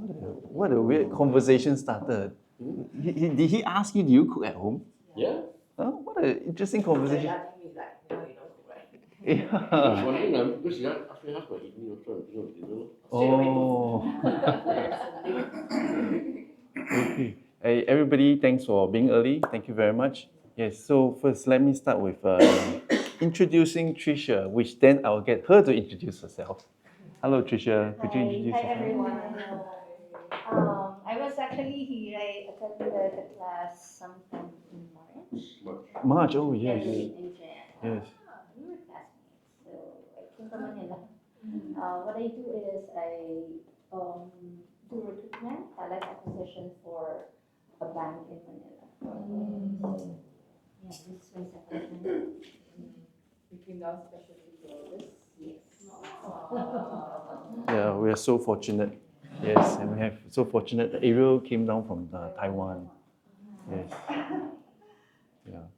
What a weird conversation started. Did he ask you, do you cook at home? Yeah. Oh, what an interesting conversation. He's like, you don't cook, right? I was Yeah. wondering because he asked me how's my evening also. I'm thinking of dinner. Oh. Okay. Hey, everybody, thanks for being early. Thank you very much. Yes, so first let me start with introducing Tricia, which then I'll get her to introduce herself. Hello, Tricia. Could you introduce Hi yourself? everyone. I was actually here. I attended the class sometime in March. March, oh yes. In Jan. Yes. We were classmates, so I came from Manila. What I do is I do recruitment, talent acquisition for a bank in Manila. Yeah, this is my second time. We came down specially for this. Yes. Yeah, we are so fortunate. Yes, and we have so fortunate that Ariel came down from Taiwan. Yes. Yeah.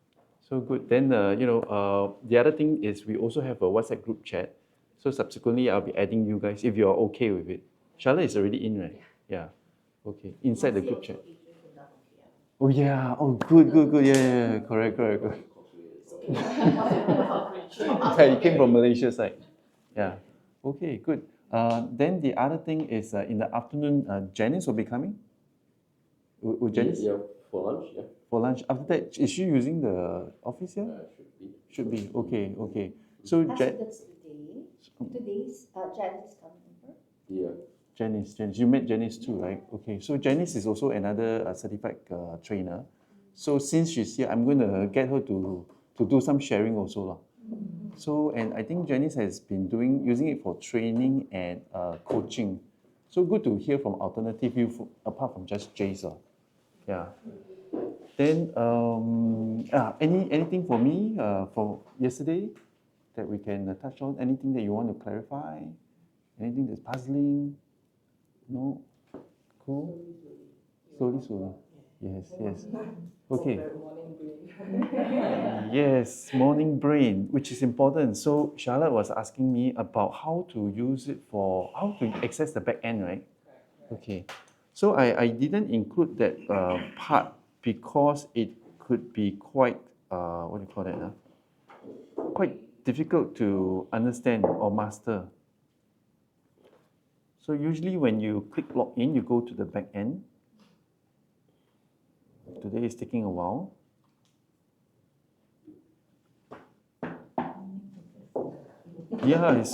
So good. Then, the other thing is we also have a WhatsApp group chat. So subsequently, I'll be adding you guys if you're okay with it. Charlotte is already in, right? Yeah. Okay. Inside the group chat. Oh, yeah. Oh, good. Yeah. Correct. Yeah, he came from Malaysia side. Yeah. Okay, good. Then the other thing is in the afternoon, Janice will be coming. Will Janice? Yeah, for lunch, yeah. For lunch. After that, is she using the office here? Should be. Should be. Okay. So That's today. Today's Janice is coming over. Yeah. Janice, you met Janice too, right? Okay. So Janice is also another certified trainer. So since she's here, I'm going to get her to do some sharing also lah. So, and I think Janice has been using it for training and coaching. So good to hear from alternative view apart from just Jay's. Yeah. Then, anything for me for yesterday that we can touch on? Anything that you want to clarify? Anything that's puzzling? No? Cool? Slowly. Yes. Okay. Yes, morning brain, which is important. So Charlotte was asking me about how to use it how to access the back end, right? Okay. So I didn't include that part because it could be quite, what do you call that? Quite difficult to understand or master. So usually when you click login, you go to the back end. Today is taking a while. Yeah, it's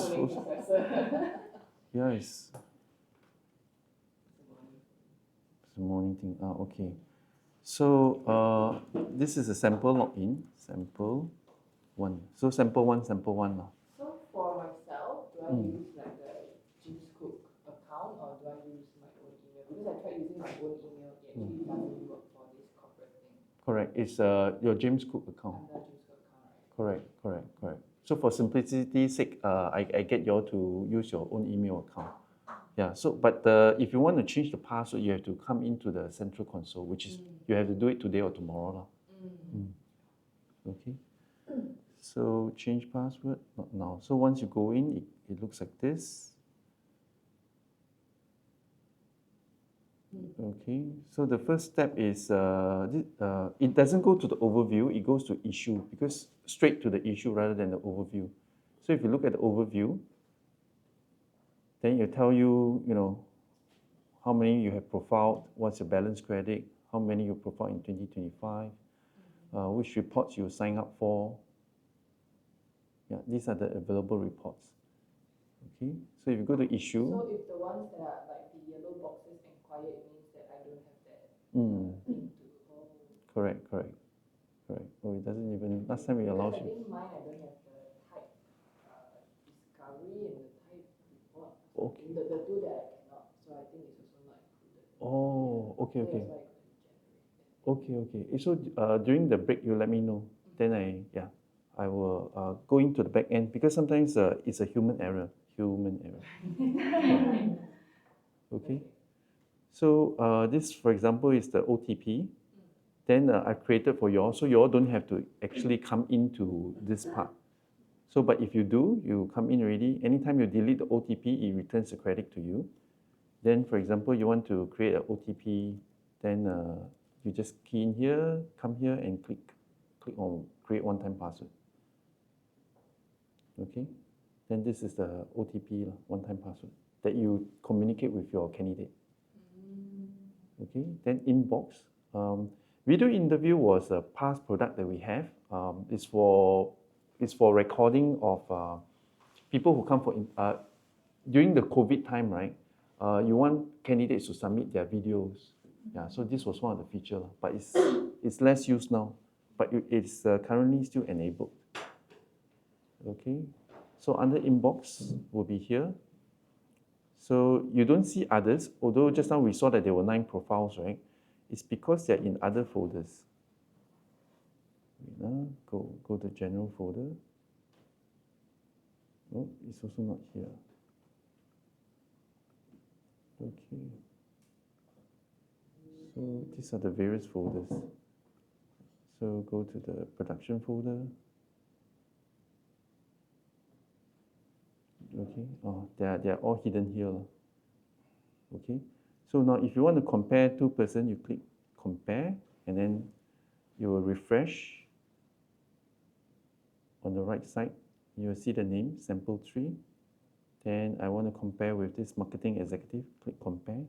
the morning thing. Okay. So this is a sample login. Sample one. So sample one. So for myself, do I use like the James Cook account or do I use my own email? Because I tried using my own email, it actually doesn't work for this corporate thing. Correct. It's your James Cook account. Under James Cook account, right? Correct. So for simplicity's sake, I get you all to use your own email account. Yeah. So, but if you want to change the password, you have to come into the central console, which is you have to do it today or tomorrow, Okay. So change password, not now. So once you go in, it looks like this. Okay, so the first step is it doesn't go to the overview, it goes to issue because straight to the issue rather than the overview. So if you look at the overview, then it tell you, how many you have profiled, what's your balance credit, how many you profiled in 2025, which reports you sign up for. Yeah, these are the available reports. Okay, so if you go to issue. So if the ones that are like the yellow boxes inquired, it means that I don't have that thing to. Correct. Oh, it doesn't even. Last time it allows you. I think mine, I don't have the type discovery and the type report. Okay. The two that I cannot. So I think it's also not included. Oh, okay. So that's why I couldn't generate. Okay. So during the break, you let me know. Then I will go into the back end because sometimes it's a human error. Okay. So this, for example, is the OTP. Then I've created for you all, so you all don't have to actually come into this part. So, but if you do, you come in already. Anytime you delete the OTP, it returns the credit to you. Then, for example, you want to create an OTP, then you just key in here, come here and click on create one-time password. Okay, then this is the OTP, one-time password, that you communicate with your candidate. Okay, then inbox. Video interview was a past product that we have. It's for recording of people who come for during the COVID time, right? You want candidates to submit their videos. Yeah, so this was one of the features, but it's less used now. But it's currently still enabled. Okay, so under inbox will be here. So you don't see others, although just now we saw that there were 9 profiles, right? It's because they're in other folders. Go to general folder. Oh, it's also not here. Okay. So these are the various folders. So go to the production folder. Okay, they are all hidden here. Okay, so now if you want to compare 2 persons, you click compare, and then you will refresh. On the right side, you will see the name, sample 3. Then I want to compare with this marketing executive, click compare.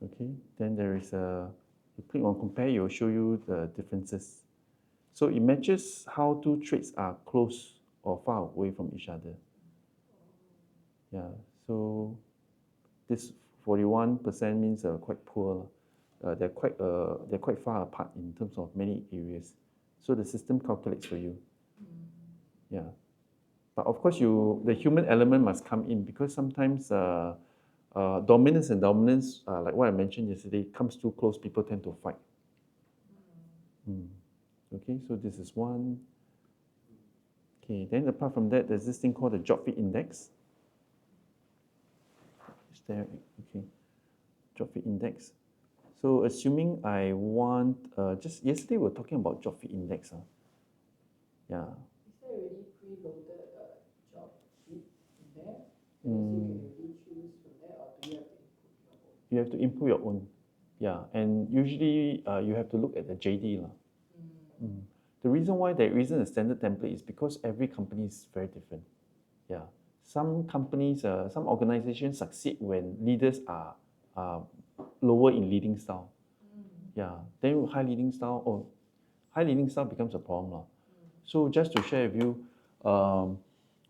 Okay, then there is you click on compare, it will show you the differences. So it matches how 2 traits are close or far away from each other. Yeah, so this 41% means quite poor. They're quite far apart in terms of many areas. So the system calculates for you. Yeah, but of course the human element must come in, because sometimes dominance and dominance, like what I mentioned yesterday, comes too close, people tend to fight. Okay, so this is one. Okay, then apart from that, there's this thing called the job fit index. Is there? Okay, job fit index. So assuming I want, just yesterday we were talking about job fit index. Yeah. Is there already preloaded job fit in there? So you can already choose from there, or do you have to input your own? You have to input your own. Yeah, and usually you have to look at the JD. The reason why there isn't a standard template is because every company is very different. Yeah, some companies, some organizations succeed when leaders are lower in leading style. Yeah, then high leading style becomes a problem. So just to share with you,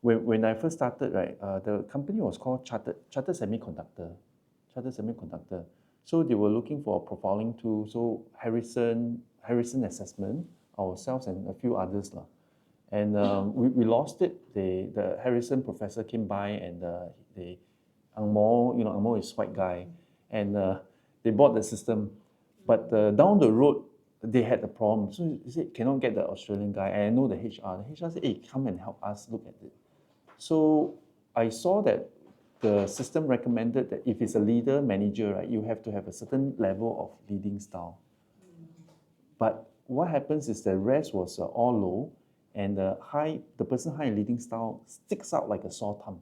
when I first started, right, the company was called Chartered Semiconductor. So they were looking for a profiling tool. So Harrison Assessment, ourselves and a few others. And we lost it. The Harrison professor came by, and the Ang Mo is white guy, and they bought the system. But down the road, they had a problem. So he said, cannot get the Australian guy. And I know the HR. The HR said, hey, come and help us look at it. So I saw that the system recommended that if it's a leader, manager, right, you have to have a certain level of leading style. But what happens is the rest was all low, and the person high in leading style sticks out like a sore thumb.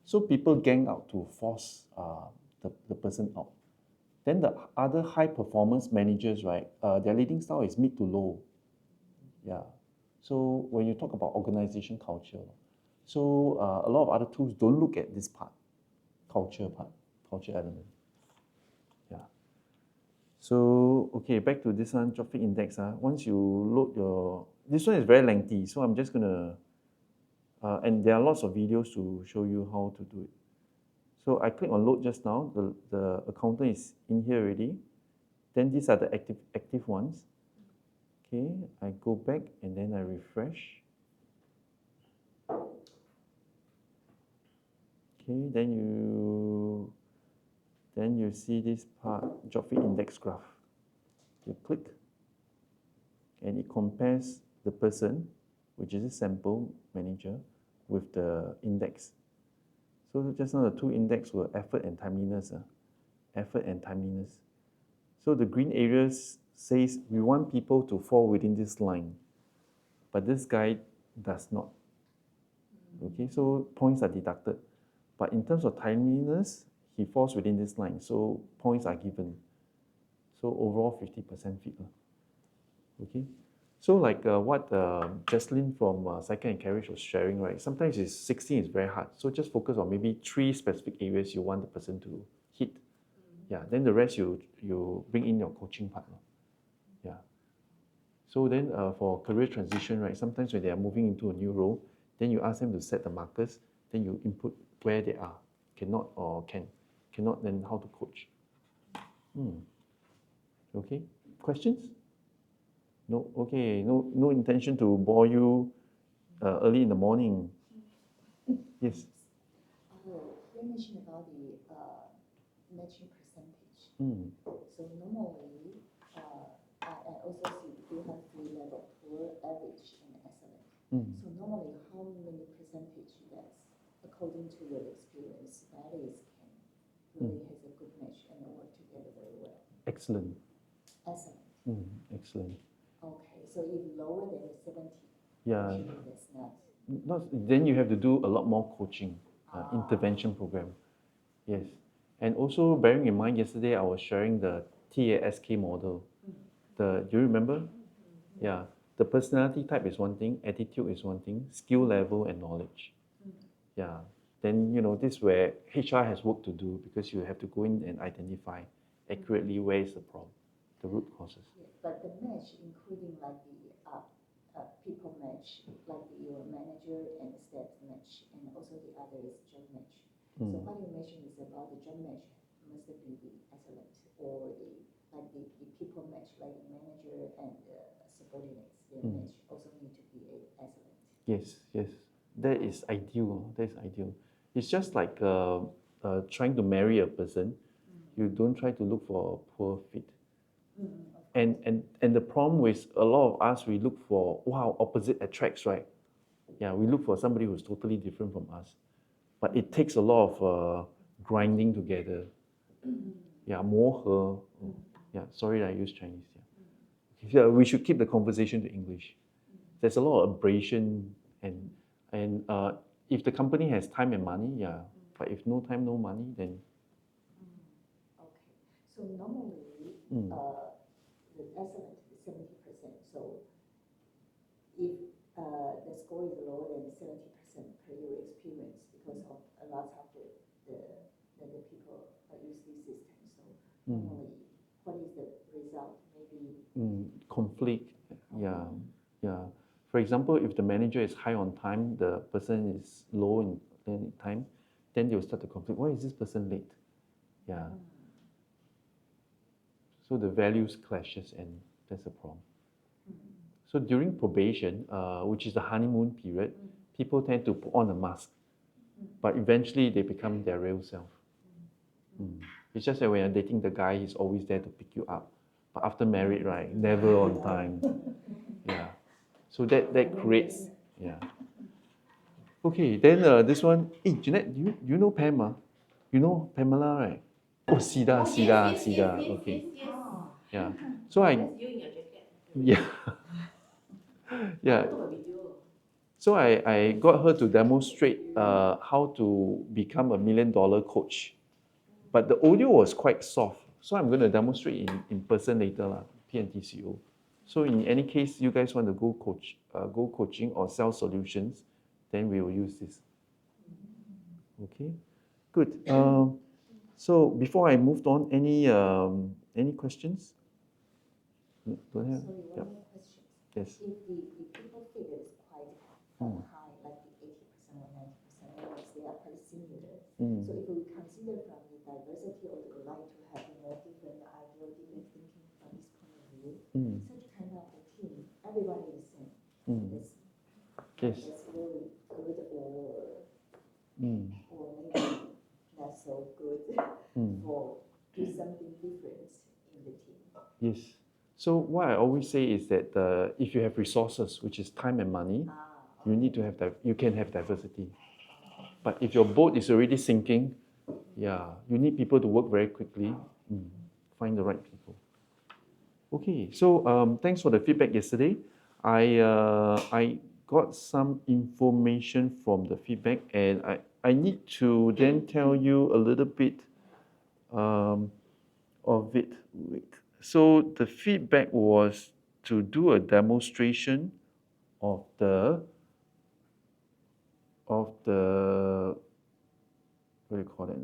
So people gang out to force the person out. Then the other high performance managers, right, their leading style is mid to low. Yeah. So when you talk about organization culture, so a lot of other tools don't look at this part, culture element. Yeah. So okay, back to this one, job fit index. Once you load this one is very lengthy, so I'm just gonna, and there are lots of videos to show you how to do it. So I click on load just now, the accountant is in here already. Then these are the active ones. Okay, I go back and then I refresh. Okay, then you see this part, job fit index graph. You click, and it compares the person, which is a sample manager, with the index. So just now the 2 index were effort and timeliness. So the green areas says we want people to fall within this line, but this guy does not. Okay, so points are deducted. But in terms of timeliness, he falls within this line, so points are given. So overall 50% fit. Okay, so like what Jesslyn from Cycle and Carriage was sharing, right? Sometimes 16 is very hard. So just focus on maybe 3 specific areas you want the person to hit. Yeah, then the rest you bring in your coaching part. Yeah. So then for career transition, right? Sometimes when they are moving into a new role, then you ask them to set the markers, then you input where they are, cannot or can. Cannot, then how to coach. Okay, questions? No, okay, no intention to bore you early in the morning. Yes. You mentioned about the matching percentage. Mm. So normally, I also see you have 3 level: poor, average, and excellent. Mm. So normally, how many percentage that's according to your experience that is can really has a good match and work together very well? Excellent. Excellent. Excellent. Okay, so if lower than 70, Yeah. actually that's not. Then you have to do a lot more coaching, intervention program. Yes. And also bearing in mind, yesterday I was sharing the TASK model. Do you remember? Yeah. The personality type is one thing, attitude is one thing, skill level and knowledge. Yeah. Then, this is where HR has work to do because you have to go in and identify accurately where is the problem, the root causes. Yeah, but the match, including like the people match, like your manager and staff match, and also the other is job match. So what you mentioned is about the job match must be the excellent, or the people match, like the manager and subordinates, their match also need to be excellent. Yes, yes. That is ideal. That is ideal. It's just like trying to marry a person. You don't try to look for a poor fit. And the problem with a lot of us, we look for, wow, opposite attracts, right? Yeah, we look for somebody who's totally different from us. But it takes a lot of grinding together. Yeah, 磨合. Yeah, sorry that I use Chinese. Yeah, we should keep the conversation to English. There's a lot of abrasion and if the company has time and money, yeah. But if no time, no money, then. Okay, so normally the excellent is 70%. So if the score is lower than 70% per your experience, because of a lot of the people use this system. So normally, what is the result? Maybe conflict. Yeah, yeah. For example, if the manager is high on time, the person is low in time, then they'll start to conflict. Why is this person late? Yeah. So the values clashes, and that's a problem. So during probation, which is the honeymoon period, people tend to put on a mask, but eventually they become their real self. It's just that when you're dating the guy, he's always there to pick you up. But after married, right, never on time. Yeah. So that creates, yeah. Okay, then this one, hey, Jeanette, you know Pam? You know Pamela, right? Oh, Sida. Okay. Yeah. So That's you in your jacket. yeah. Yeah. Took a video. So I got her to demonstrate how to become $1 million coach. But the audio was quite soft. So I'm going to demonstrate in person later, PNTCO. So in any case, you guys want to go coaching or sell solutions, then we will use this. Okay, good. So before I moved on, any questions? Don't have? sorry, one more question. Yes. If the people figure is quite high, like the 80% or 90%, once they are quite similar. So if we consider from the diversity or the like to have more different ideas, different thinking from this point of view, such kind of a team, everybody is the same. Yes. That's really good, or maybe not so good for do something different in the team. Yes. So what I always say is that if you have resources, which is time and money, you need to have you can have diversity. But if your boat is already sinking, yeah, you need people to work very quickly. Find the right people. Okay, so thanks for the feedback yesterday. I got some information from the feedback, and I need to then tell you a little bit of it. Wait. So the feedback was to do a demonstration of the what do you call it?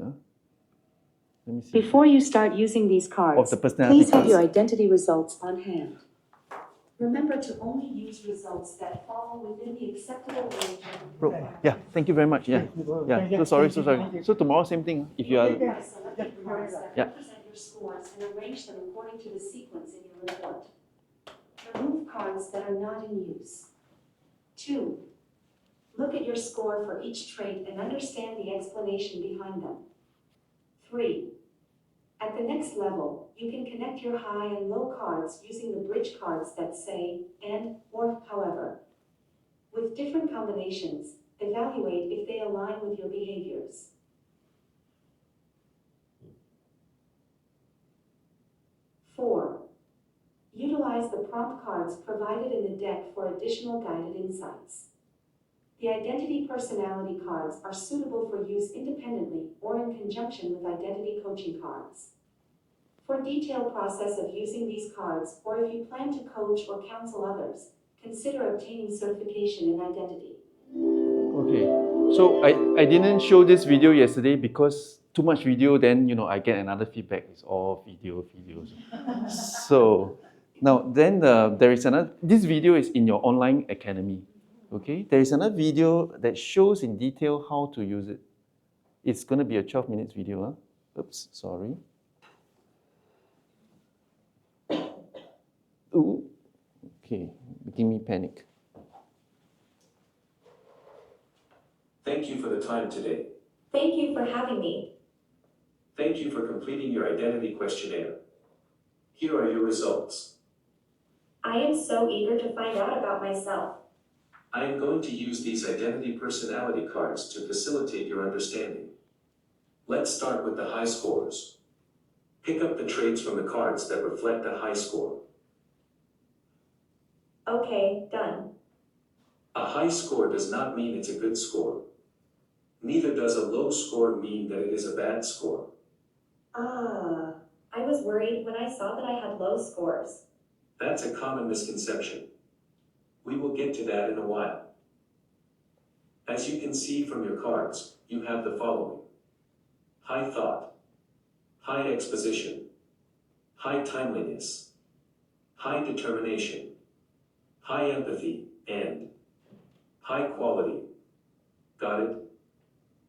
Let me see. Before you start using these Of cards, the personality please have cards. your identity results on hand. Remember to only use results that fall within the acceptable range of Bro, yeah, thank you very much. Yeah, yeah. So sorry. So tomorrow, same thing. If you are, Identify selected cards that Yeah. represent your scores and arrange them according to the sequence in your report. Remove cards that are not in use. 2. Look at your score for each trait and understand the explanation behind them. 3. At the next level, you can connect your high and low cards using the bridge cards that say and or however. With different combinations, evaluate if they align with your behaviors. 4. Utilize the prompt cards provided in the deck for additional guided insights. The identity personality cards are suitable for use independently or in conjunction with identity coaching cards. For detailed process of using these cards, or if you plan to coach or counsel others, consider obtaining certification in identity. okay. So I didn't show this video yesterday because too much video, then I get another feedback. It's all videos. So now then there is another. This video is in your online academy. Okay. There is another video that shows in detail how to use it. It's going to be a 12 minutes video. Huh? Oops, sorry. Ooh, okay, making me panic. Thank you for the time today. Thank you for having me. Thank you for completing your identity questionnaire. Here are your results. I am so eager to find out about myself. I am going to use these identity personality cards to facilitate your understanding. Let's start with the high scores. Pick up the traits from the cards that reflect a high score. Okay, done. A high score does not mean it's a good score. Neither does a low score mean that it is a bad score. I was worried when I saw that I had low scores. That's a common misconception. We will get to that in a while. As you can see from your cards, you have the following: high thought, high exposition, high timeliness, high determination, high empathy, and high quality. Got it?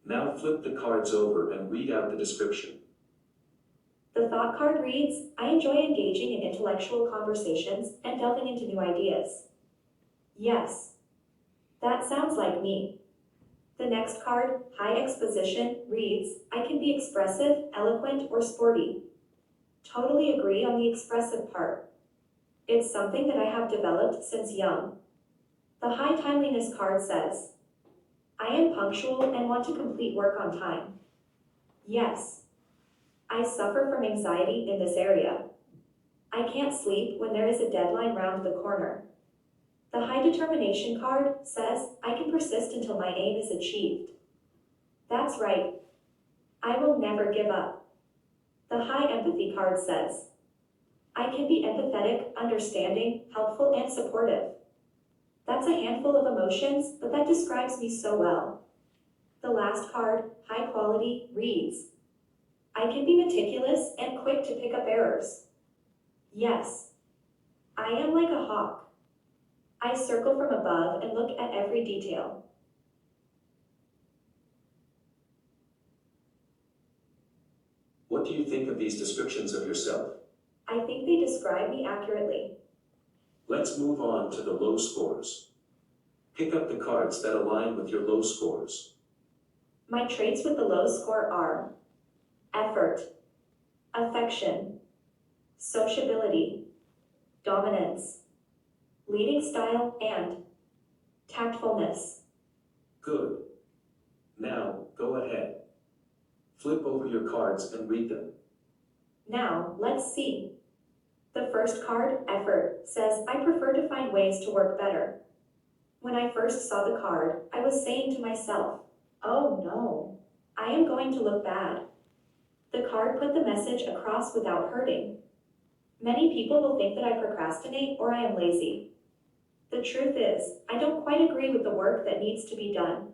Now flip the cards over and read out the description. The thought card reads, I enjoy engaging in intellectual conversations and delving into new ideas. Yes, that sounds like me. The next card, high exposition, reads, I can be expressive, eloquent, or sporty. Totally agree on the expressive part. It's something that I have developed since young. The high timeliness card says, I am punctual and want to complete work on time. Yes, I suffer from anxiety in this area. I can't sleep when there is a deadline round the corner. The high determination card says I can persist until my aim is achieved. That's right. I will never give up. The high empathy card says I can be empathetic, understanding, helpful, and supportive. That's a handful of emotions, but that describes me so well. The last card, high quality, reads, I can be meticulous and quick to pick up errors. Yes, I am like a hawk. I circle from above and look at every detail. What do you think of these descriptions of yourself? I think they describe me accurately. Let's move on to the low scores. Pick up the cards that align with your low scores. My traits with the low score are effort, affection, sociability, dominance, leading style, and tactfulness. Good. Now, go ahead. Flip over your cards and read them. Now, let's see. The first card, effort, says I prefer to find ways to work better. When I first saw the card, I was saying to myself, oh no, I am going to look bad. The card put the message across without hurting. Many people will think that I procrastinate or I am lazy. The truth is, I don't quite agree with the work that needs to be done.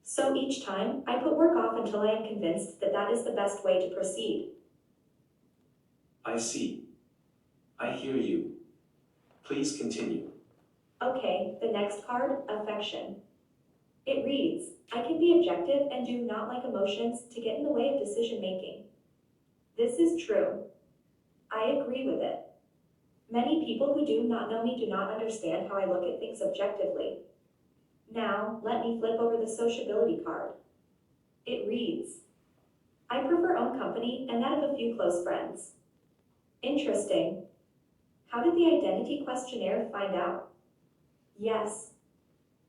So each time, I put work off until I am convinced that that is the best way to proceed. I see. I hear you. Please continue. Okay, the next card, affection. It reads, I can be objective and do not like emotions to get in the way of decision making. This is true. I agree with it. Many people who do not know me do not understand how I look at things objectively. Now, let me flip over the sociability card. It reads, I prefer own company and that of a few close friends. Interesting. How did the identity questionnaire find out? Yes.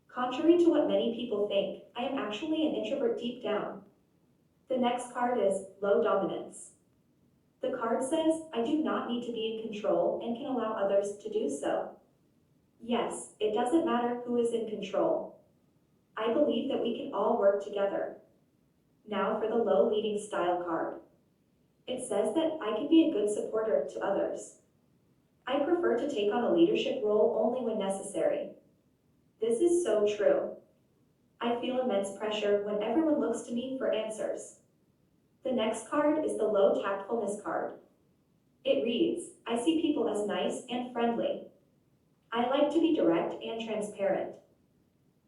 Contrary to what many people think, I am actually an introvert deep down. The next card is low dominance. The card says I do not need to be in control and can allow others to do so. Yes, it doesn't matter who is in control. I believe that we can all work together. Now for the low leading style card. It says that I can be a good supporter to others. I prefer to take on a leadership role only when necessary. This is so true. I feel immense pressure when everyone looks to me for answers. The next card is the low tactfulness card. It reads, I see people as nice and friendly. I like to be direct and transparent.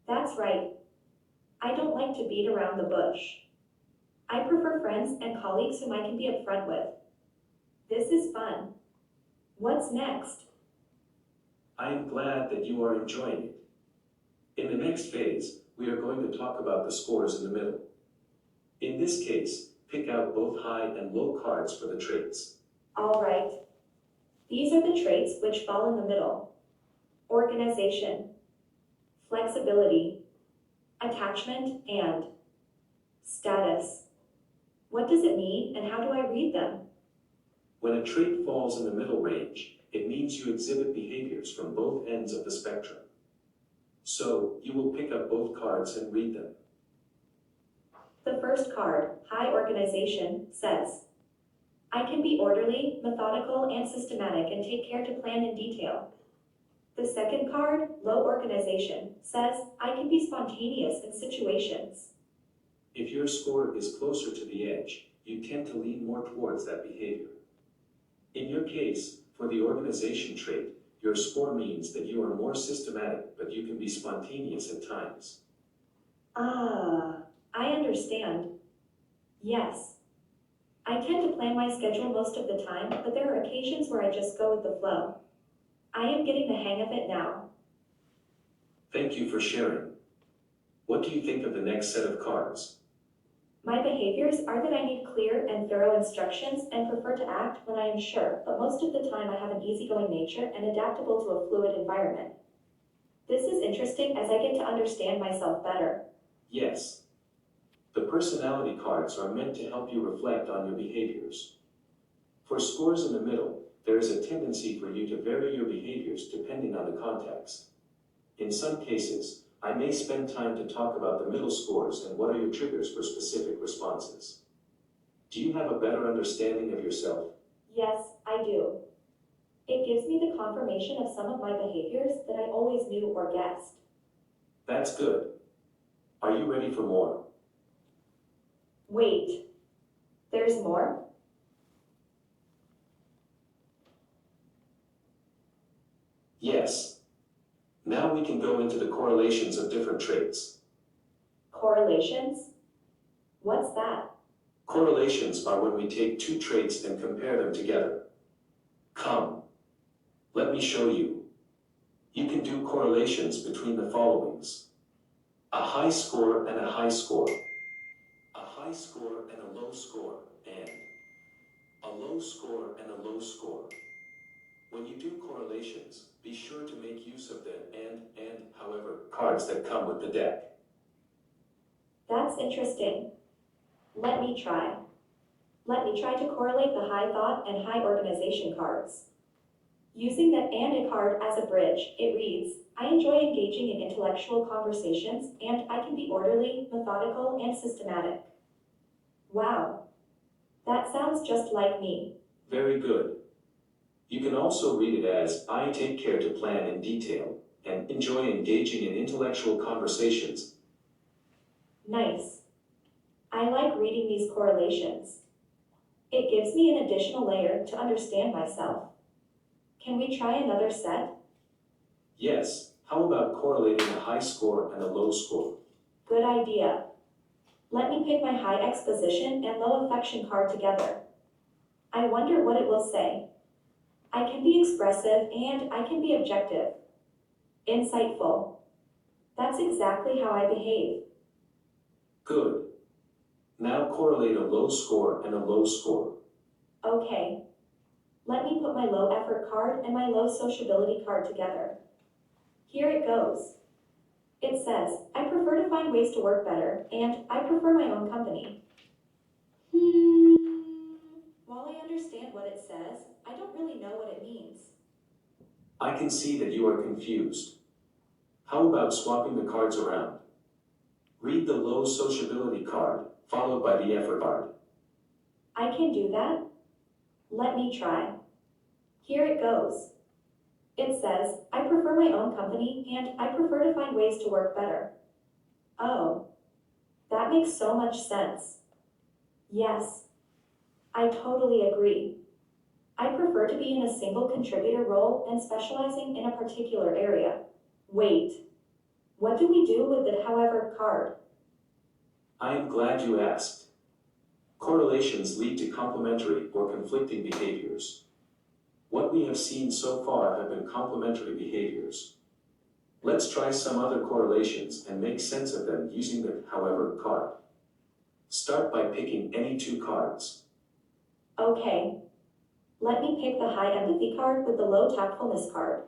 That's right. I don't like to beat around the bush. I prefer friends and colleagues whom I can be upfront with. This is fun. What's next? I am glad that you are enjoying it. In the next phase, we are going to talk about the scores in the middle. In this case, pick out both high and low cards for the traits. All right. These are the traits which fall in the middle. Organization, flexibility, attachment, and status. What does it mean and how do I read them? When a trait falls in the middle range, it means you exhibit behaviors from both ends of the spectrum. So, you will pick up both cards and read them. The first card, high organization, says, I can be orderly, methodical, and systematic and take care to plan in detail. The second card, low organization, says, I can be spontaneous in situations. If your score is closer to the edge, you tend to lean more towards that behavior. In your case, for the organization trait, your score means that you are more systematic, but you can be spontaneous at times. Ah, I understand. Yes. I tend to plan my schedule most of the time, but there are occasions where I just go with the flow. I am getting the hang of it now. Thank you for sharing. What do you think of the next set of cards? My behaviors are that I need clear and thorough instructions and prefer to act when I am sure, but most of the time I have an easygoing nature and adaptable to a fluid environment. This is interesting as I get to understand myself better. Yes. The personality cards are meant to help you reflect on your behaviors. For scores in the middle, there is a tendency for you to vary your behaviors depending on the context. In some cases, I may spend time to talk about the middle scores and what are your triggers for specific responses. Do you have a better understanding of yourself? Yes, I do. It gives me the confirmation of some of my behaviors that I always knew or guessed. That's good. Are you ready for more? Wait, there's more? Yes. Now we can go into the correlations of different traits. Correlations? What's that? Correlations are when we take two traits and compare them together. Come. Let me show you. You can do correlations between the followings: a high score and a high score, a high score and a low score, and a low score and a low score. When you do correlations, be sure to make use of the and, however, cards that come with the deck. That's interesting. Let me try. Let me try to correlate the high thought and high organization cards. Using the and a card as a bridge, it reads, I enjoy engaging in intellectual conversations and I can be orderly, methodical, and systematic. Wow, that sounds just like me. Very good. You can also read it as, I take care to plan in detail and enjoy engaging in intellectual conversations. Nice. I like reading these correlations. It gives me an additional layer to understand myself. Can we try another set? Yes, how about correlating a high score and a low score? Good idea. Let me pick my high exposition and low affection card together. I wonder what it will say. I can be expressive and I can be objective. Insightful. That's exactly how I behave. Good. Now correlate a low score and a low score. Okay. Let me put my low effort card and my low sociability card together. Here it goes. It says, I prefer to find ways to work better, and I prefer my own company. While I understand what it says, I don't really know what it means. I can see that you are confused. How about swapping the cards around? Read the low sociability card, followed by the effort card. I can do that. Let me try. Here it goes. It says, I prefer my own company and I prefer to find ways to work better. Oh, that makes so much sense. Yes, I totally agree. I prefer to be in a single contributor role and specializing in a particular area. Wait, what do we do with the however card? I am glad you asked. Correlations lead to complementary or conflicting behaviors. What we have seen so far have been complementary behaviors. Let's try some other correlations and make sense of them using the however card. Start by picking any two cards. Okay, let me pick the high empathy card with the low tactfulness card.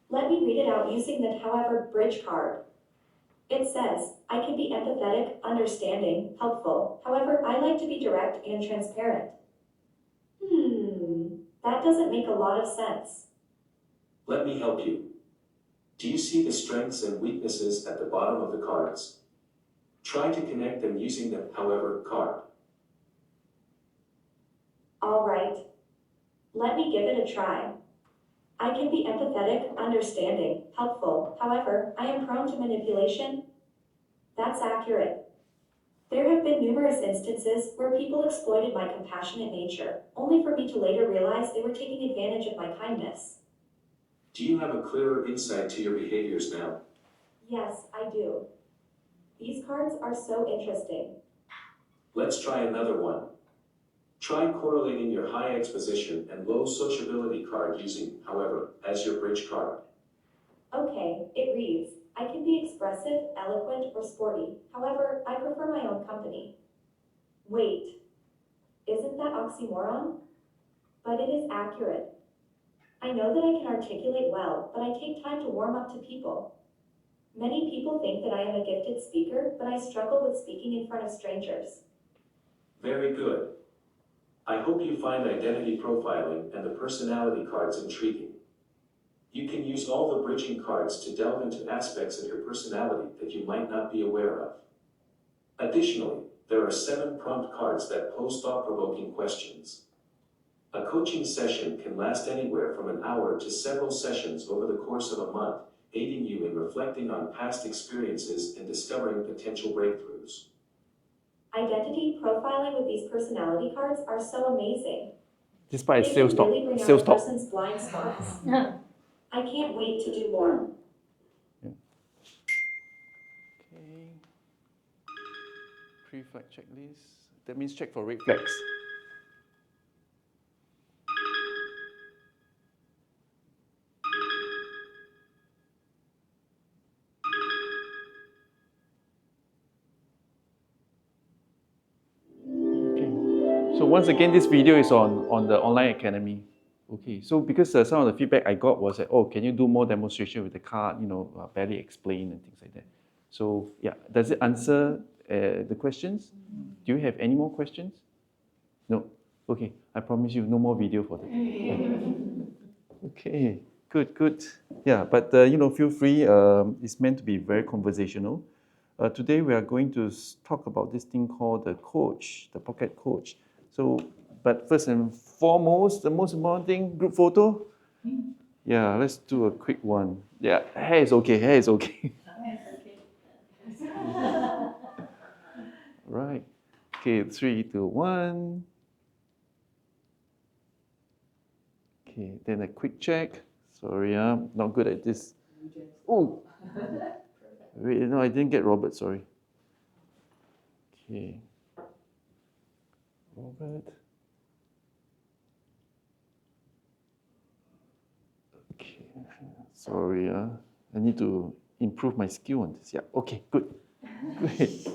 Let me read it out using the however bridge card. It says, I can be empathetic, understanding, helpful. However, I like to be direct and transparent. That doesn't make a lot of sense. Let me help you. Do you see the strengths and weaknesses at the bottom of the cards? Try to connect them using the however card. All right, let me give it a try. I can be empathetic, understanding, helpful. However, I am prone to manipulation. That's accurate. There have been numerous instances where people exploited my compassionate nature, only for me to later realize they were taking advantage of my kindness. Do you have a clearer insight to your behaviors now? Yes, I do. These cards are so interesting. Let's try another one. Try correlating your high exposition and low sociability card using, however, as your bridge card. Okay, it reads, I can be expressive, eloquent, or sporty. However, I prefer my own company. Wait, isn't that oxymoron? But it is accurate. I know that I can articulate well, but I take time to warm up to people. Many people think that I am a gifted speaker, but I struggle with speaking in front of strangers. Very good. I hope you find identity profiling and the personality cards intriguing. You can use all the bridging cards to delve into aspects of your personality that you might not be aware of. Additionally, there are 7 prompt cards that pose thought-provoking questions. A coaching session can last anywhere from an hour to several sessions over the course of a month, aiding you in reflecting on past experiences and discovering potential breakthroughs. Identity profiling with these personality cards are so amazing. This part is They sales can talk. really bring out Sales a talk. person's blind spots. I can't wait to do more. Okay. 3 flag checklist. That means check for red flags. Okay. So once again, this video is on the online academy. Okay, so because some of the feedback I got was that, oh, can you do more demonstration with the card, barely explain and things like that. So yeah, does it answer the questions? Do you have any more questions? No? Okay, I promise you no more video for today. Okay, good, good. Yeah, but feel free. It's meant to be very conversational. Today we are going to talk about this thing called the coach, the pocket coach. So, but first and foremost, the most important thing, group photo. Yeah, let's do a quick one. Yeah, hair is okay. Hair is okay. Right. Okay, 3, 2, 1. Okay, then a quick check. Sorry, I'm not good at this. Oh, wait, no, I didn't get Robert, sorry. Okay. Robert. Okay, sorry, I need to improve my skill on this. Yeah, okay, good. Great.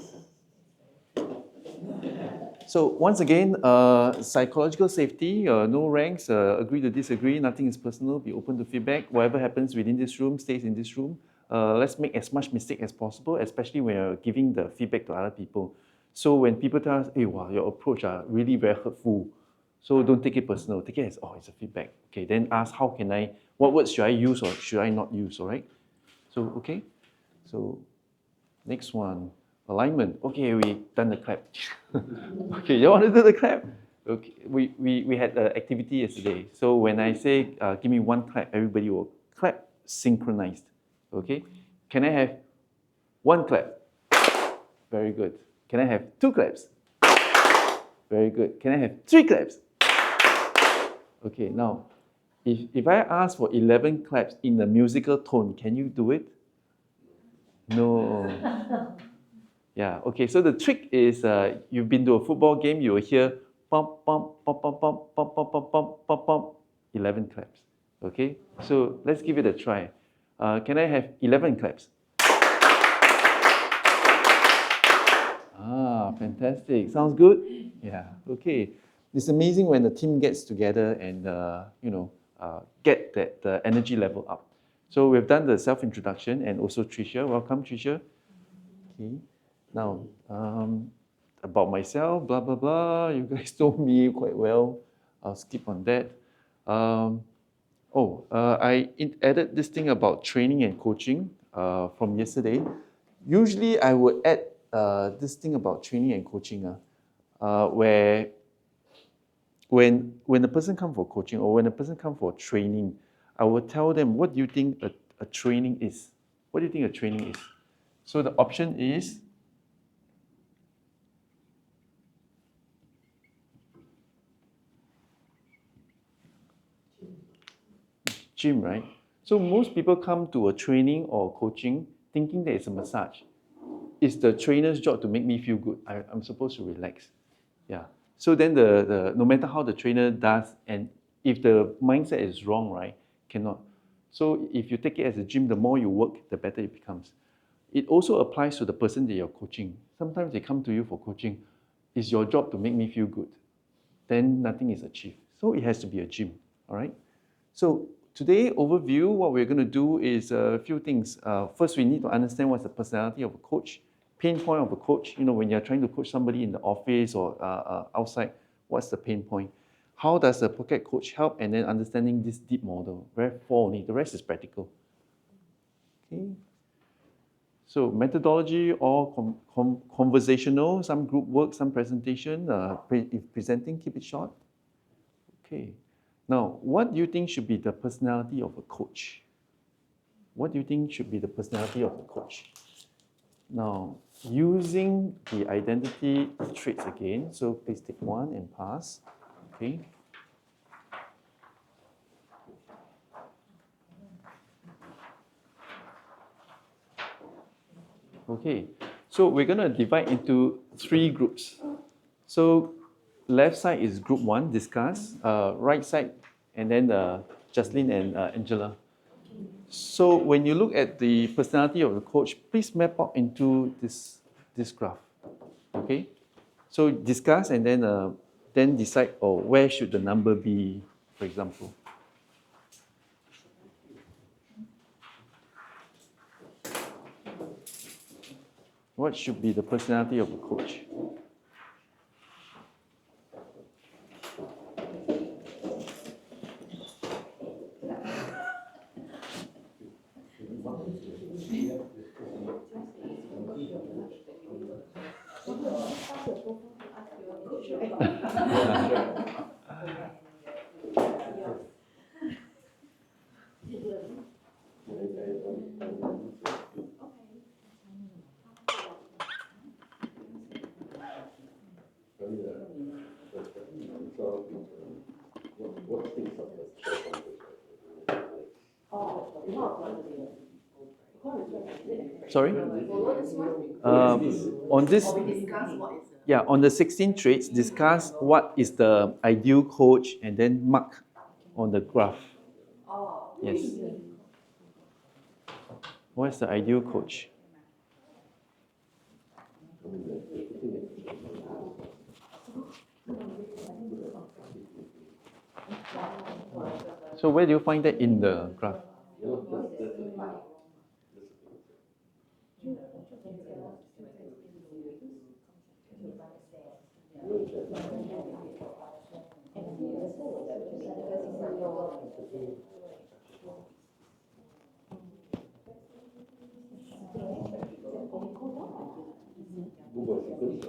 So once again, psychological safety, no ranks, agree to disagree, nothing is personal, be open to feedback. Whatever happens within this room stays in this room. Let's make as much mistake as possible, especially when you're giving the feedback to other people. So when people tell us, hey, wow, your approach are really very hurtful, so don't take it personal. Take it as, oh, it's a feedback. Okay, then ask, what words should I use or should I not use, all right? So, okay. So next one, alignment. Okay, we done the clap. Okay, you want to do the clap? Okay, we had an activity yesterday. So when I say, give me one clap, everybody will clap synchronized. Okay, can I have one clap? Very good. Can I have 2 claps? Very good. Can I have 3 claps? Okay, now, if I ask for 11 claps in a musical tone, can you do it? No. Yeah, okay, so the trick is you've been to a football game, you will hear pump, pump, pump, pump, pump, pump, pump, pump, pump, pump, pump, 11 claps. Okay, so let's give it a try. Can I have 11 claps? Ah, fantastic. Sounds good? Yeah, okay. It's amazing when the team gets together and, get that energy level up. So we've done the self-introduction and also Tricia. Welcome, Tricia. Okay. Now, about myself, blah, blah, blah. You guys know me quite well. I'll skip on that. I added this thing about training and coaching from yesterday. Usually, I would add this thing about training and coaching, where when the person come for coaching or when a person come for training, I will tell them, what do you think a training is? What do you think a training is? So the option is gym, right? So most people come to a training or coaching thinking that it's a massage. It's the trainer's job to make me feel good. I'm supposed to relax. Yeah. So then no matter how the trainer does, and if the mindset is wrong, right, cannot. So if you take it as a gym, the more you work, the better it becomes. It also applies to the person that you're coaching. Sometimes they come to you for coaching. It's your job to make me feel good. Then nothing is achieved. So it has to be a gym, all right? So today, overview, what we're going to do is a few things. First, we need to understand what's the personality of a coach, pain point of a coach. When you're trying to coach somebody in the office or outside, what's the pain point? How does the pocket coach help? And then understanding this deep model. Very 4 only. The rest is practical. Okay. So methodology or conversational, some group work, some presentation. If presenting, keep it short. Okay. Now, what do you think should be the personality of a coach? What do you think should be the personality of a coach? Now, using the identity traits again, so please take 1 and pass. Okay. Okay, so we're going to divide into 3 groups. So left side is group 1, discuss. Right side, and then Jocelyn and Angela. So when you look at the personality of the coach, please map out into this graph. Okay, so discuss and then decide, where should the number be, for example. What should be the personality of a coach? Sorry? Follow this one. On this, Discuss what is the. yeah, on the 16 traits, discuss what is the ideal coach and then mark on the graph. Oh. Yes. What is the ideal coach? So where do you find that in the graph? Yeah, that's the thing. Google sequence,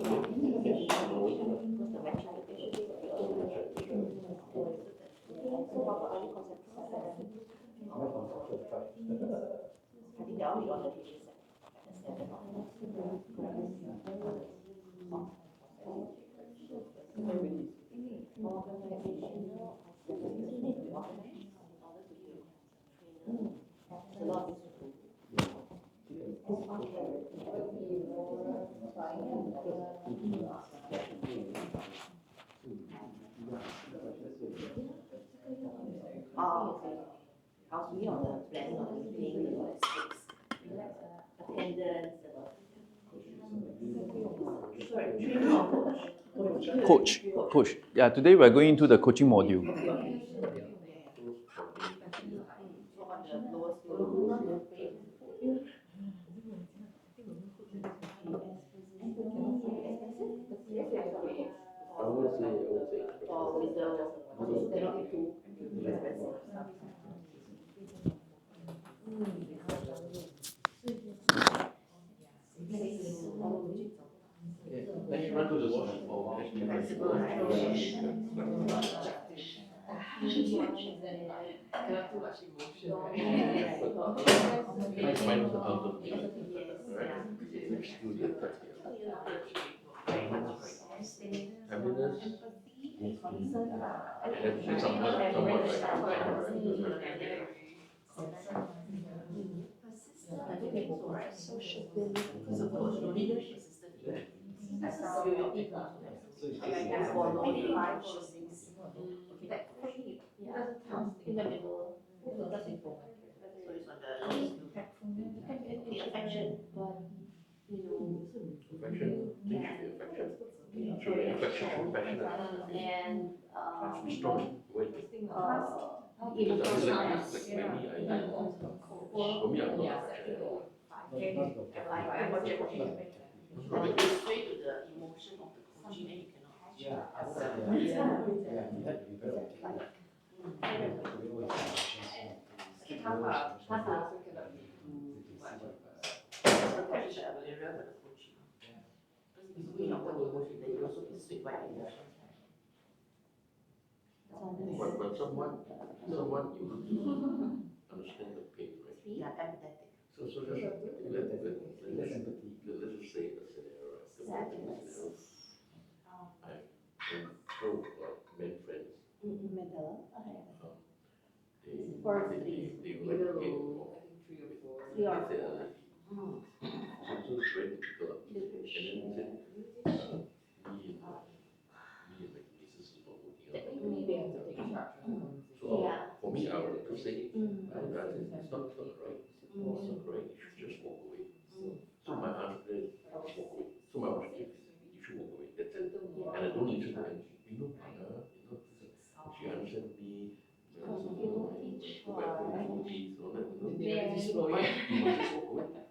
Oh, okay. I was really on the planning of paying the stakes, attendance, sorry, training or coach? Coach. Yeah, today we're going into the coaching module. So on the lowest floor. I would say Or with the, they're not too expensive. let's run to the waterfall. Flexible, right? Cannot too much emotion, right? Let's find the outcome. Yes, Right? Which student? Happiness. That's somewhat right. In the middle. So it's on the lowest view. The affection, but Affection. Think should be affection. Should be affection, should be passionate. and Strong. Wait. emotional Like science. maybe for me, I'm not affectionate at all. Like project. Straight to the emotion of the coaching, and you cannot. But someone you understand the pain, right? Yeah, empathetic. So just let's just say a scenario, right? Scenario. I have two men friends. They would like to get involved with a lady. So it's very difficult. And then he said, me and my nieces is not working out. So for me, I would just say, it's not right. It's not right. You should just walk away. So my answer is, walk away. So my objective is, you should walk away. That's it. And I don't listen to anything. She understands me. Go back to the movies, all that. You must just walk away.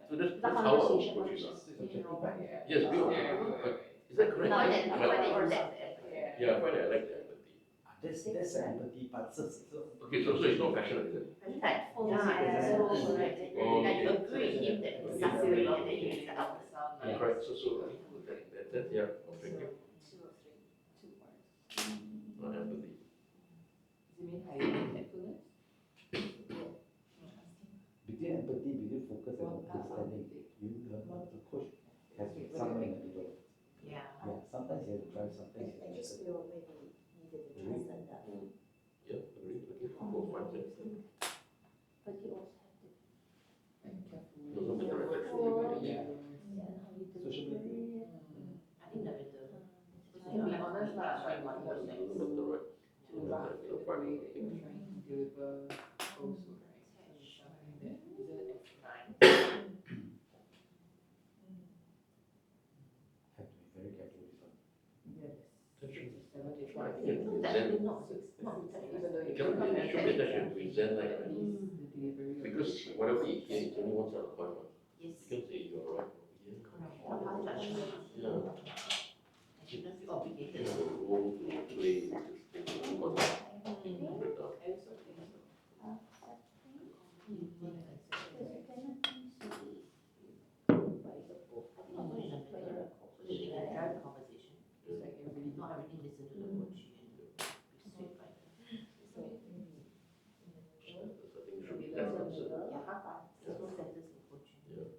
So that's how I would approach it. Yes, we are. But is that correct? No, that you find that you lack the empathy. Yeah, I find that I like the empathy. That's empathy, but Okay, so it's not passionate, is it? Right. So, right. And you agree with him that it's suffering and then you make the outlet. Correct. So that's yeah, objective. Not empathy. between empathy, between focus and understanding, the coach has to be somewhere in the middle. Yeah. Yeah, sometimes you have to drive, sometimes you I have to just feel maybe needed to translate that. Yeah, agree. Okay, both points. But you also have to I think you present, Even though you you cannot, come it should be that you present like, at least the delivery of because the whatever you hear, it's only one side of the coin, right? Yes. You can say you're right over here. Correct. Without judgment. Yeah, I should not feel you obligated. have a role to play with this thing, of course, break down. I also think so. They can drive the conversation. It's like everybody Not everything listen to the coach and be swayed by the. so I think it should be That's balanced. Yeah, have fun. Skill setters in coaching. Yeah.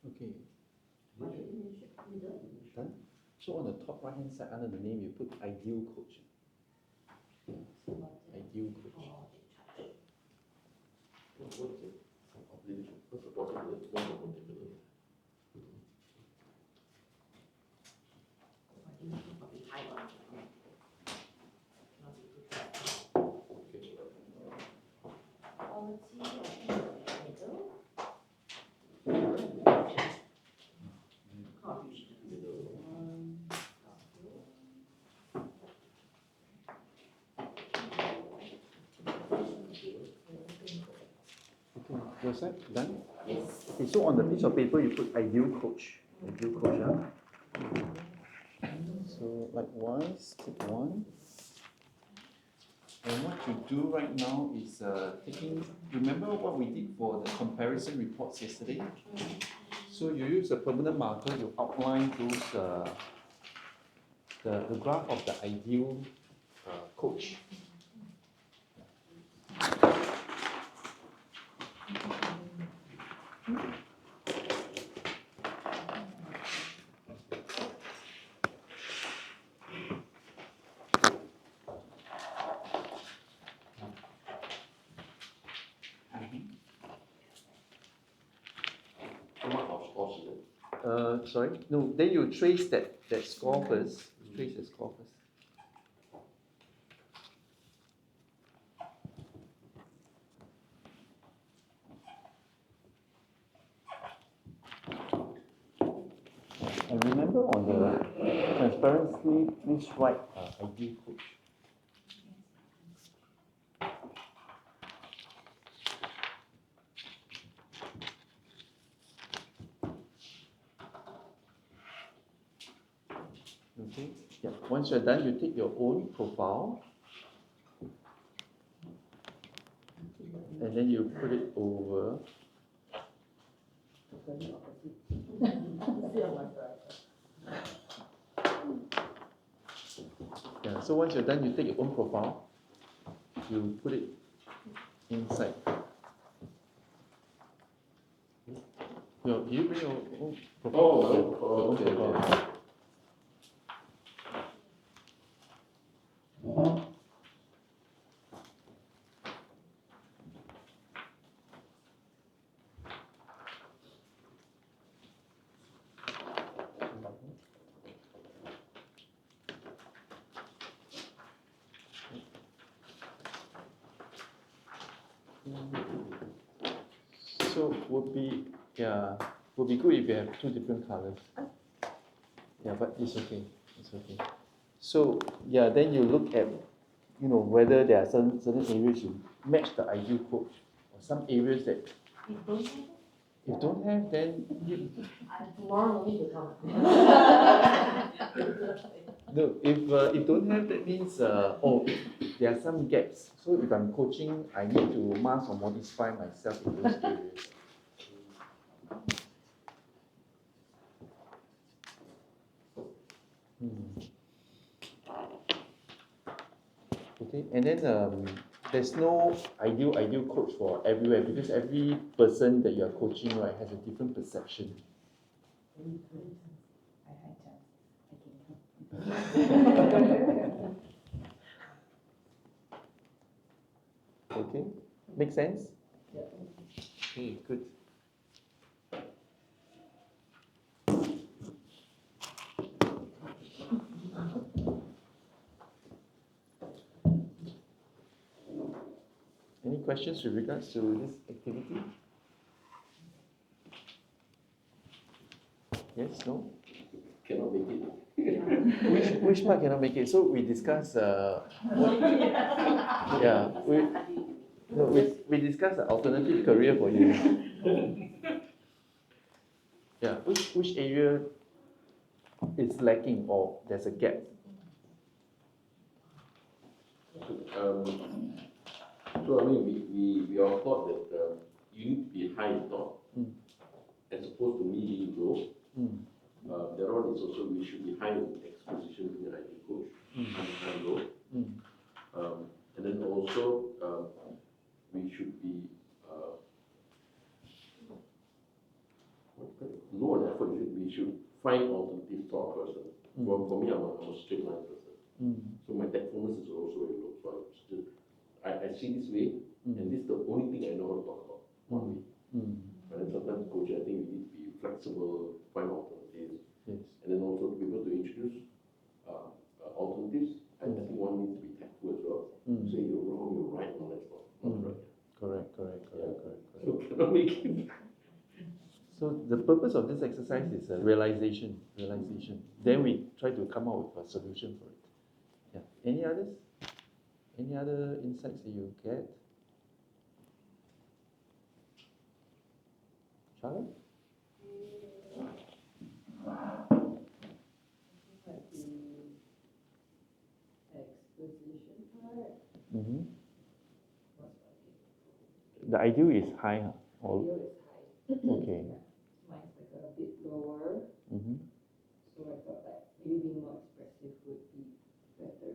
Okay. Middle. Done. So on the top right hand side under the name you put ideal coach. Ideal coach. What is it? Leadership, what's the possibility, one of the possibility? I think it's probably high on the net. Cannot be too fast. Okay, so Quality, I think middle. Contribution. Okay, your side done? Yes. Okay, so on the piece of paper you put ideal coach. Ideal coach, So likewise, take one. And what you do right now is remember what we did for the comparison reports yesterday? So you use a permanent marker, you outline those, the graph of the ideal coach. how much of is it? Sorry, no, then you trace that score first. Trace the score first. And remember on the transparency, please write ideal coach. Okay, yeah. Once you're done, you take your own profile and then you put it over. Yeah, so once you're done, you take your own profile, you put it inside. You bring your own profile? Okay. So would be good if you have two different colors. Yeah, but it's okay. It's okay. So yeah, then you look at whether there are certain areas you match the ideal coach, or some areas that if don't have, then Tomorrow no need to come. no. If don't have, that means there are some gaps. So if I'm coaching, I need to mask or modify myself in those areas. Okay, and then there's no ideal coach for everywhere because every person that you are coaching, right, has a different perception. Okay, make sense? Yeah. Okay, good. Any questions with regards to this activity? Yes, no? Cannot make it. Which part cannot make it? So we discuss, yeah, we discuss the alternative career for you. Yeah, which area is lacking or there's a gap? So I mean, we are taught that you need to be high in thought, as opposed to me being low. The other one is also we should be high in exposition being an IT coach. I'm low. And then also we should be low on effort. We should find alternative thought person. For me, I'm a straight line person. So my tactfulness is also very low. So I see this way, and this is the only thing I know how to talk about. One way. But then sometimes coaching, I think we need to be flexible, find alternatives, Yes. and then also to be able to introduce alternatives. I think one needs to be tactful as well. Say you're wrong, you're right, no, that's not right. Correct. So cannot make it. So the purpose of this exercise is realization. Then we try to come up with a solution for it. Yeah. Any others? Any other insights that you get? Charlotte? Exposition part. The ideal is high, huh? Or, Video is high. okay. Mine's like a bit lower. So I thought that maybe being more expressive would be better.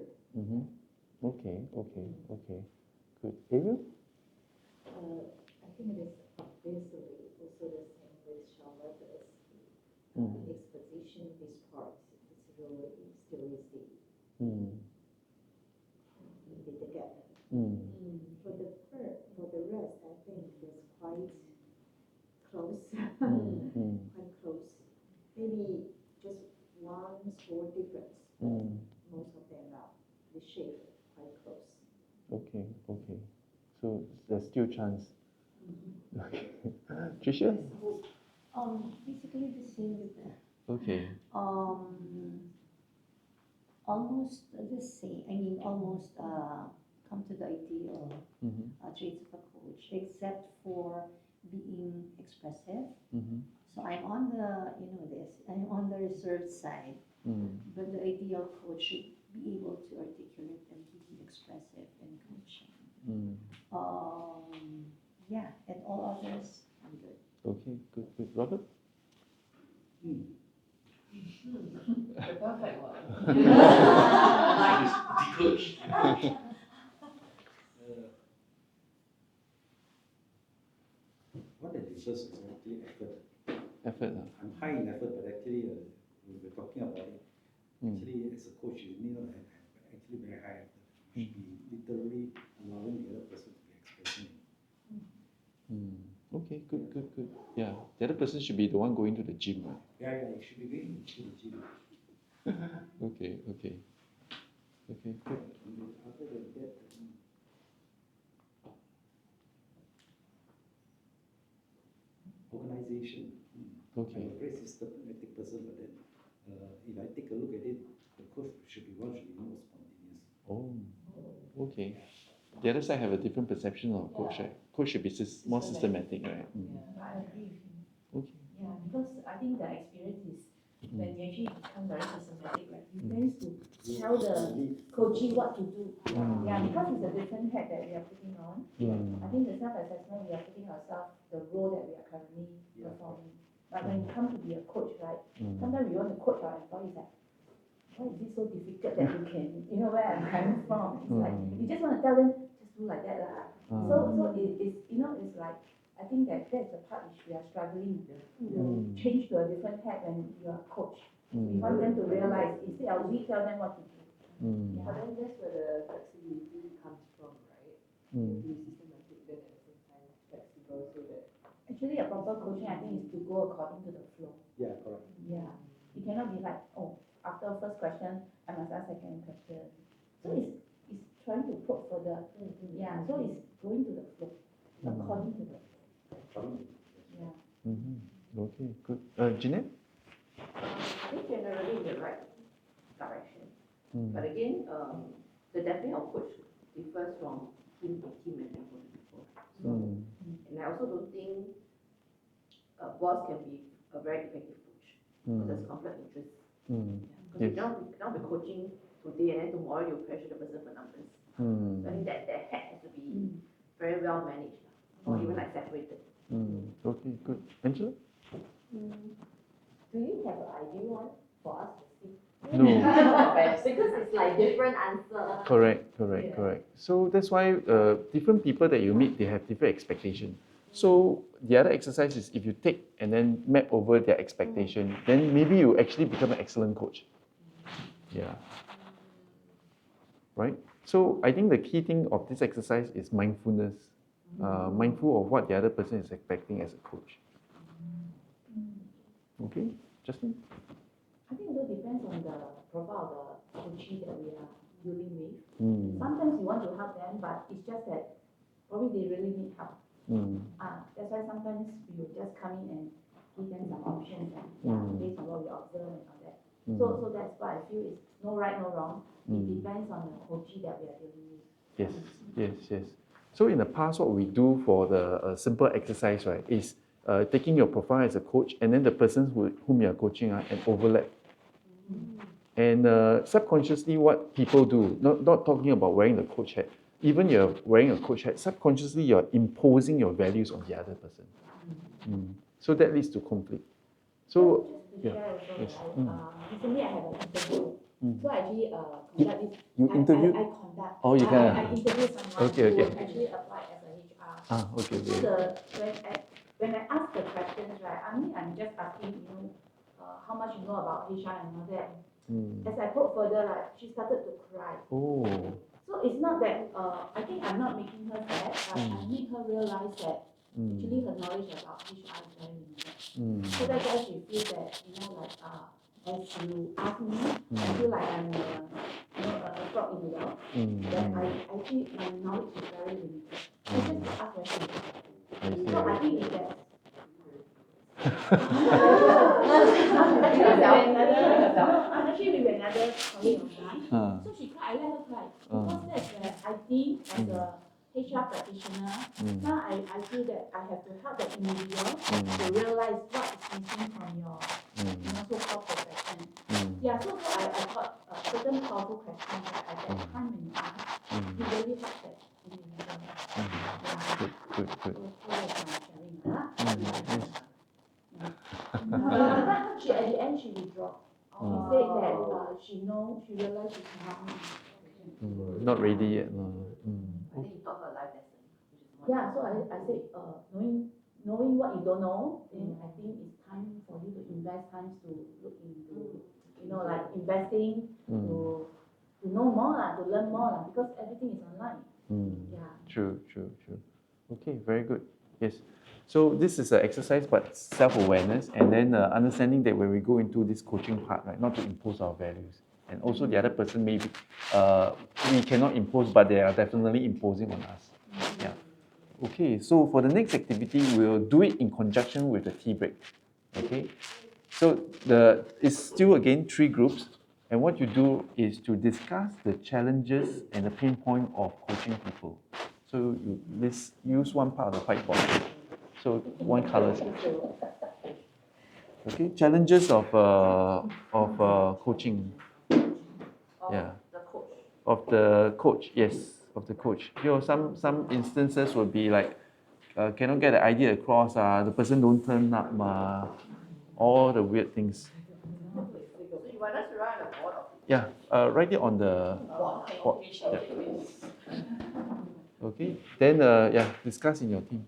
Okay. Good. Ariel? I think it is obviously also the same with Charlotte as the exposition, this part is really still is the gap. For the rest, I think it's quite close, quite close. Maybe just one small difference, but most of them are the shape quite close. Okay. So there's still chance. Okay. Tricia? Basically the same with that. Okay. Almost the same. I mean, almost come to the idea of traits of a coach, except for being expressive. So I'm on the, I'm on the reserved side, but the ideal coach should be able to articulate and be expressive in coaching. Yeah, and all others, I'm good. Okay, good. Robert? The perfect one. Coach. What that differs is actually effort. Effort. I'm high in effort, but actually, when we're talking about it, actually, as a coach, you need not have actually very high effort. You should be literally allowing the other person to be expressing it. Okay, good. Yeah, the other person should be the one going to the gym, right? Yeah, you should be going to the gym. Okay, good. Other than that, organization. Okay. I'm a very systematic person, but then if I take a look at it, the coach should be more spontaneous. Oh, okay. The other side have a different perception of coach, right? Coach should be more systematic, right? I agree with you. Okay. Yeah, because I think the experience is when you actually become very systematic, like you tend to tell the coachee what to do. Yeah, because it's a different hat that we are putting on. I think the self-assessment, we are putting ourselves the role that we are currently performing. But when you come to be a coach, right, sometimes we want to coach our employees like, why is it so difficult that you can, where I'm coming from? It's like, you just want to tell them, just do like that. So it's, it's like, I think that's the part which we are struggling with. Change to a different hat when you are a coach. We want them to realize, instead of we tell them what to do. But then that's where the flexibility comes from, right? Be systematic, then at the same time flexible, so that. Actually, a proper coaching, I think, is to go according to the flow. Yeah, correct. Yeah. You cannot be like, after first question, I must ask second question. So it's trying to probe further. Yeah, so it's going to the flow, according to the flow. Yeah. Okay, good. Jeanette? I think generally in the right direction. Mm. But again, the definition of coach differs from team to team and people to people. So, Mm. and I also don't think a boss can be a very effective coach. Mm. There's conflict of interest. Mm. Because you cannot be coaching today and then tomorrow you pressure the person for numbers. Mm. So I think that head has to be very well managed, or even like separated. Mm. Okay, good. Angela? Do you have an ideal one for us to see? No. Because it's like different answer. Correct. Yeah. So that's why different people that you meet, they have different expectations. So the other exercise is if you take and then map over their expectation, then maybe you actually become an excellent coach. Yeah. Right? So I think the key thing of this exercise is mindfulness. Mindful of what the other person is expecting as a coach. Okay, Justin? I think it also depends on the profile of the coachee that we are dealing with. Mm. Sometimes you want to help them, but it's just that probably they really need help. Mm. That's why sometimes we will just come in and give them some options and based on what we observe and all that. So that's why I feel it's no right, no wrong. It depends on the coachee that we are dealing with. Yes. So in the past, what we do for the simple exercise, right, is taking your profile as a coach and then the person whom you are coaching and overlap. And subconsciously, what people do, not talking about wearing the coach hat, even you're wearing a coach hat, subconsciously you're imposing your values on the other person. So that leads to conflict. So, Just to share also, right? Recently I had an interview. So I actually conduct this. You interviewed? I conduct. Oh, you can. I interviewed someone Okay. who actually applied as a HR. Okay. So when I ask the questions, right, I mean, I'm just asking, how much you know about HR and all that. As I probe further, right, she started to cry. Oh. So it's not that, I think I'm not making her sad, but I make her realize that actually her knowledge about HR is very limited. So that's why she feels that, like, as you ask me, I feel like I'm a frog in the well. That I think my knowledge is very limited. I just ask questions. So I think it's that. Actually, with another colleague of mine. So she cried, I let her cry. Because that's where I think as a HR practitioner, now I feel that I have to help the individual to realize what is missing from your so-called profession. Yeah, so I thought certain powerful questions that at that time when you ask, it really helps that individual. Good. So that's my sharing. She at the end she withdrew. She said that she realized she cannot make. Not ready yet. I think you taught her a life lesson. Yeah, so I said, knowing what you don't know, then I think it's time for you to invest time to look into, like investing to know more, to learn more, because everything is online. Yeah. True. Okay, very good. Yes. So this is an exercise, but self-awareness, and then understanding that when we go into this coaching part, right, not to impose our values. And also the other person maybe, we cannot impose, but they are definitely imposing on us. Yeah. Okay, so for the next activity, we'll do it in conjunction with the tea break. Okay. So it's still again 3 groups. And what you do is to discuss the challenges and the pain point of coaching people. So you use one part of the whiteboard. So one color. Okay, challenges of coaching. Yeah. The coach. Of the coach, yes, of the coach. Some instances would be like cannot get the idea across. The person don't turn up. All the weird things. So you want us to write on the board? Yeah, write it on the board. Yeah. Okay, then discuss in your team.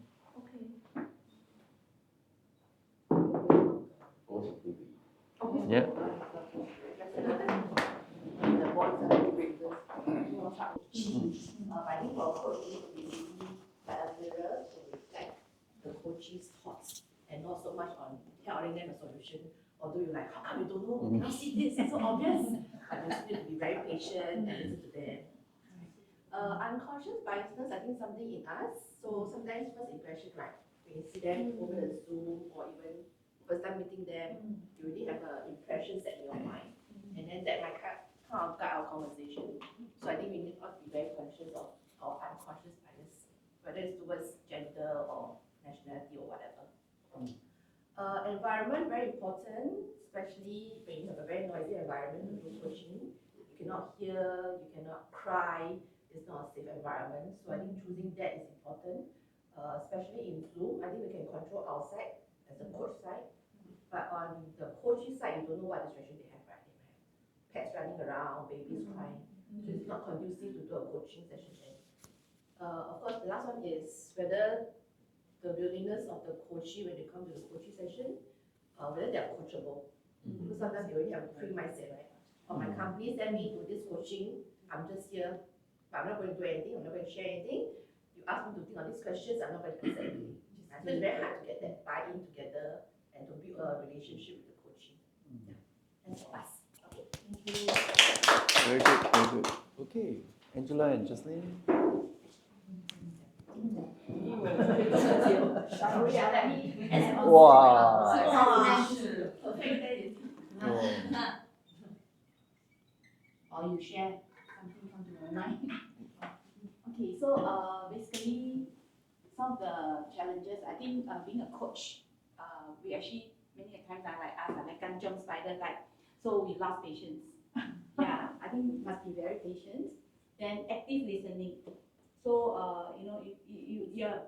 Yeah. I think for a coach, you need to be like a mirror to reflect the coach's thoughts and not so much on telling them a solution. Although you're like, how come you don't know? Cannot see this, it's so obvious. But you still need to be very patient and listen to them. Unconscious biasness, I think something in us. So sometimes first impression, right? When you see them over the Zoom or even over first time meeting them, you already have an impression set in your mind, and then that might kind of guide our conversation. So I think we need not be very conscious of our unconscious bias, whether it's towards gender or nationality or whatever. Environment, very important, especially when you have a very noisy environment to do coaching. You cannot hear, you cannot cry, it's not a safe environment. So I think choosing that is important, especially in Zoom. I think we can control our side as a coach side, but on the coaching side, you don't know what distraction they have, right? They might have pets running around, babies crying, so it's not conducive to do a coaching session then. Of course, the last one is whether the willingness of the coachee when they come to the coaching session, whether they are coachable. Because sometimes they already have a pre-mindset, right? Or my company send me to this coaching, I'm just here, but I'm not going to do anything, I'm not going to share anything. You ask me to think on these questions, I'm not going to answer anything. So it's very hard to get that buy-in together and to build a relationship with the coachee. Yeah. That's for us. Okay. Thank you. Very good, very good. Okay, Angela and Jocelyn. Wow. Or you share something come to your mind. Okay, so basically some of the challenges, I think being a coach, we actually many times are like us, like kanchiong spider type. So we lost patience. Yeah, I think must be very patient. Then active listening. So you know, you're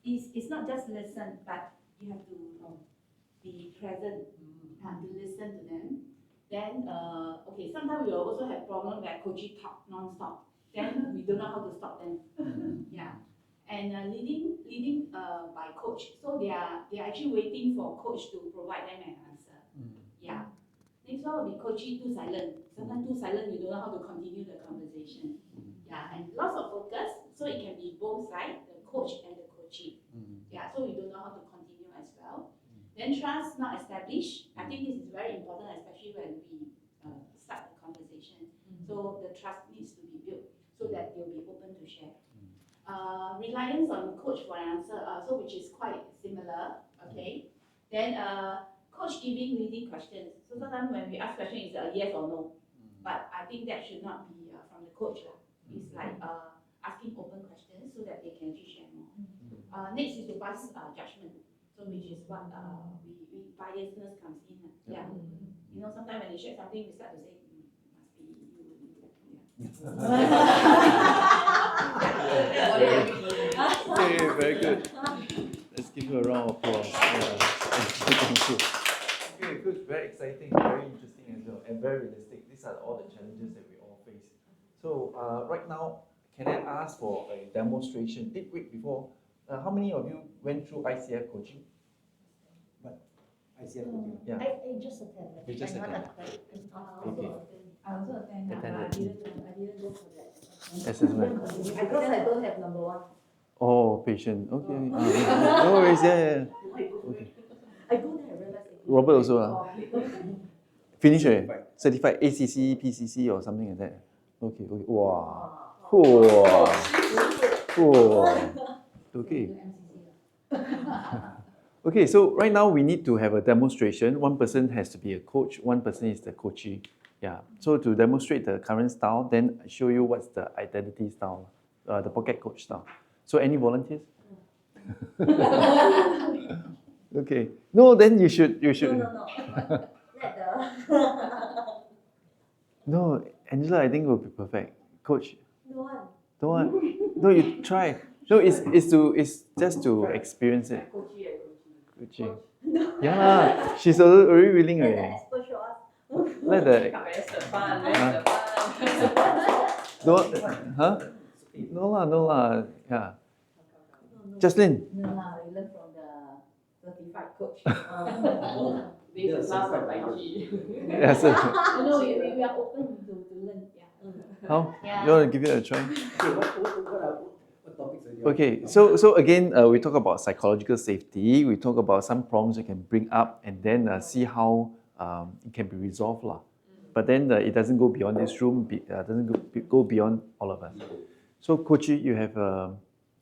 it's not just listen, but you have to be present to listen to them. Then okay, sometimes we will also have problem where coaching talk non-stop. Then we don't know how to stop them. Yeah, and leading by coach. So they are actually waiting for coach to provide them an answer. Yeah. Next one will be coaching too silent. Sometimes too silent, you don't know how to continue the conversation. Yeah, and lots of focus, so it can be both sides, the coach and the coachee. Yeah, so we don't know how to continue as well. Then trust not established. I think this is very important, especially when we start the conversation. So the trust needs to be built so that they'll be open to share. Reliance on coach for an answer, so which is quite similar. Okay. Then coach leading questions. So sometimes when we ask questions, it's a yes or no. But I think that should not be from the coach. It's like asking open questions so that they can actually share more. Next is to pass judgment. So which is what we biasness comes in. Yeah. You know, sometimes when they share something, we start to say, must be you. Okay, very good. Let's give her a round of applause. Yeah. Thank you. Okay, good. Very exciting, very interesting as well, and very realistic. These are all the challenges that we all face. So right now, can I ask for a demonstration? Wait, before, how many of you went through ICF coaching? ICF coaching. Yeah. I just attended. You just I'm not attended. Okay. I also attended, but I didn't go for that. Assessment. Because I don't have number one. Oh, patient. Okay. No worries. Yeah. Okay. I go there, I realize. Robert also. Finish already? Certified ACC, PCC or something like that. Okay. Okay. Wow. Wow. Okay. Okay, so right now we need to have a demonstration. One person has to be a coach, one person is the coachee. Yeah, so to demonstrate the current style, then I show you what's the identity style, the pocket coach style. So any volunteers? Okay. No, then you should. No. Let the. No, Angela, I think it will be perfect. Coach. No one. Don't want. No, you try. No, it's just to experience it. Coaching. Yeah, she's already willing Let the already. expert show us. Let the. No, huh? No lah. Yeah. Jocelyn. No, we learn from the certified coach. This is last of IG. Yes. No, we are open to learn. Yeah. How? Yeah. You want to give it a try? Okay, what topics are you? Okay, so again, we talk about psychological safety. We talk about some problems you can bring up, and then see how it can be resolved, lah. But then it doesn't go beyond this room. Doesn't go beyond all of us. So, Coachy, you have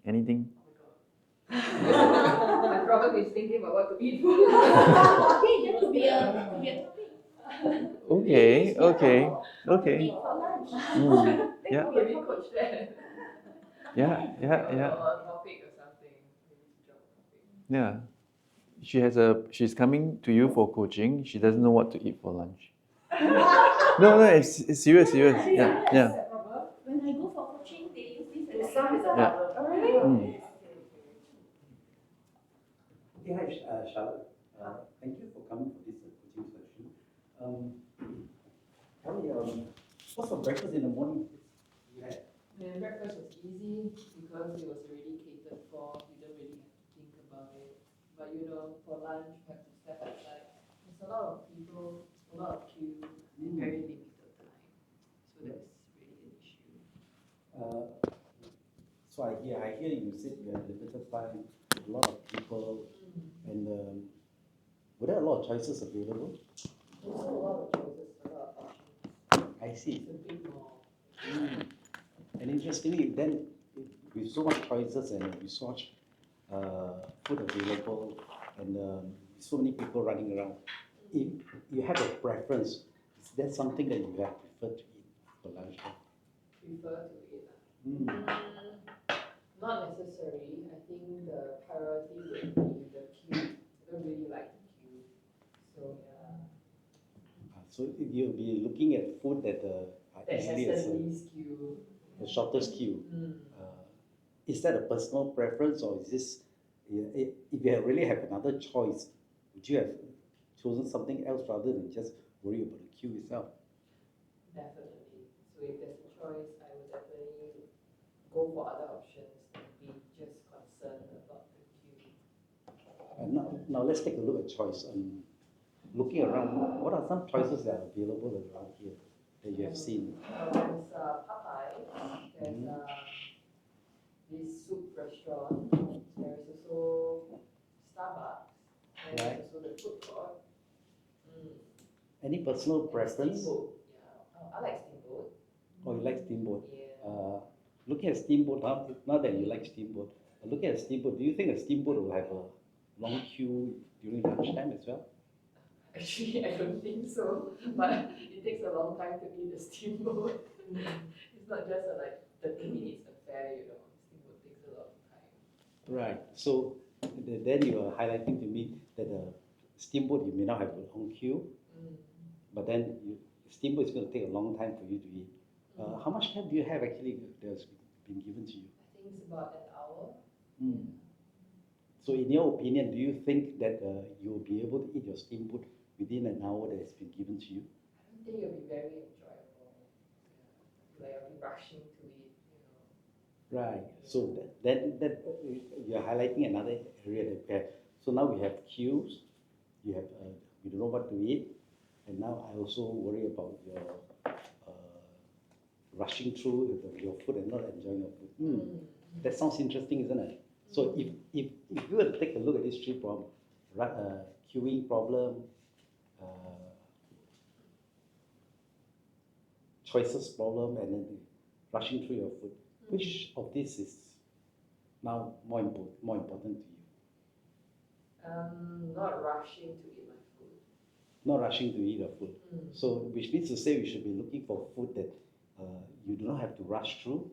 anything? Robert is thinking about what to eat for Okay, that could be a topic. Okay, okay, okay. Eat for lunch. Yeah, Maybe coach that. yeah, yeah. Or a topic or something. Maybe to drop a topic. Yeah. She's coming to you for coaching. She doesn't know what to eat for lunch. No, it's serious. Yeah, yeah. When I go for coaching, they use this as Some an is a Yeah. problem. Oh, really? Mm. Yeah, hi, Charlotte. Thank you for coming for this coaching session. Tell me, what's for breakfast in the morning you had? The breakfast was easy because it was already catered for. You don't really have to think about it. But you know, for lunch, you have to step aside. There's a lot of people, a lot of queue, and very limited time. So that's really an issue. So I hear you said you had limited time, a lot of people, and were there a lot of choices available? There's a lot of choices, a lot of options. I see. It's a big mall. And interestingly, then with so much choices and with so much food available and so many people running around, if you have a preference, is that something that you have preferred to eat for lunch? Prefer to eat. Not necessary. I think the priority would be the queue. I don't really like the queue. So yeah. So if you'll be looking at food that are That has easily the accessible, least queue. the shortest queue, Mm. is that a personal preference or is this, if you really have another choice, would you have chosen something else rather than just worry about the queue itself? Definitely. So if there's a choice, I would definitely go for other options than be just concerned about the queue. Now let's take a look at choice. Looking around, what are some choices that are available around here that you have seen? There's Popeye. There's this soup restaurant. There's also Starbucks. And Right. there's also the food court. Any personal And preference? Steamboat. Yeah. Oh, I like steamboat. Or you like steamboat? Yeah. Looking at steamboat, now that you like steamboat, looking at steamboat, do you think a steamboat will have a long queue during lunchtime as well? Actually, I don't think so. But it takes a long time to eat a steamboat. It's not just like 30 minutes affair, you know. Steamboat takes a lot of time. Right. So then you are highlighting to me that the steamboat you may not have a long queue, but then steamboat is going to take a long time for you to eat. How much time do you have actually that's been given to you? I think it's about an hour. So in your opinion, do you think that you will be able to eat your steamboat within an hour that has been given to you? I don't think it'll be very enjoyable. Yeah. Like I'll be rushing to it, you know. Right. So that you're highlighting another area that we have. So now we have queues. You have you don't know what to eat, and now I also worry about your rushing through your food and not enjoying your food. That sounds interesting, isn't it? So if you were to take a look at these three problems, queuing problem, choices problem, and then rushing through your food, which of this is now more important to you? Not rushing to eat my food. Not rushing to eat your food. So which means to say we should be looking for food that you do not have to rush through,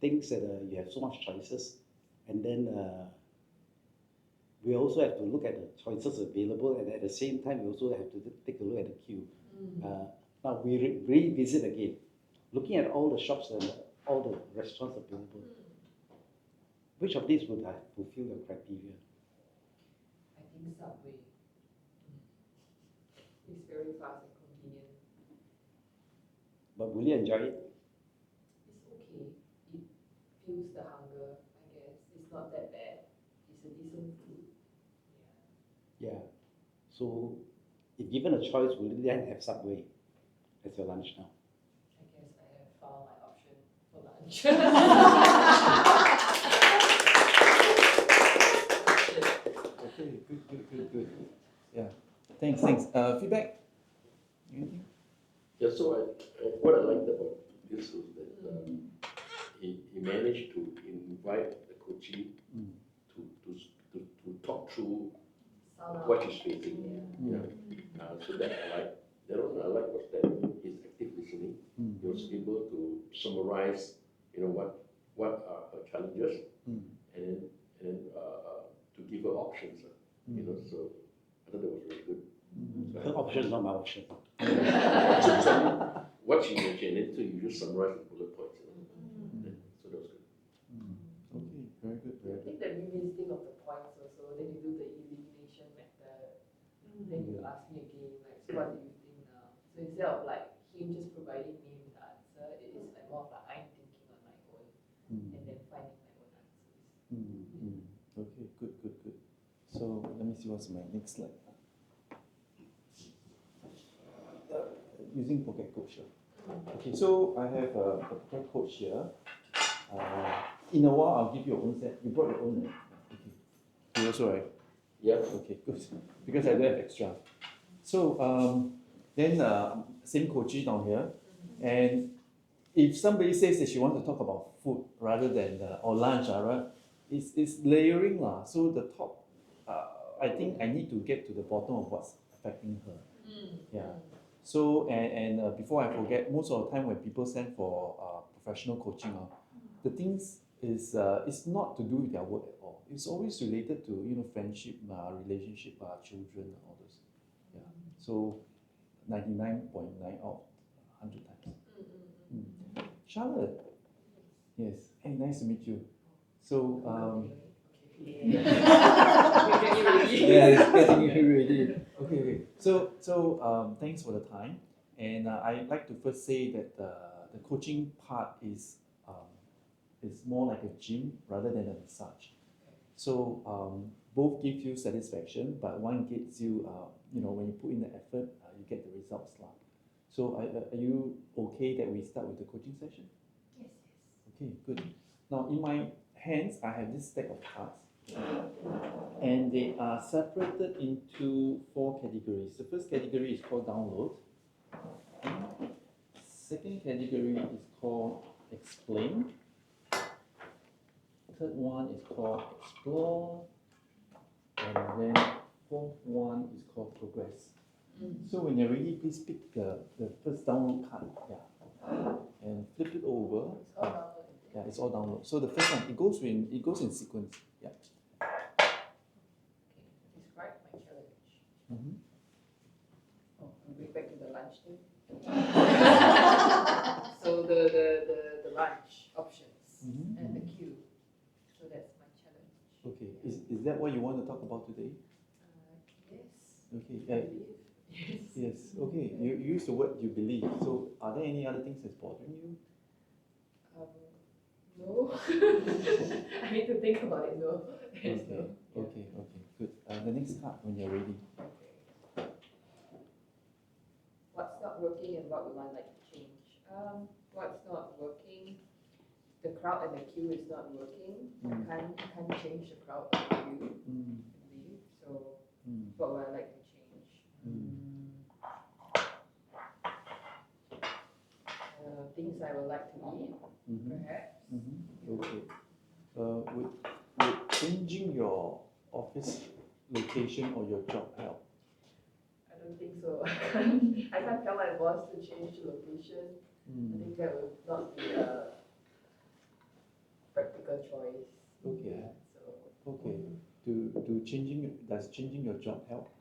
things that you have so much choices, and then we also have to look at the choices available, and at the same time we also have to take a look at the queue. Now we revisit again, looking at all the shops and all the restaurants available. Which of these would fulfill the criteria? I think Subway. It's very fast and convenient. But will you enjoy it? It's okay. It fuels the hunger, I guess. It's not that bad. It's a decent food. Yeah. So if given a choice, will you then have Subway as your lunch now? I guess I have found my option for lunch. Okay, good. Yeah. Thanks. Feedback? Anything? Yeah, so what I liked about this was that he managed to invite the coachee to talk through Sound out. what he's facing. Yeah. So that I like. That one I like was that his active listening. He was able to summarize, what are her challenges, and then to give her options. So I thought that was very good. Her option is not my option. What she mentioned, and so you just summarize the bullet points. So that was good. Okay, very good, very I good. think the revisiting of the points also, then you do the elimination method, then you ask me again, like, so what do you think now? So instead of like him just providing me with the answer, it is like more of like I'm thinking on my own and then finding my own answers. Okay, good, good, good. So let me see what's my next slide. Using Pocket Coach here. Okay, so I have a Pocket Coach here. In a while, I'll give you your own set. You brought your own, right? Okay. You also, right? Yeah. Okay, good. Because I don't have extra. So then same coaching down here. And if somebody says that she wants to talk about food rather than or lunch, right? It's layering lah. So the top, I think I need to get to the bottom of what's affecting her. Yeah. So and before I forget, most of the time when people send for professional coaching, the things is it's not to do with their work at all. It's always related to friendship, relationship, children, all those. Yeah. So 99.9 out of 100 times. Charlotte. Yes. Hey, nice to meet you. So yeah, it's getting you ready. Okay. So thanks for the time, and I'd like to first say that the coaching part is more like a gym rather than a massage. So both give you satisfaction, but one gives you when you put in the effort, you get the results lah. So are you okay that we start with the coaching session? Yes. Okay, good. Now in my hands, I have this stack of cards. And they are separated into 4 categories. The first category is called download. Second category is called explain. Third one is called explore. And then fourth one is called progress. So when you're ready, please pick the first download card. Yeah. And flip it over. It's all download. Yeah, it's all download. So the first one, it goes in sequence. Yeah. Describe my challenge. Mm-hmm. Oh, I'm going back to the lunch thing. So the lunch options and the queue. So that's my challenge. Okay. Is that what you want to talk about today? Yes. Okay. I believe. Yes. Yes. Okay. You use the word you believe. So are there any other things that's bothering you? No. I need to think about it. No. There's Okay. no. Okay. Good. The next card when you're ready. Okay. What's not working and what would I like to change? What's not working? The crowd and the queue is not working. I can't change the crowd and the queue. I believe. So what would I like to change? Things I would like to eat, perhaps. Okay. Would changing your office location or your job help? I don't think so. I can't tell my boss to change the location. I think that would not be a practical choice. Okay. So Okay. Does changing your job help?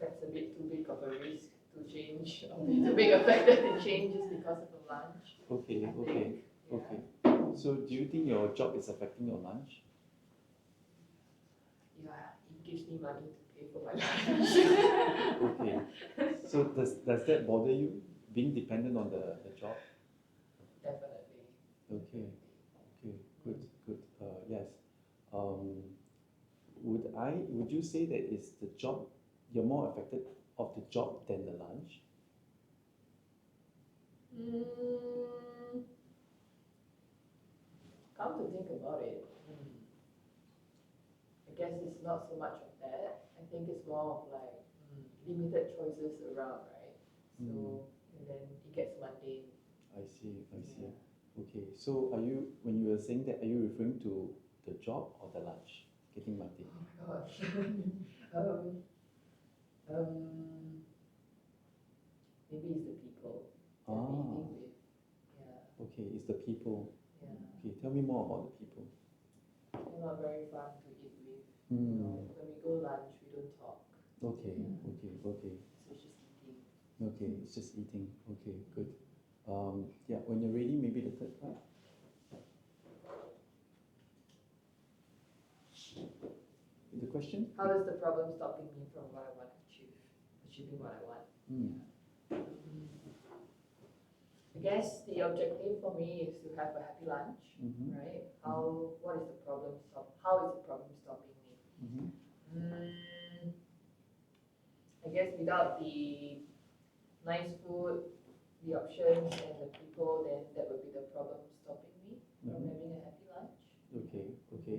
that's a bit too big of a risk to change, or too big a factor to change just because of the lunch. Okay. I Okay. think, yeah. Okay. So do you think your job is affecting your lunch? Yeah, it gives me money to pay for my lunch. Okay. So does that bother you, being dependent on the job? Definitely. Okay. Good. Yes. Would you say that it's the job, you're more affected of the job than the lunch? Come to think about it, I guess it's not so much of that. I think it's more of like limited choices around, right? So and then it gets mundane. I see. Okay. So when you were saying that, are you referring to the job or the lunch? getting mati? Oh my gosh. um, maybe it's the people that we're eating with. Yeah, Okay, it's the people. yeah. Okay, tell me more about the people. They're not very fun to eat with. Mm. When we go lunch, we don't talk. Okay, Yeah. okay. So it's just eating. Okay, it's just eating. Okay, good. Yeah, when you're ready, maybe the third part. The question? How is the problem stopping me from what I want to achieving what I want? Mm. I guess the objective for me is to have a happy lunch, Mm-hmm. right? What is the problem how is the problem stopping me? Mm-hmm. I guess without the nice food, the options and the people, then that would be the problem stopping me from Mhm. having a happy lunch. Okay, okay.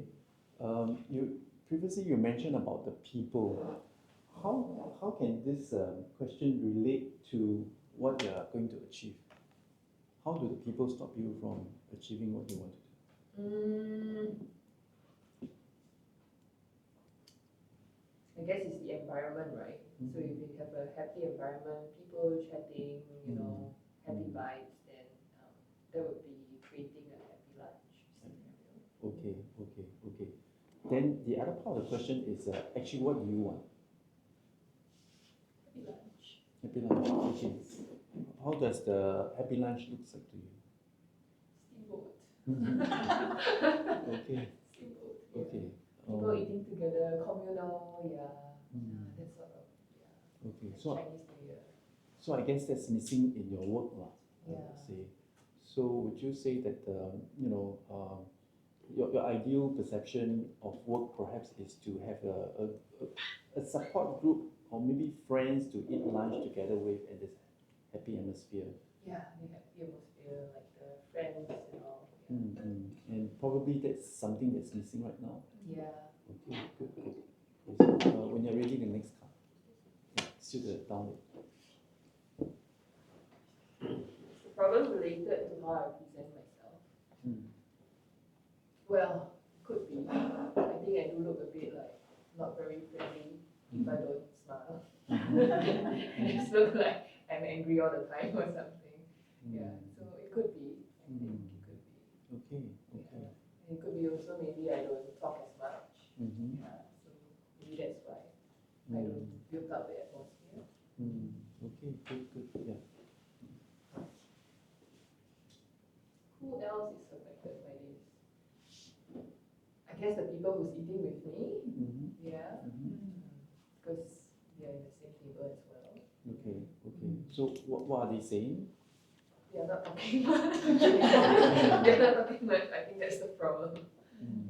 You previously you mentioned about the people. How can this question relate to what you are going to achieve? How do the people stop you from achieving what you want to do? I guess it's the environment, right? So if you have a happy environment, people chatting, happy vibes, then that would be creating a happy lunch scenario. Okay. Then the other part of the question is actually what do you want? Happy lunch. Happy lunch. Okay. How does the happy lunch look like to you? Steamboat. Okay. Steamboat. Yeah. Okay. People eating together, communal, that sort of, Okay. like So Chinese New Year. I guess that's missing in your work, lah. I Yeah. would say. So would you say that your ideal perception of work perhaps is to have a support group or maybe friends to eat lunch together with in this happy atmosphere? Yeah, the happy atmosphere, like the friends and all. And probably that's something that's missing right now. Yeah. Okay, good. Okay, so, when you're ready, the next card. Yeah, still the download. The problem related to how I present myself. Well, could be. I think I do look a bit like not very friendly if I don't smile. I just look like I'm angry all the time or something. Yeah, so it could be. I think it could be. Okay. Yeah. And it could be also maybe I don't talk as much. Mm-hmm. Yeah, so maybe that's why I don't build up the atmosphere. Okay, good. Yeah. Who else is affected by this? I guess the people who's eating with me. Yeah. Because they're in the same table as well. Okay. So what are they saying? They are not talking much. They're not talking much. I think that's the problem.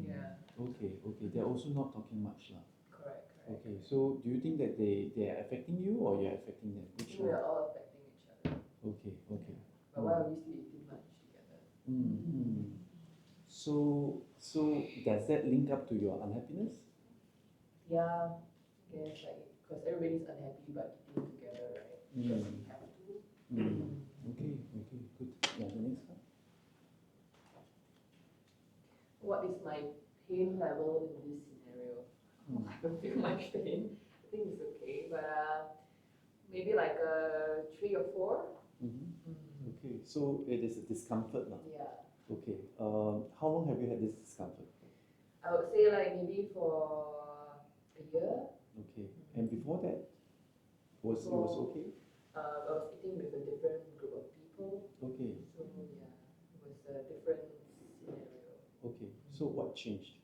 Yeah. Okay. They're also not talking much, lah. Correct. Okay. So do you think that they are affecting you or you're affecting them? I think we are all affecting each other. Okay. But why are we still eating lunch together? So does that link up to your unhappiness? Yeah. I guess because everybody's unhappy but eating together, right? Because we have to. Okay, good. Yeah, the next one. What is my pain level in this scenario? I don't feel much pain. I think it's okay, but maybe like a 3 or 4. Okay, so it is a discomfort now. Yeah. Okay. How long have you had this discomfort? I would say like maybe for a year. Okay. And before that, it was okay? I was eating with a different group of people. Okay. So yeah, it was a different scenario. Okay. So what changed?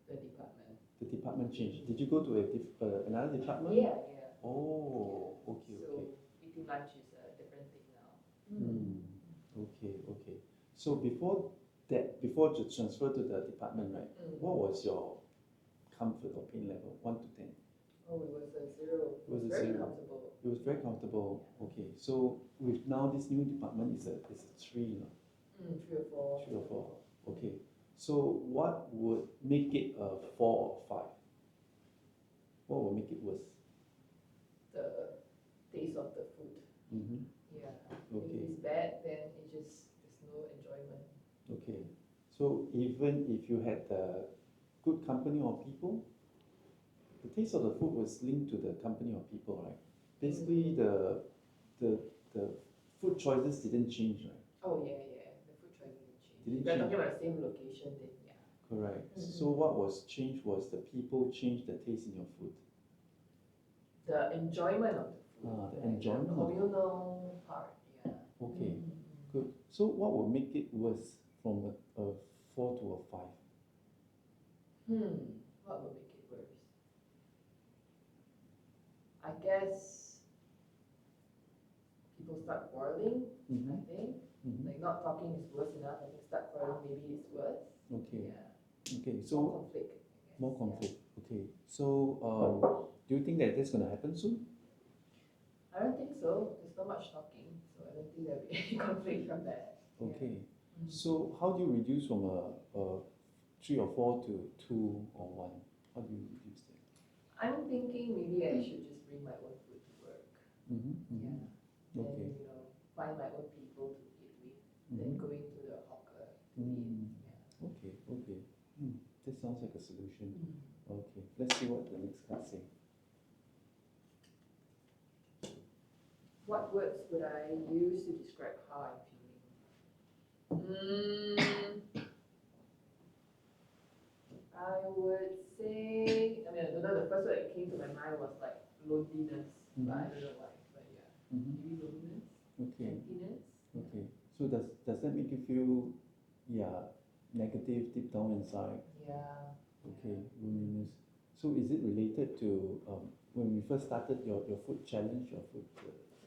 The department. The department changed. Did you go to another department? Yeah. Oh, okay. So eating lunch is a different thing now. Okay. So before you transfer to the department, right? What was your comfort or pain level, 1 to 10? Oh, it was a 0. It was a very 0. comfortable. It was very comfortable. Okay. So with now this new department is a 3, no? 3 or 4. 3 or 4. Okay. So what would make it a 4 or 5? What would make it worse? The taste of the food. Yeah. Okay. If it's bad, then there's no enjoyment. Okay. So even if you had the good company or people. The taste of the food was linked to the company or people, right? Basically, the food choices didn't change, right? Oh, yeah, yeah, the food choices will change. Didn't If we're change. talking about the same location, then yeah. Correct. So what was changed was the people changed the taste in your food. The enjoyment of the food. Ah, the like enjoyment of- communal part, yeah. Okay, good. So what would make it worse from a 4 to a 5? What would make it worse? I guess people start quarreling, I Mm-hmm. think. Mm-hmm. Like not talking is worse enough, I think start quarreling maybe it's worse. Okay. Yeah. Okay. More So conflict. I guess, more yeah. conflict. Okay. So do you think that that's going to happen soon? I don't think so. There's not much talking, so I don't think there'll be any conflict from that. Okay. Mm. So how do you reduce from a 3 or 4 to 2 or 1? How do you reduce that? I'm thinking maybe I should just bring my own food to work. Mm-hmm. Mm-hmm. Yeah. Okay. Then, find my own people to eat with. Then Mm-hmm. going to the hawker to Mm. eat. Yeah. Okay. Okay. That sounds like a solution. Mm. Okay. Let's see what the next card say. What words would I use to describe how I'm feeling? I would say, I don't know, the first word that came to my mind was like loneliness, but I don't know why, but yeah, Mm-hmm. maybe loneliness, Okay. emptiness. Okay. So does that make you feel, negative deep down inside? Yeah. Okay, loneliness. So is it related to when we first started your food challenge, your food?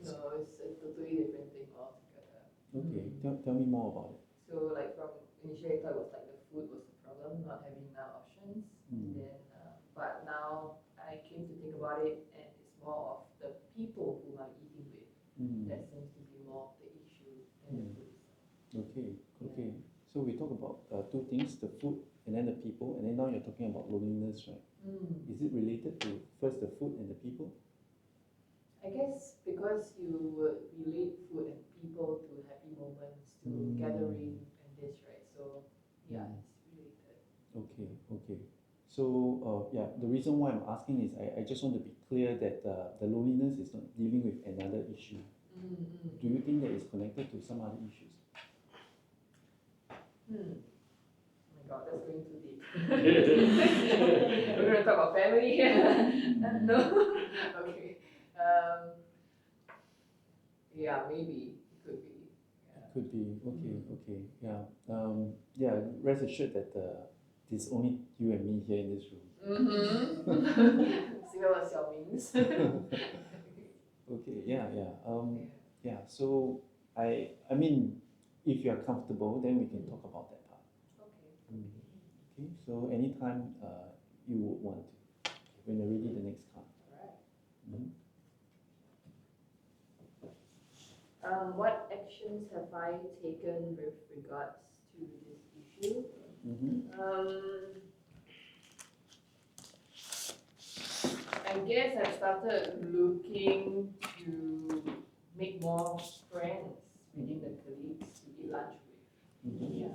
No, it's a totally different thing altogether. Okay, tell me more about it. So like from initially I thought it was like the food was the problem, not having enough options. Mm. Then, but now I came to think about it, and it's more of the people who I'm eating with Mm. that seems to be more of the issue than the food itself. Okay, okay. So we talk about two things: the food and then the people, and then now you're talking about loneliness, right? Is it related to first the food and the people? I guess because you would relate food and people to happy moments, to gathering and this, right? So yeah, it's related. Okay, okay. So the reason why I'm asking is I just want to be clear that the loneliness is not dealing with another issue. Do you think that is connected to some other issues? Oh my God, that's going too deep. We're going to talk about family. No. Okay. Yeah, maybe it could be. Yeah. Could be. Okay, okay. Yeah. Rest assured that there's only you and me here in this room. See what Xiao Ming's. Okay. Yeah. So I mean, if you are comfortable, then we can talk about that part. Okay. Okay. So anytime you would want to, when you're ready, the next card. What actions have I taken with regards to this issue? I guess I've started looking to make more friends within the colleagues to eat lunch with. Yeah.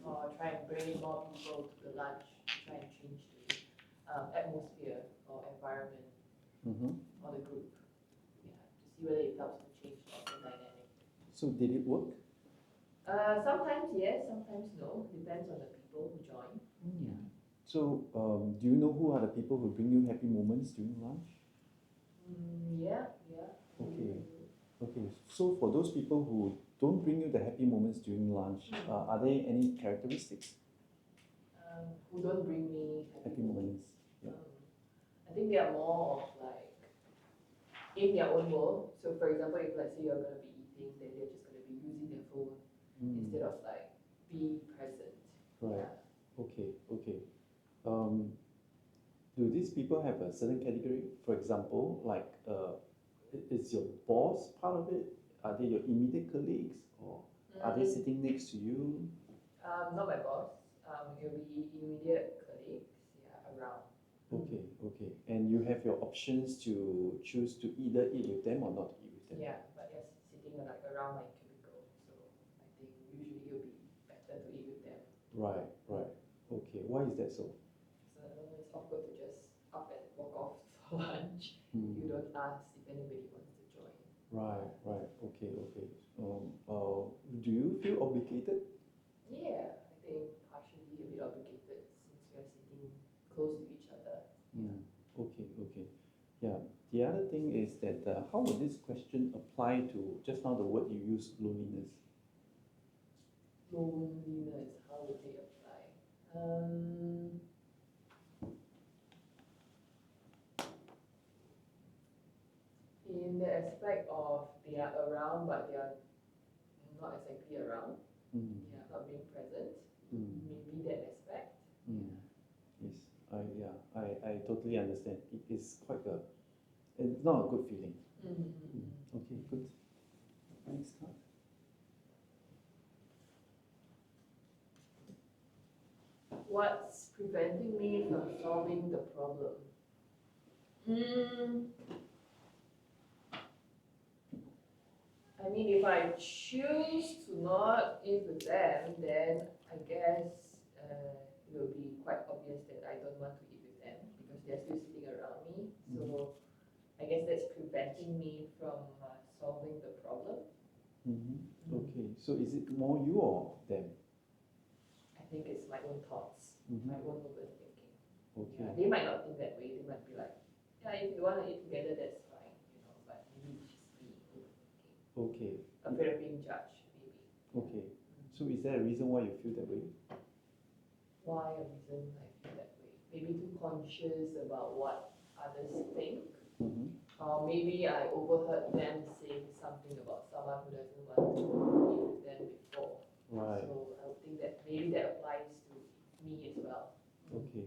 Or try and bring more people to the lunch, try and change the atmosphere or environment or the group. Yeah, to see whether it helps to change the dynamic. So did it work? Sometimes yes, sometimes no. Depends on the people who join. Yeah. So do you know who are the people who bring you happy moments during lunch? Yeah. Okay. So for those people who don't bring you the happy moments during lunch, are there any characteristics? Who don't bring me Happy moments. Yeah. I think they are more of like in their own world. So for example, if let's say you're going to be eating, then they're just going to be using their phone instead of like being present. Right. Okay. Do these people have a certain category? For example, like is your boss part of it? Are they your immediate colleagues, or are they sitting next to you? Not my boss. It will be immediate colleagues. Yeah, around. Okay. And you have your options to choose to either eat with them or not eat with them. Yeah, but yes, sitting like around my cubicle. So I think usually it will be better to eat with them. Right. Okay. Why is that so? it's awkward to just up and walk off for lunch. You don't ask if anybody wants to join. Right, right. Okay, okay. Do you feel obligated? Yeah, I think partially a bit obligated since we are sitting close to each other. Okay, okay. Yeah. The other thing is that how would this question apply to just now the word you used, loneliness? Loneliness, how would they apply? In the aspect of they are around but they are not exactly around, yeah, not being present, maybe that aspect. Yes, I totally understand. It is quite it's not a good feeling. Okay, good. Next card. What's preventing me from solving the problem? I mean, if I choose to not eat with them, then I guess it will be quite obvious that I don't want to eat with them because they're still sitting around me. So I guess that's preventing me from solving the problem. Okay, so is it more you or them? I think it's my own thoughts, my own overthinking. Okay. Yeah, they might not think that way. They might be like, yeah, if you want to eat together, that's fine, but maybe it's just me overthinking. Okay. Afraid of being judged, maybe. Okay. So is there a reason why you feel that way? Why a reason I feel that way? Maybe too conscious about what others think. Or maybe I overheard them saying something about someone who doesn't want to eat with them before. Right. So I would think that maybe that applies to me as well. Okay.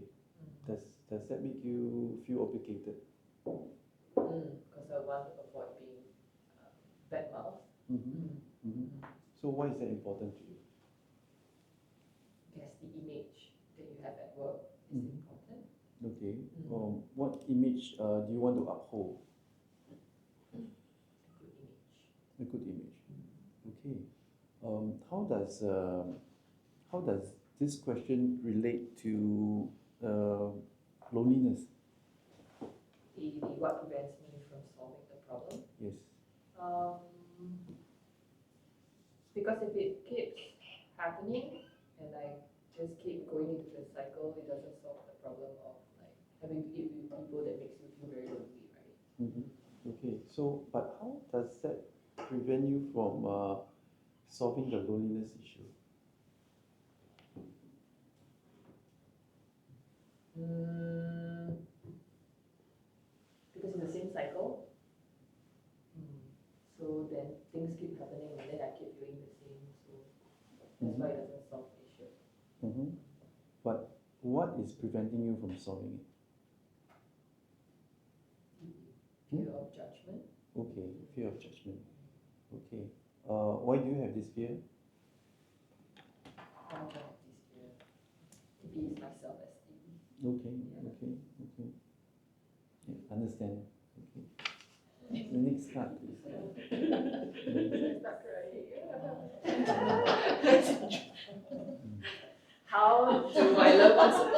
Does that make you feel obligated? Because I want to avoid being bad-mouthed. So why is that important to you? Guess the image that you have at work is important. Okay. What image do you want to uphold? A good image. A good image. Okay. How does this question relate to loneliness? What prevents me from solving the problem? Yes. Because if it keeps happening and I just keep going into the cycle, it doesn't solve the problem of like having to eat with people that makes you feel very lonely, right? Okay. So, but how does that prevent you from solving the loneliness issue? Because it's the same cycle. So then things keep happening and then I keep doing the same. So that's why it doesn't solve the issue. But what is preventing you from solving it? Fear of judgment. Okay, fear of judgment. Okay. Why do you have this fear? Why do I have this fear? Maybe it's my self-esteem. Okay, okay, okay. Yeah, understand. Okay. The next card, please. Start crying. How do my loved ones support?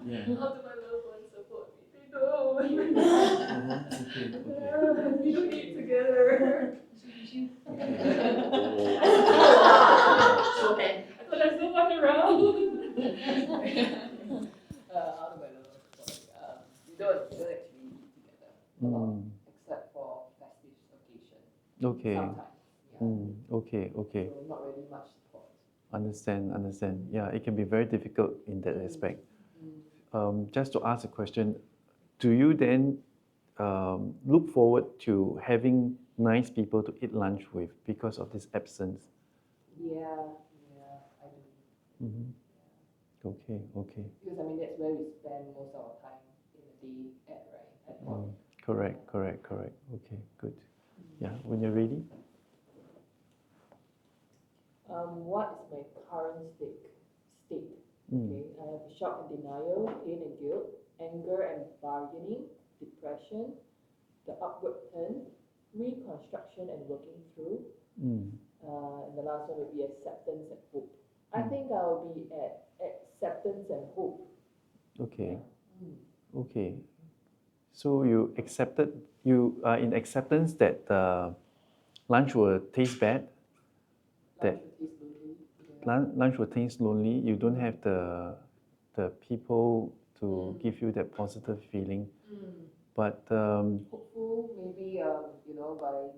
Yeah. How do my loved ones support me? They don't. Okay, okay. We don't eat together. Okay. I thought there's no one around. How do my loved ones support me? We don't actually eat together a lot, except for festive occasions. Okay. Sometimes. Yeah. Okay, okay. So not really much support. Understand. Yeah, it can be very difficult in that aspect. Just to ask a question, do you then look forward to having nice people to eat lunch with because of this absence? Yeah, I do. Okay. Because I mean that's where we spend most of our time in the day at work. Correct. Okay, good. Yeah, when you're ready. What is my current state? Okay, I have shock and denial, pain and guilt, anger and bargaining, depression, the upward turn, reconstruction and working through, and the last one would be acceptance and hope. I think I'll be at acceptance and hope Okay. Mm. Okay. So you are in acceptance that lunch will taste bad, that Lunch will taste lonely. Yeah. lunch will taste lonely. You don't have the people to give you that positive feeling. Mm. But Hopeful, maybe by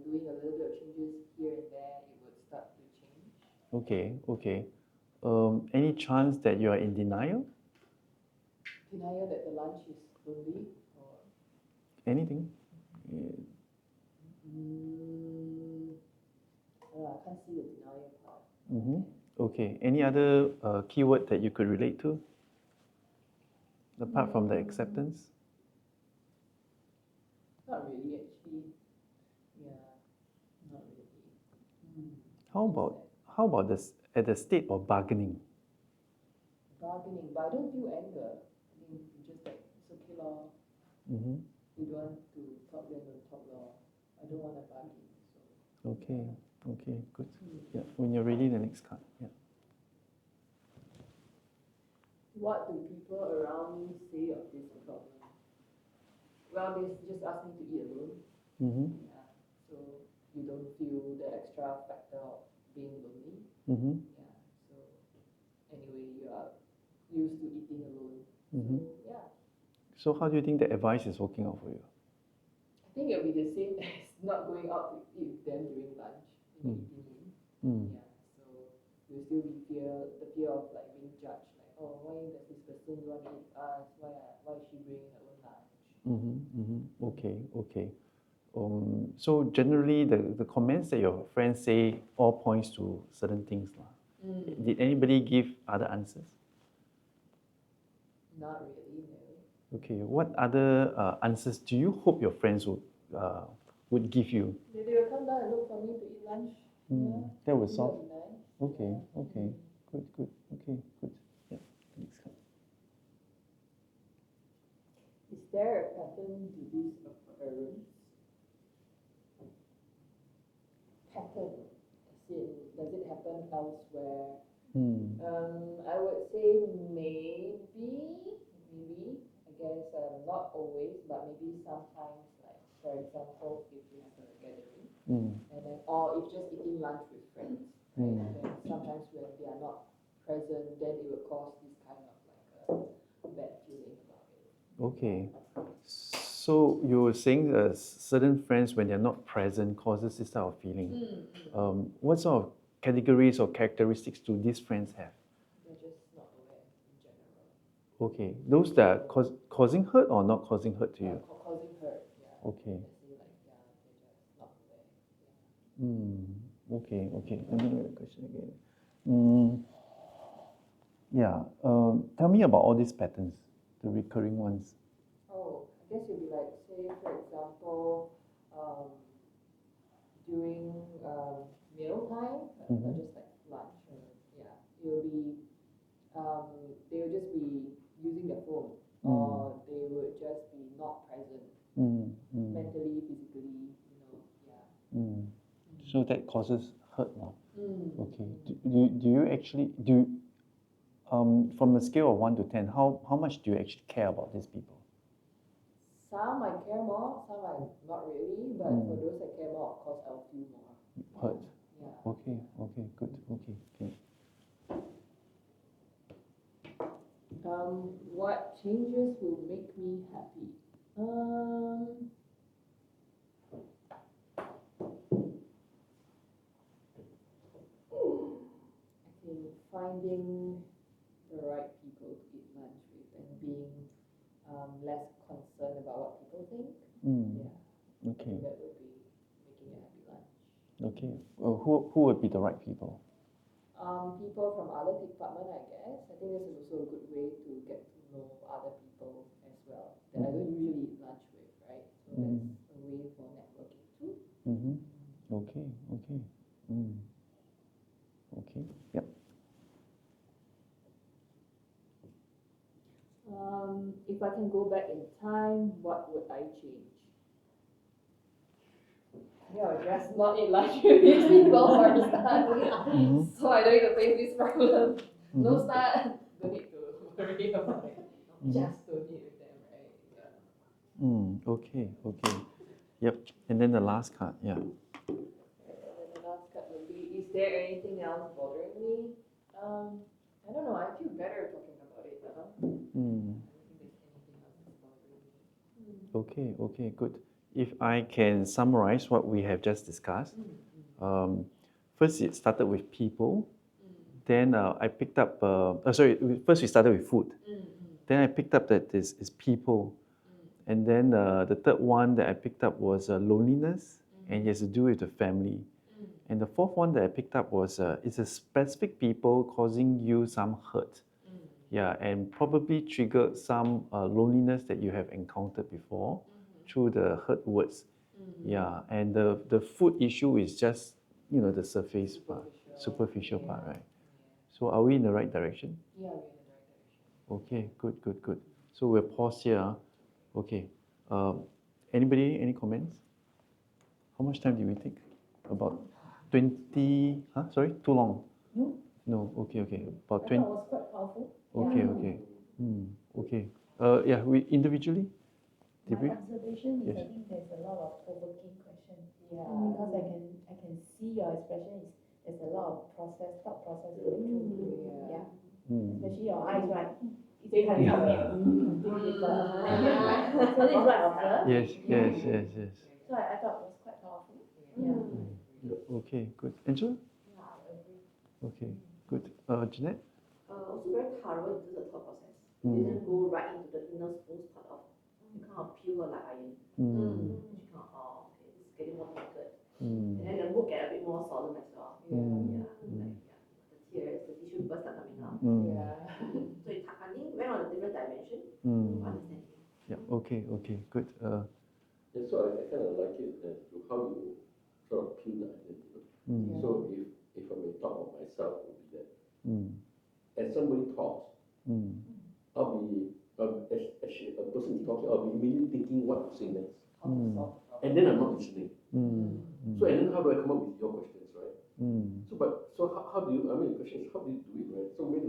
doing a little bit of changes here and there, it would start to change. okay. Any chance that you are in denial? Denial that the lunch is lonely, or Anything? I can't see the denial part. Mm-hmm. Okay. Any other keyword that you could relate to? Apart from the acceptance? Not really, actually. Yeah, not really. Mm. How about this at the state of bargaining? Bargaining, but I don't feel anger. I think it's just like it's okay lor. Mm-hmm. You don't want to talk, then don't talk lor. I don't want to bargain. So. Okay, good. Yeah, when you're ready, the next card. Yeah. What do people around me say of this problem? Well, they just ask me to eat alone. Mm-hmm. Yeah, so you don't feel the extra factor of being lonely. Mm-hmm. Yeah, so anyway, you are used to eating alone. Mm-hmm. So yeah, So how do you think the advice is working out for you? I think it'll be the same as not going out to eat with them during lunch in the evening. Mm. Yeah, so you still be the fear of like being judged, like, oh, why does this person want to eat with us? Why is she bringing her own lunch? Mm-hmm. Mm-hmm. Okay. So generally, the comments that your friends say all points to certain things, lah. Mm. Did anybody give other answers? Not really, no. Okay. What other answers do you hope your friends would give you? Maybe they'll come down and look for me to eat lunch. Yeah. That would That solve. would be nice. Okay. Mm. Good. Okay, good. Yeah. Next card. Is there a pattern to this occurrence? Pattern, as in, does it happen elsewhere? Hmm. I would say maybe, I guess, not always, but maybe sometimes, like, for example, if we have a gathering, and then, or if just eating lunch with friends, right? Then sometimes when they are not present, then it will cause this kind of like a bad feeling about it. Okay. So you were saying certain friends, when they're not present, causes this type of feeling. What sort of categories or characteristics do these friends have? They're just not aware in general. Okay. Those that are causing hurt or not causing hurt to you? Causing hurt, yeah. Okay. As in, like, yeah, they're just not aware. Yeah. Okay. Let me read the question again. Yeah. Tell me about all these patterns, the recurring ones. Oh, I guess you'll be like, say, for example, during meal time, not just like lunch, yeah, it'll be, they will just be using their phone, or they would just be not present, mentally, physically, yeah. So that causes hurt now. Okay. Mm. Do you actually from a scale of 1 to 10, how much do you actually care about these people? Some I care more, some I not really, but for those I care more, of course, I'll feel more. Hurt. Yeah. Okay, good. Okay. What changes will make me happy? I think finding the right people to eat lunch with and being less concerned about what people think. Yeah. Okay. That would be making a happy lunch. Okay. Who would be the right people? People from other department, I guess. I think this is also a good way to get to know other people as well that I don't usually eat lunch with, right? So that's a way for networking too. Okay. Okay. Yep. If I can go back in time, what would I change? Yeah, just not eat lunch with these people for a start. So I don't need to face this problem. No start, don't need to worry about it. just don't eat with them, right? Yeah. Okay, okay. Yep. And then the last card, yeah. And then the last card would be, is there anything else bothering me? I don't know, I feel better talking about it now. I don't think there's anything else that's bothering me. Okay, okay, good. If I can summarize what we have just discussed, first it started with people, then I picked up, first we started with food, then I picked up that this is people, and then the third one that I picked up was loneliness, and it has to do with the family. And the fourth one that I picked up was it's a specific people causing you some hurt. Yeah, and probably triggered some loneliness that you have encountered before through the hurt words. Yeah, and the food issue is just, the surface part, superficial part, right? So are we in the right direction? Yeah, we're in the right direction. Okay, good, good, good. So we'll pause here. Okay. Anybody, any comments? How much time did we take? About 20, sorry, too long? No. No, okay, okay. About I 20. thought it was quite powerful. Okay, okay. Okay. Yeah, we individually? Did we? My observation is Yes. I think there's a lot of provoking questions. Yeah, because I can see your expression is there's a lot of thought process going through. Yeah. Especially your eyes, right? It's kind of So this is what I observed. Yes, yes, yes, yes. So I thought it was quite powerful. Yeah. Okay, good. Angela? Yeah, I agree. Okay, good. Jeanette? Also very thorough into the thought process. Didn't go right into the innermost part of, you kind of peel her like iron. She kind of, okay, this is getting more difficult. And then the mood get a bit more solemn as well. The tears, the tissue burst are coming out. Yeah. So I think went on a different dimension of understanding. Yeah, okay, okay, good. Yeah, so I kind of like it as to how you sort of peel the onion. So if I may talk of myself, it would be that as somebody talks, I'll be as a person is talking, I'll be immediately thinking what to say next, and then I'm not listening. So and then how do I come up with your questions, right? So how do you? I mean, the question is how do you do it, right? So when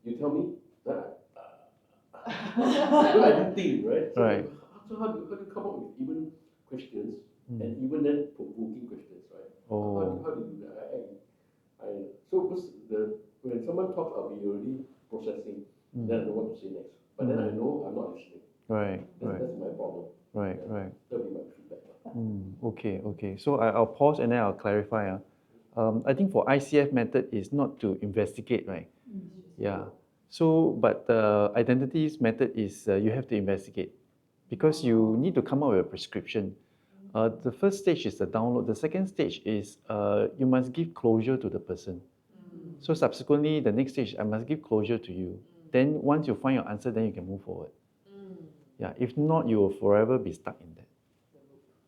you tell me that I didn't think, right? So, Right. So how do you come up with even questions and even then provoking questions, right? Oh. How do you do that? So when someone talks, I'll be already processing. Then I know what to say next. But then I know I'm not listening. Right, right, That's my problem. right, right. That'll be my feedback. Okay, okay. So I'll pause and then I'll clarify. I think for ICF method is not to investigate, right? Yeah. So, but the identities method is you have to investigate because you need to come up with a prescription. The first stage is the download. The second stage is you must give closure to the person. So subsequently, the next stage, I must give closure to you. Then once you find your answer, then you can move forward. Yeah. If not, you will forever be stuck in that.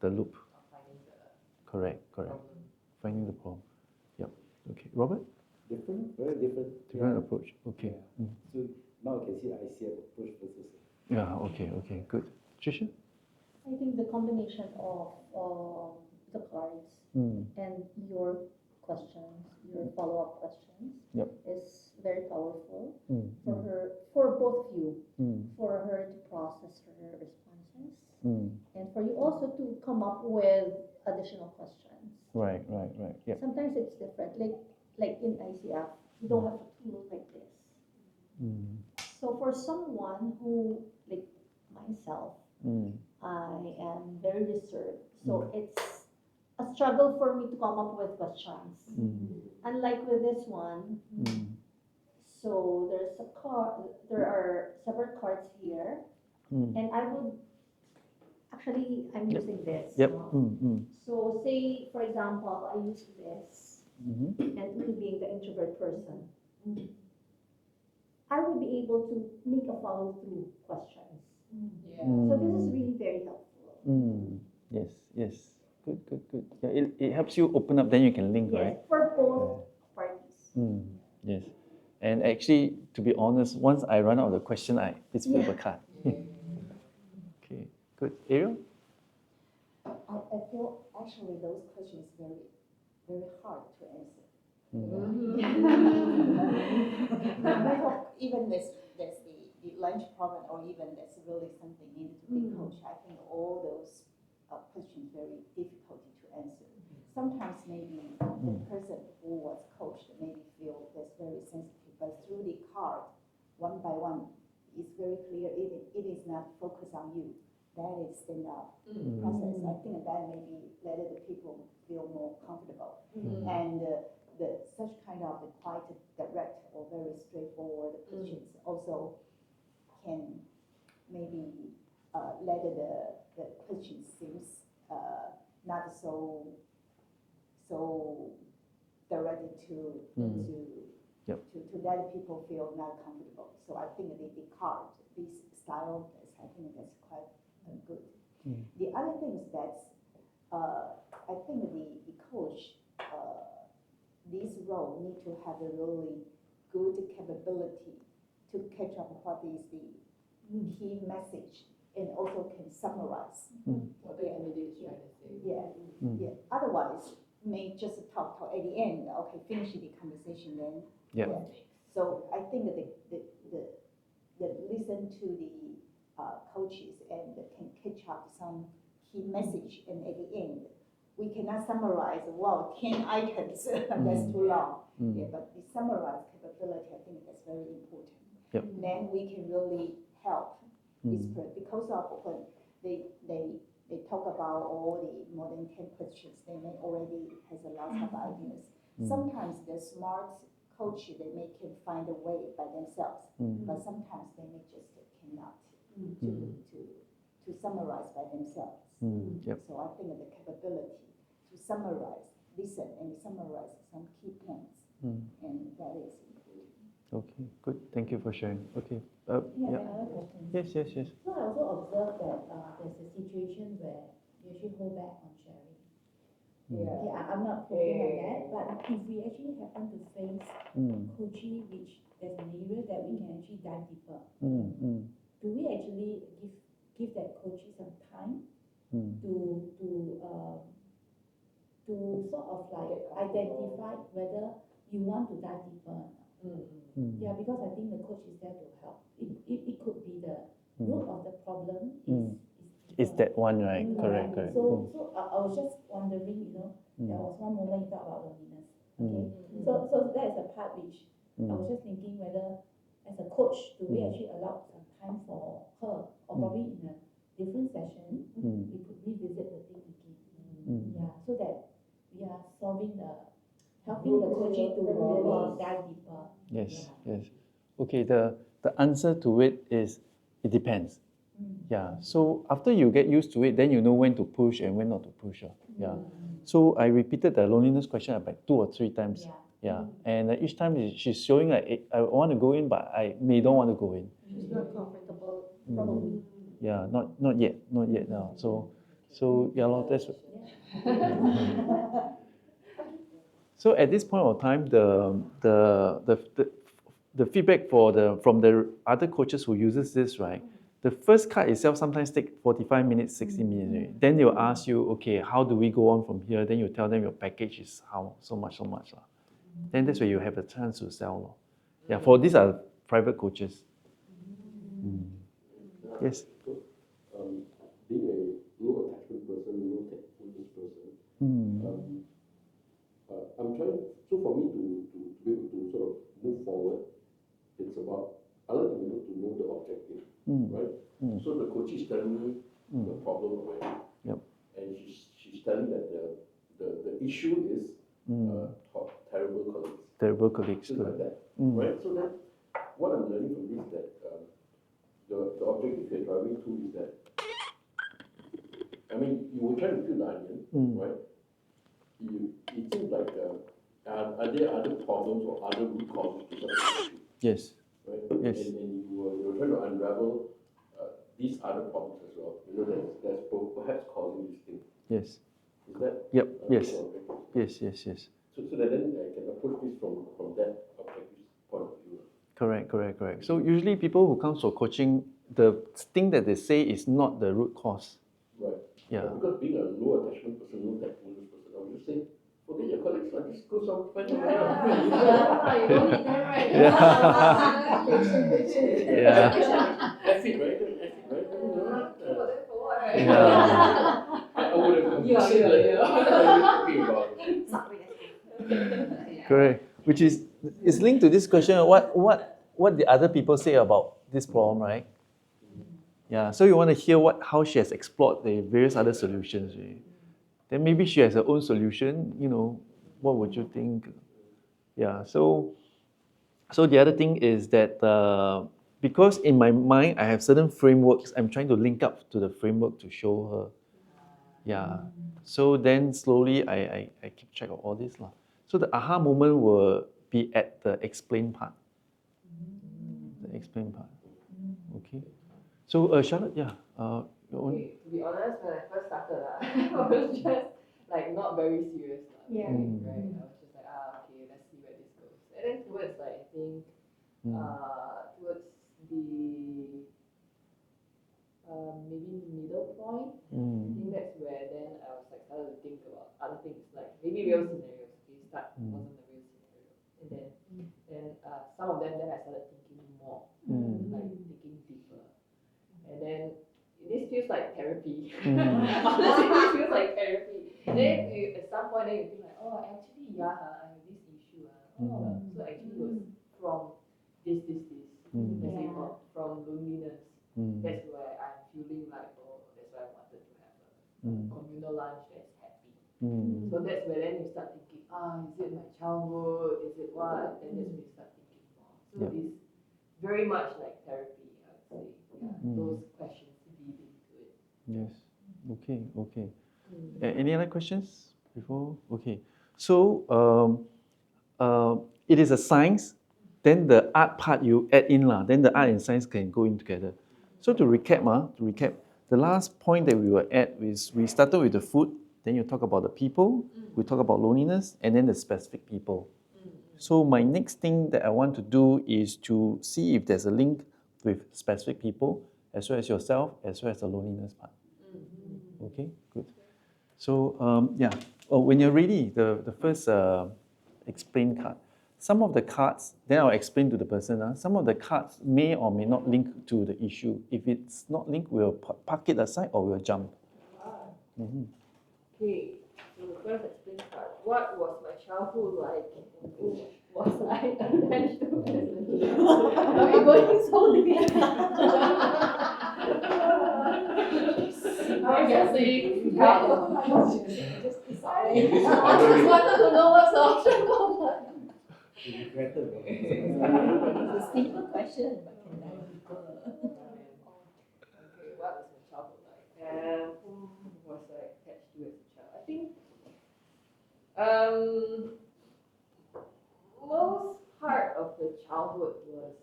The loop. Correct, correct. Finding the problem. Yep. Okay. Robert? Different, very different. Different approach. Okay. So now I can see the ICF approach versus. Yeah, okay, okay, good. Trisha? I think the combination of the cards and your questions, your follow-up questions, Yep. is very powerful for her, for both of you, for her to process her responses, and for you also to come up with additional questions. Right, right, right. Yep. Sometimes it's different, like in ICF, you don't have a tool like this. So for someone who, like myself, I am very reserved. So it's a struggle for me to come up with questions. Unlike with this one, so there's a card, there are several cards here, and I would, actually, I'm using this. Yep. So say, for example, I use this, and me being the introvert person, I would be able to make a follow-through questions. Yeah. So this is really very helpful. Yes, yes. Good, good, good. Yeah, it helps you open up, then you can link, Yes, right? for both parties. Yes. And actually, to be honest, once I run out of the question, it's flip a card. Okay, good. Ariel? I feel actually those questions very, very hard to answer. I hope even this the the lunch problem, or even that's really something needed to be coached, I think all those questions very difficult to answer. Sometimes maybe the person who was coached maybe feel that's very sensitive, but through the card, one by one, it's very clear it is not focused on you. That is stand up process. I think that maybe let the people feel more comfortable. And such kind of the quite direct or very straightforward questions also can maybe let the question seems not so directed to let people feel not comfortable. So I think the card, this style, I think that's quite good. The other thing is that I think the coach, this role need to have a really good capability to catch up what is the key message and also can summarize. What the candidate is trying to say. Yeah. Otherwise, may just talk at the end. Okay, finish the conversation then. Yeah. So I think the listen to the coaches and can catch up some key message, and at the end we cannot summarize 10 items. That's too long. Yeah, but the summarize capability, I think that's very important. Yep. Then we can really help this person, because of when they talk about all the more than 10 questions, they may already has a lot of ideas. Sometimes the smart coach, they may can find a way by themselves, but sometimes they may just cannot to summarize by themselves. Yep. So I think the capability to summarize, listen and summarize some key points, and that is important. Okay, good. Thank you for sharing. Okay. Yeah, Yeah. another question. Yes. So I also observed that there's a situation where you actually hold back on sharing. Okay, I'm not poking on that, but if we actually happen to face coaching, which there's an area that we can actually dive deeper, do we actually give that coaching some time to sort of like identify whether you want to dive deeper or not? Yeah, because I think the coach is there to help. It could be the root of the problem It's that one, right? Correct. So I was just wondering, there was one moment you talked about loneliness. Okay, so that is a part which I was just thinking whether, as a coach, do we actually allow some time for her, or probably in a different session, we could revisit the thing again. Yeah, so that we are helping the coaching to really dive deeper. Yes. Okay, the answer to it is, it depends. Yeah, so after you get used to it, then you know when to push and when not to push. Yeah. So I repeated the loneliness question about 2 or 3 times. Yeah. And each time she's showing like, I want to go in, but I may don't want to go in. She's not comfortable, probably. Yeah, not yet now. So yeah, Lord, that's. So at this point of time, the feedback from the other coaches who uses this, right? The first card itself sometimes take 45 minutes, 60 minutes. Right? Then they'll ask you, okay, how do we go on from here? Then you tell them your package is how so much. Then that's where you have the chance to sell. Yeah, for these are private coaches. Yes. Being a low attachment person, low technical person, I'm trying. So for me to be able to sort of move forward, it's about, I like to be able to know the objective, right? So the coach is telling me the problem already, and she's telling that the issue is terrible colleagues. Terrible colleagues. Just like that, right? So then, what I'm learning from this is that the objective you're driving to is that, I mean, you were trying to peel the onion, right? It seems like, are there other problems or other root causes to such an issue? Yes. Right? Yes. And you were trying to unravel these other problems as well. That's perhaps causing this thing. Yes. Is that? Yep. Yes. Yes. So that then I can approach this from that objective point of view. Correct. So usually people who come for coaching, the thing that they say is not the root cause. Right. Yeah. Because being a low attachment person, low technical person, I would just say, forget your colleagues, just go some find them Yeah, around. you don't need them, right? Yeah. Effie, right? Effie, right? For them for what, right? Yeah. I would have Yeah, said yeah, like, yeah. what are you talking about? Correct. Which is linked to this question of what the other people say about this problem, right? Yeah. So you want to hear how she has explored the various other solutions, right? Then maybe she has her own solution. What would you think? Yeah. So the other thing is that because in my mind I have certain frameworks, I'm trying to link up to the framework to show her. Yeah. So then slowly I keep track of all this lah. So the aha moment will be at the explain part. The explain part. Okay. So Charlotte, yeah. Your own. Okay, to be honest, when I first started, I was just like not very serious. Yeah. Right? I was just like, okay, let's see where this goes. And then towards like, I think, towards the maybe middle point, I think that's where then I was like started to think about other things, like maybe real scenarios. Okay, start wasn't a real scenario. And then some of them then I started thinking more, like thinking deeper. And then this feels like therapy. Honestly, this feels like therapy. Then at some point, then you think like, oh, actually, yeah, I have this issue. So actually, it was from this. Let's say from loneliness. That's where I'm feeling like, oh, that's why I wanted to have a communal lunch that's happy. So that's where then you start thinking, is it my childhood? Is it what? Then that's when you start thinking more. So it's very much like therapy, I would say. Yeah, those questions lead into it. Yes. Okay. Any other questions before? Okay. So it is a science. Then the art part you add in lah. Then the art and science can go in together. So to recap, the last point that we were at is we started with the food. Then you talk about the people. We talk about loneliness, and then the specific people. So my next thing that I want to do is to see if there's a link with specific people, as well as yourself, as well as the loneliness part. Okay, good. So when you're ready, the first explain card. Some of the cards, then I'll explain to the person. Some of the cards may or may not link to the issue. If it's not linked, we'll park it aside or we'll jump. Okay, so the first explain part. What was my childhood like? And who was I attached to as a child? Are we going so deep? I'm guessing. Just I just wanted to know what's the option for. Regretted. It's a simple question, but can I Okay, what was my childhood like? And who was I attached to as a child? I think most part of the childhood was,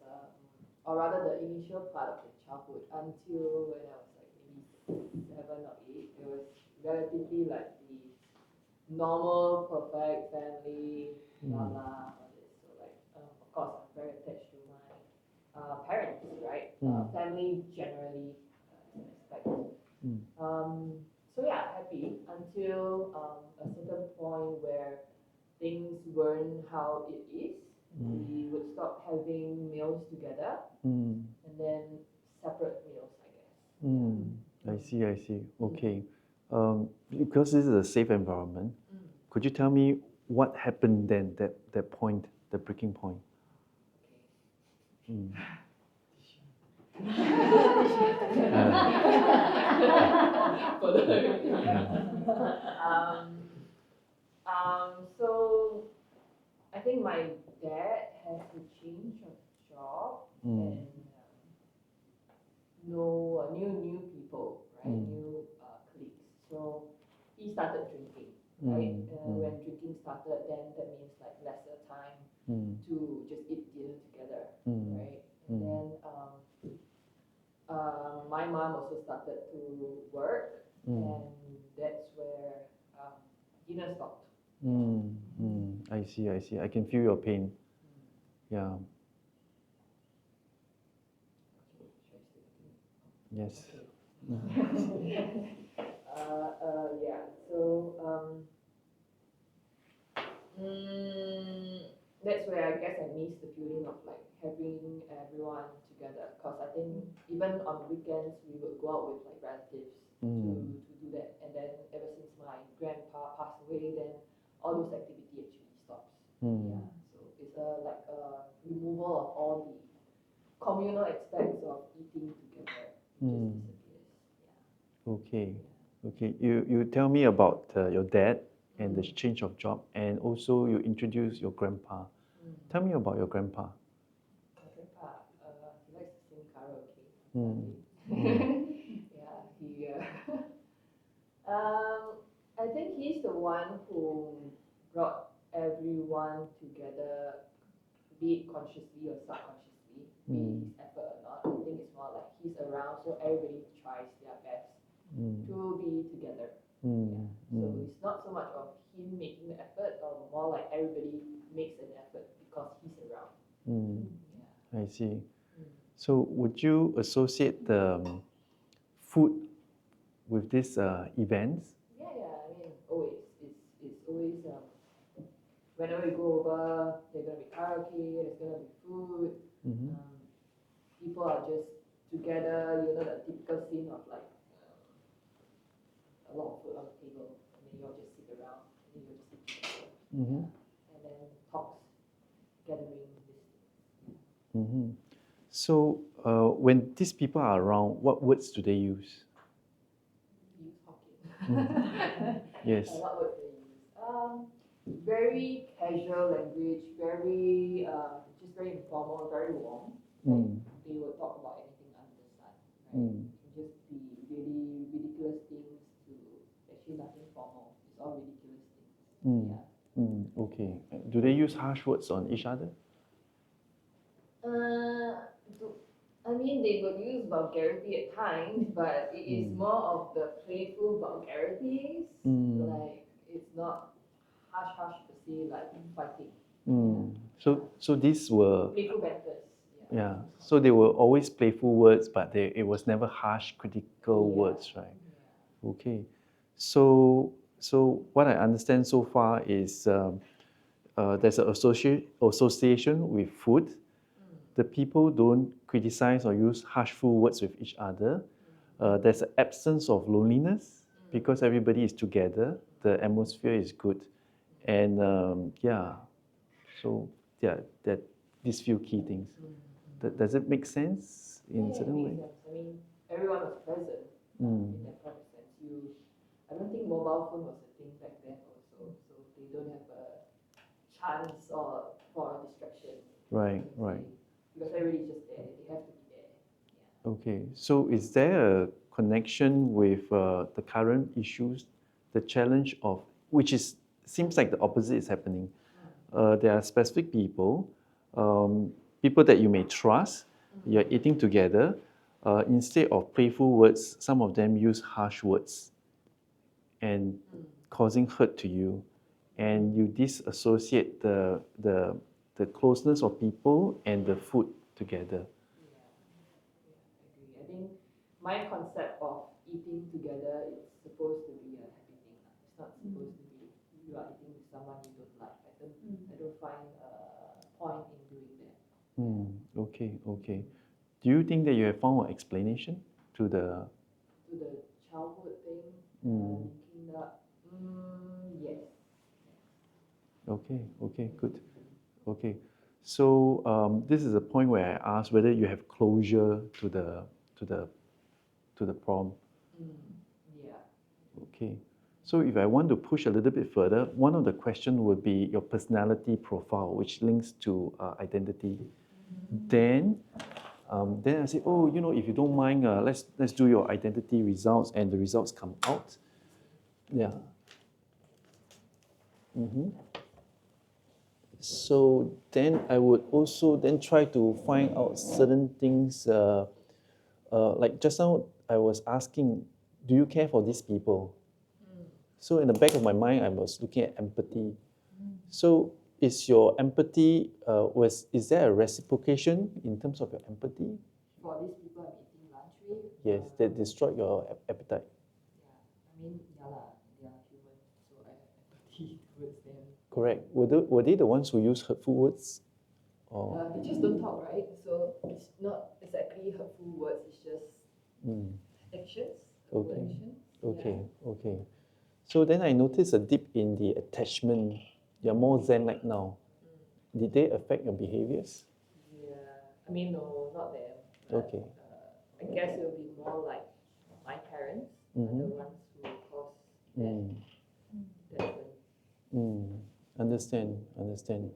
or rather the initial part of the childhood until when I was like maybe 7 or 8, it was relatively like the normal, perfect family, all this. So like, of course, I'm very attached to my parents, right? Family generally, as an aspect. So yeah, happy until a certain point where things weren't how it is. We would stop having meals together, and then separate meals, I guess. I see. Okay. Because this is a safe environment, could you tell me what happened then, that point, the breaking point? So I think my dad has to change of job and know new people, right? New colleagues. So he started drinking, right? When drinking started, then that means like lesser time to just eat dinner together, right? And then my mom also started to work, and that's where dinner stopped. I see. I can feel your pain. Yeah. Yes. Yeah. So that's where I guess I miss the feeling of like having everyone together. Cause I think even on weekends we would go out with like relatives to do that. And then ever since my grandpa passed away, then all those activity actually stops. Yeah. So it's like a removal of all the communal aspects of eating together. Just disappears. Yeah. Okay. Okay. You tell me about your dad and the change of job, and also you introduce your grandpa. Tell me about your grandpa. My grandpa, he likes to sing karaoke. Yeah, he. I think he's the one who brought everyone together, be it consciously or subconsciously, be it his effort or not. I think it's more like he's around, so everybody tries their best to be together. Yeah. So it's not so much of him making the effort, or more like everybody makes an effort because he's around. Yeah. I see. So would you associate the food with these events? Yeah, I mean, always. It's always, whenever we go over, there's going to be karaoke, there's going to be food. People are just together, the typical scene of like a lot of food on the table, and then you all just sit around, and then you all just sit together. And then talks, gathering, this. So when these people are around, what words do they use? Use Hokkien. Yes. What words they use? Very casual language, very just very informal, very warm. They will talk about anything under the sun, right? It can just be really ridiculous things to actually nothing formal. It's all ridiculous things. Yeah. Okay. Do they use harsh words on each other? I mean, they would use vulgarity at times, but it is more of the playful vulgarities. Like, it's not harsh per se, like fighting. So these were Playful banters. Yeah. So they were always playful words, but it was never harsh, critical words, right? Yeah. Okay. So what I understand so far is there's an association with food. The people don't criticize or use harshful words with each other. There's an absence of loneliness because everybody is together. The atmosphere is good, and so that these few key things. Does it make sense in Yeah, certain it way? makes sense. I mean, everyone was present in that proper sense. I don't think mobile phone was a thing back then also, so they don't have a chance or for a distraction. Right. Because everybody's just there. They have to be there. Yeah. Okay. So is there a connection with the current issues, the challenge of which seems like the opposite is happening? There are specific people, people that you may trust. You're eating together. Instead of playful words, some of them use harsh words and causing hurt to you, and you disassociate the closeness of people and the food together. I agree. I think my concept of eating together is supposed to be a happy thing. It's not supposed to be you are eating with someone you don't like. I don't find a point in doing that. Okay. Do you think that you have found an explanation to the Childhood thing, linking up? Yes. Okay, good. Okay, so this is a point where I asked whether you have closure to the problem. Yeah. Okay, so if I want to push a little bit further, one of the questions would be your personality profile, which links to identity. Then I say, if you don't mind, let's do your identity results, and the results come out. Yeah. So then I would also then try to find out certain things, like just now I was asking, do you care for these people? So in the back of my mind, I was looking at empathy. So is your empathy, is there a reciprocation in terms of your empathy? For these people I'm eating lunch with? Yes, that destroyed your appetite. Yeah. I mean, they are human, so I have empathy towards them. Correct. Were they the ones who used hurtful words? Or They just don't talk, right? So it's not exactly hurtful words, it's just actions, hurtful Okay. actions. Okay, okay. So then I noticed a dip in the attachment. You're more zen-like now. Did they affect your behaviors? Yeah, I mean, no, not them. But, Okay. I guess it will be more like my parents are the ones who cause that attachment. Understand, understand.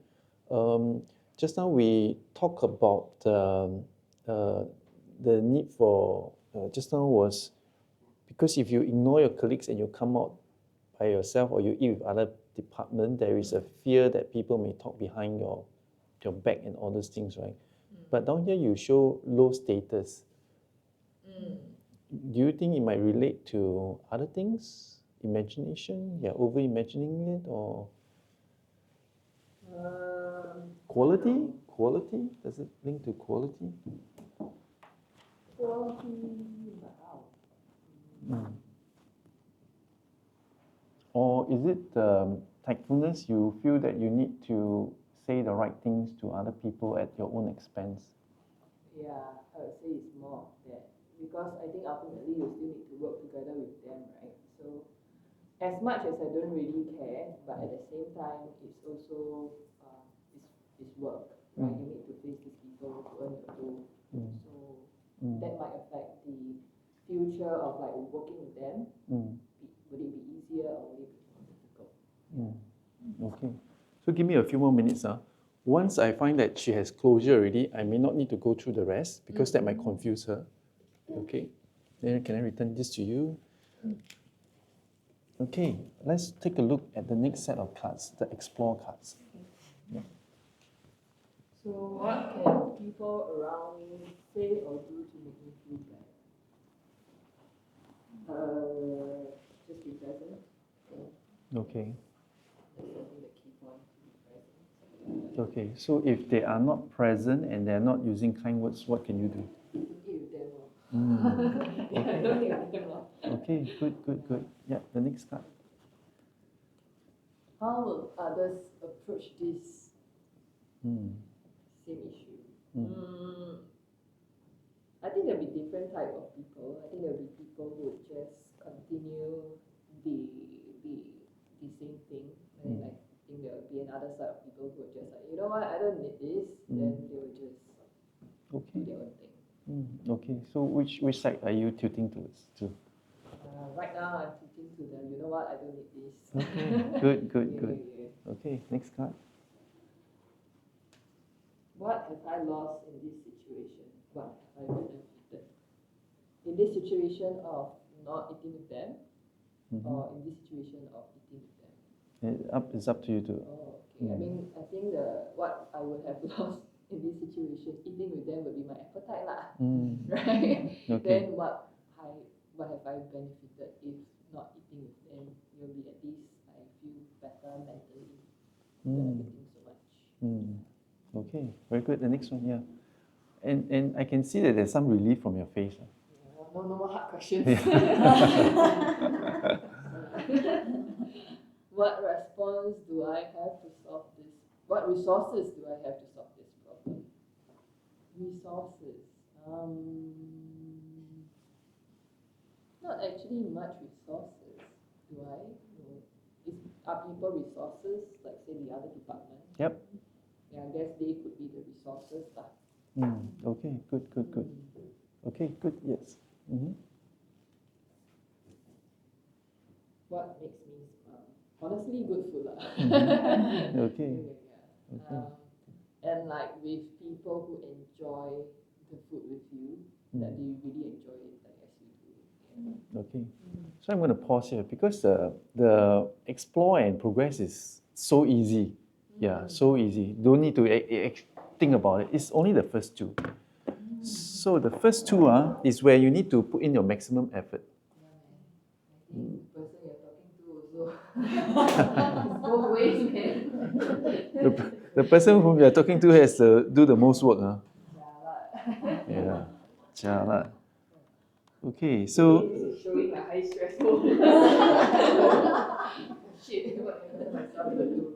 Just now we talk about the need for, just now was, because if you ignore your colleagues and you come out by yourself or you eat with other department, there is a fear that people may talk behind your back and all those things, right? But down here you show low status. Do you think it might relate to other things? Imagination? Yeah, over imagining it, or quality? Quality? Does it link to quality? Or is it tactfulness? You feel that you need to say the right things to other people at your own expense? Yeah, I would say it's more of that. Because I think ultimately you still need to work together with them, right? So as much as I don't really care, but at the same time, it's also it's work, right? You need to face these people to earn your dough. So that might affect the future of like working with them. Would it be easier or would it be more difficult? Okay. So give me a few more minutes. Once I find that she has closure already, I may not need to go through the rest because that might confuse her. Okay. Then can I return this to you? Okay. Let's take a look at the next set of cards, the Explore cards. Yeah. So what can people around me say or do to make me feel bad? Just be present. Okay. That's I think the key point, to be present. Okay. So if they are not present and they're not using kind words, what can you do? Eat with them. Yeah, don't eat with them. Okay. Good. Yeah. The next card. How will others approach this same issue? I think there'll be different type of people. I think there'll be people who would just continue the same thing. And I think there will be another side of people who would just like, you know what, I don't need this. Then they will just do their own thing. Okay. So which side are you tilting towards? Right now I'm thinking to them, you know what, I don't need this. Okay. Good. Yeah. Okay. Next card. What have I lost in this situation? What have I benefited? In this situation of not eating with them, or in this situation of eating with them? It's up to you to. Oh, okay. I mean, I think what I would have lost in this situation, eating with them would be my appetite lah. Right? Okay. Then what have I benefited if not eating with them? Will be at least I feel better mentally. Benefiting so much. Okay, very good. The next one, yeah. And I can see that there's some relief from your face. No more hard questions. What response do I have to solve this? What resources do I have to solve this problem? Resources. Not actually much resources, do I? No. Are people resources, like say the other department? Yep. Yeah, I guess they could be the resources. Okay, good. Okay, good, yes. What makes me smile? Honestly, good food. Okay. And like with people who enjoy the food with you, that they really enjoy it like as you do. Yeah. Okay. So I'm going to pause here because the explore and progress is so easy. Yeah, so easy. Don't need to think about it. It's only the first two. So the first two is where you need to put in your maximum effort. I think the person you're talking to also both ways, man. The person whom you're talking to has to do the most work. Yeah, jialat. Okay, so. This is showing my high stress mode. Shit, what am I myself to do?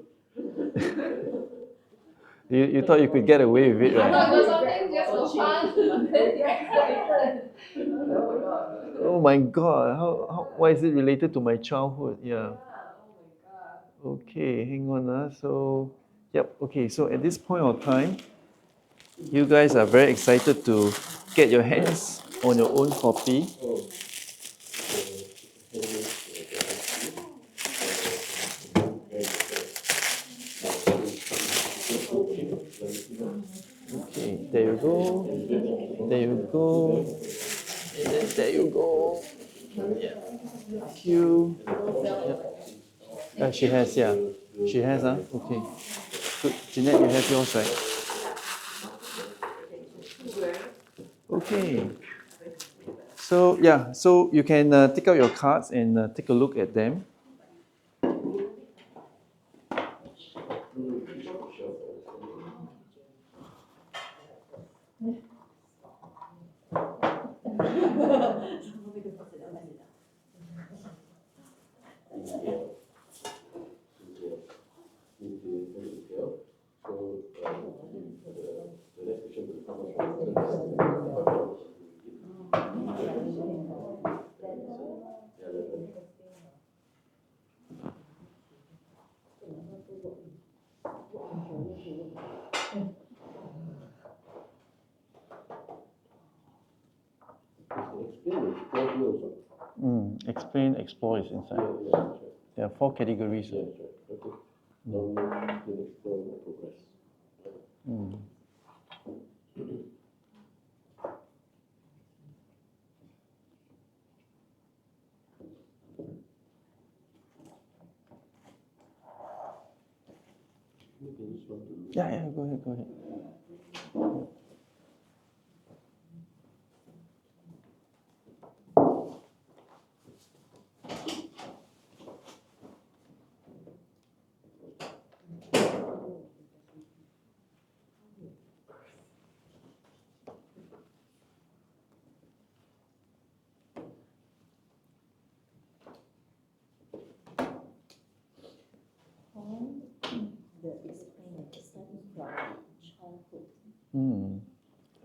You thought you could get away with it, I right? thought it was something just for fun. Then you excited. Oh my god. Oh my God, why is it related to my childhood? Yeah. Yeah, oh my god. Okay, hang on. So, yep, okay, so at this point of time, you guys are very excited to get your hands on your own copy. Okay, there you go. There you go. And then there you go. Yeah. Thank you. Yeah. She has, yeah. She has, huh? Okay. Good. Jeanette, you have yours, right? Okay. So, yeah, so you can take out your cards and take a look at them. Explain, explore is inside. There are 4 categories. Yeah, go ahead, go ahead.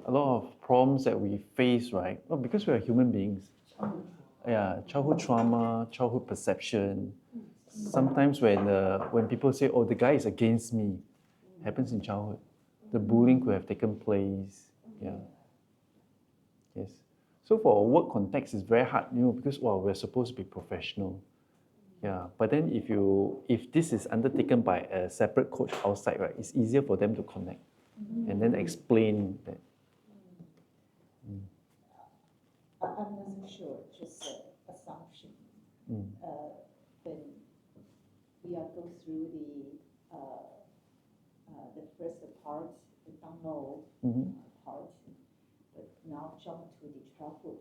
A lot of problems that we face, right? Well, because we are human beings. Yeah, childhood trauma, childhood perception. Sometimes when people say, "Oh, the guy is against me," happens in childhood. The bullying could have taken place. Yeah. Yes. So for a work context, it's very hard, because we're supposed to be professional. Yeah. But then if this is undertaken by a separate coach outside, right, it's easier for them to connect and then explain that. I'm not so sure, just assumption. When we are go through the first part, the download part, but now jump to the childhood.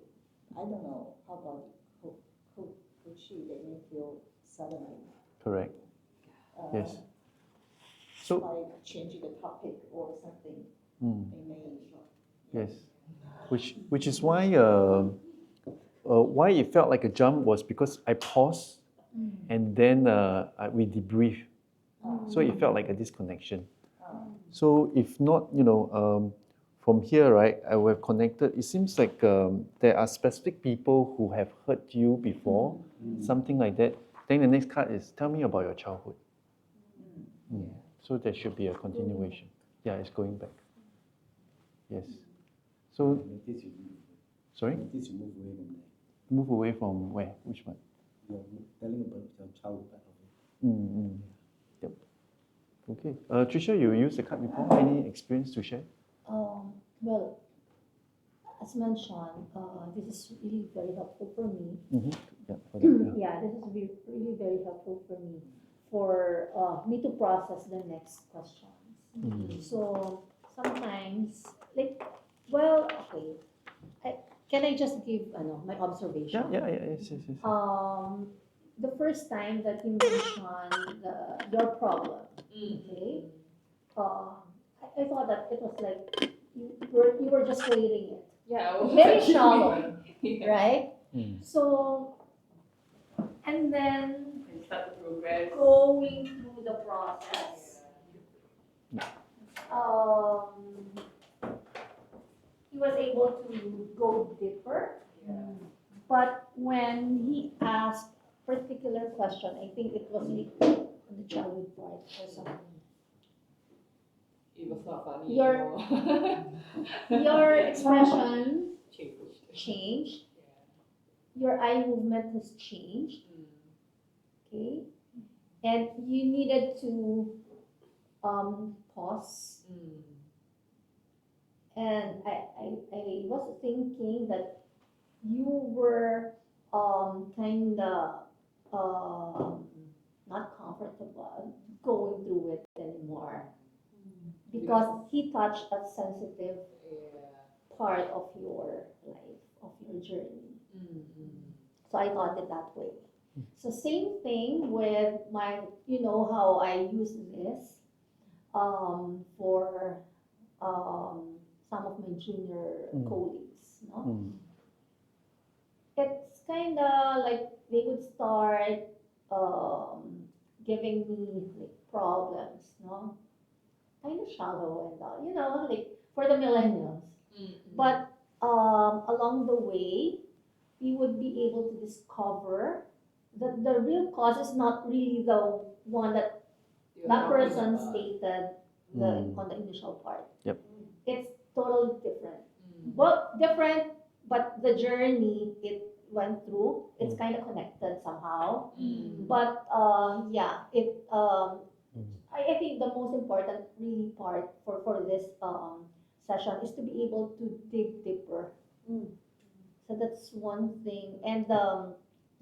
I don't know how about coach, they may feel suddenly. Correct. Yes. So like changing the topic or something. They may. Yes. Which is why it felt like a jump was because I paused and then we debrief. So it felt like a disconnection. So if not, from here, right, I would have connected. It seems like there are specific people who have hurt you before, something like that. Then the next card is tell me about your childhood. So there should be a continuation. Yeah, it's going back. Yes. So, sorry? Move away from where? Which one? You're telling about your childhood part of it. Yep. Okay. Tricia, you used the card before. Any experience to share? Well, as mentioned, this is really very helpful for me. Yeah, this is really very helpful for me me to process the next questions. So sometimes, can I just give my observation? Yes. The first time that you mentioned your problem, okay, I thought that it was like you were just reading it. Yeah. Very shallow, right? So, and then start the progress. going through the process, he was able to go deeper. But when he asked particular question, I think it was on the childhood part or something. It was not funny Your- anymore. Your expression Changed. changed. Yeah. Your eye movement has changed. Mm. Okay, and you needed to pause. Mm. And I was thinking that you were kind of not comfortable going through it anymore because he touched a sensitive Yeah. part of your life, of your journey. Mm. So I thought it that way. So same thing with my, you know how I use this for some of my junior colleagues. No? It's kind of like they would start giving me like problems, no? Kind of shallow and all, you know, like for the millennials. But along the way, we would be able to discover that the real cause is not really the one that that person stated on the initial part. Yep. It's totally different. Mm. Well, different, but the journey it went through, it's kind of connected somehow. Mm. But yeah, I think the most important really part for this session is to be able to dig deeper. So that's one thing, and the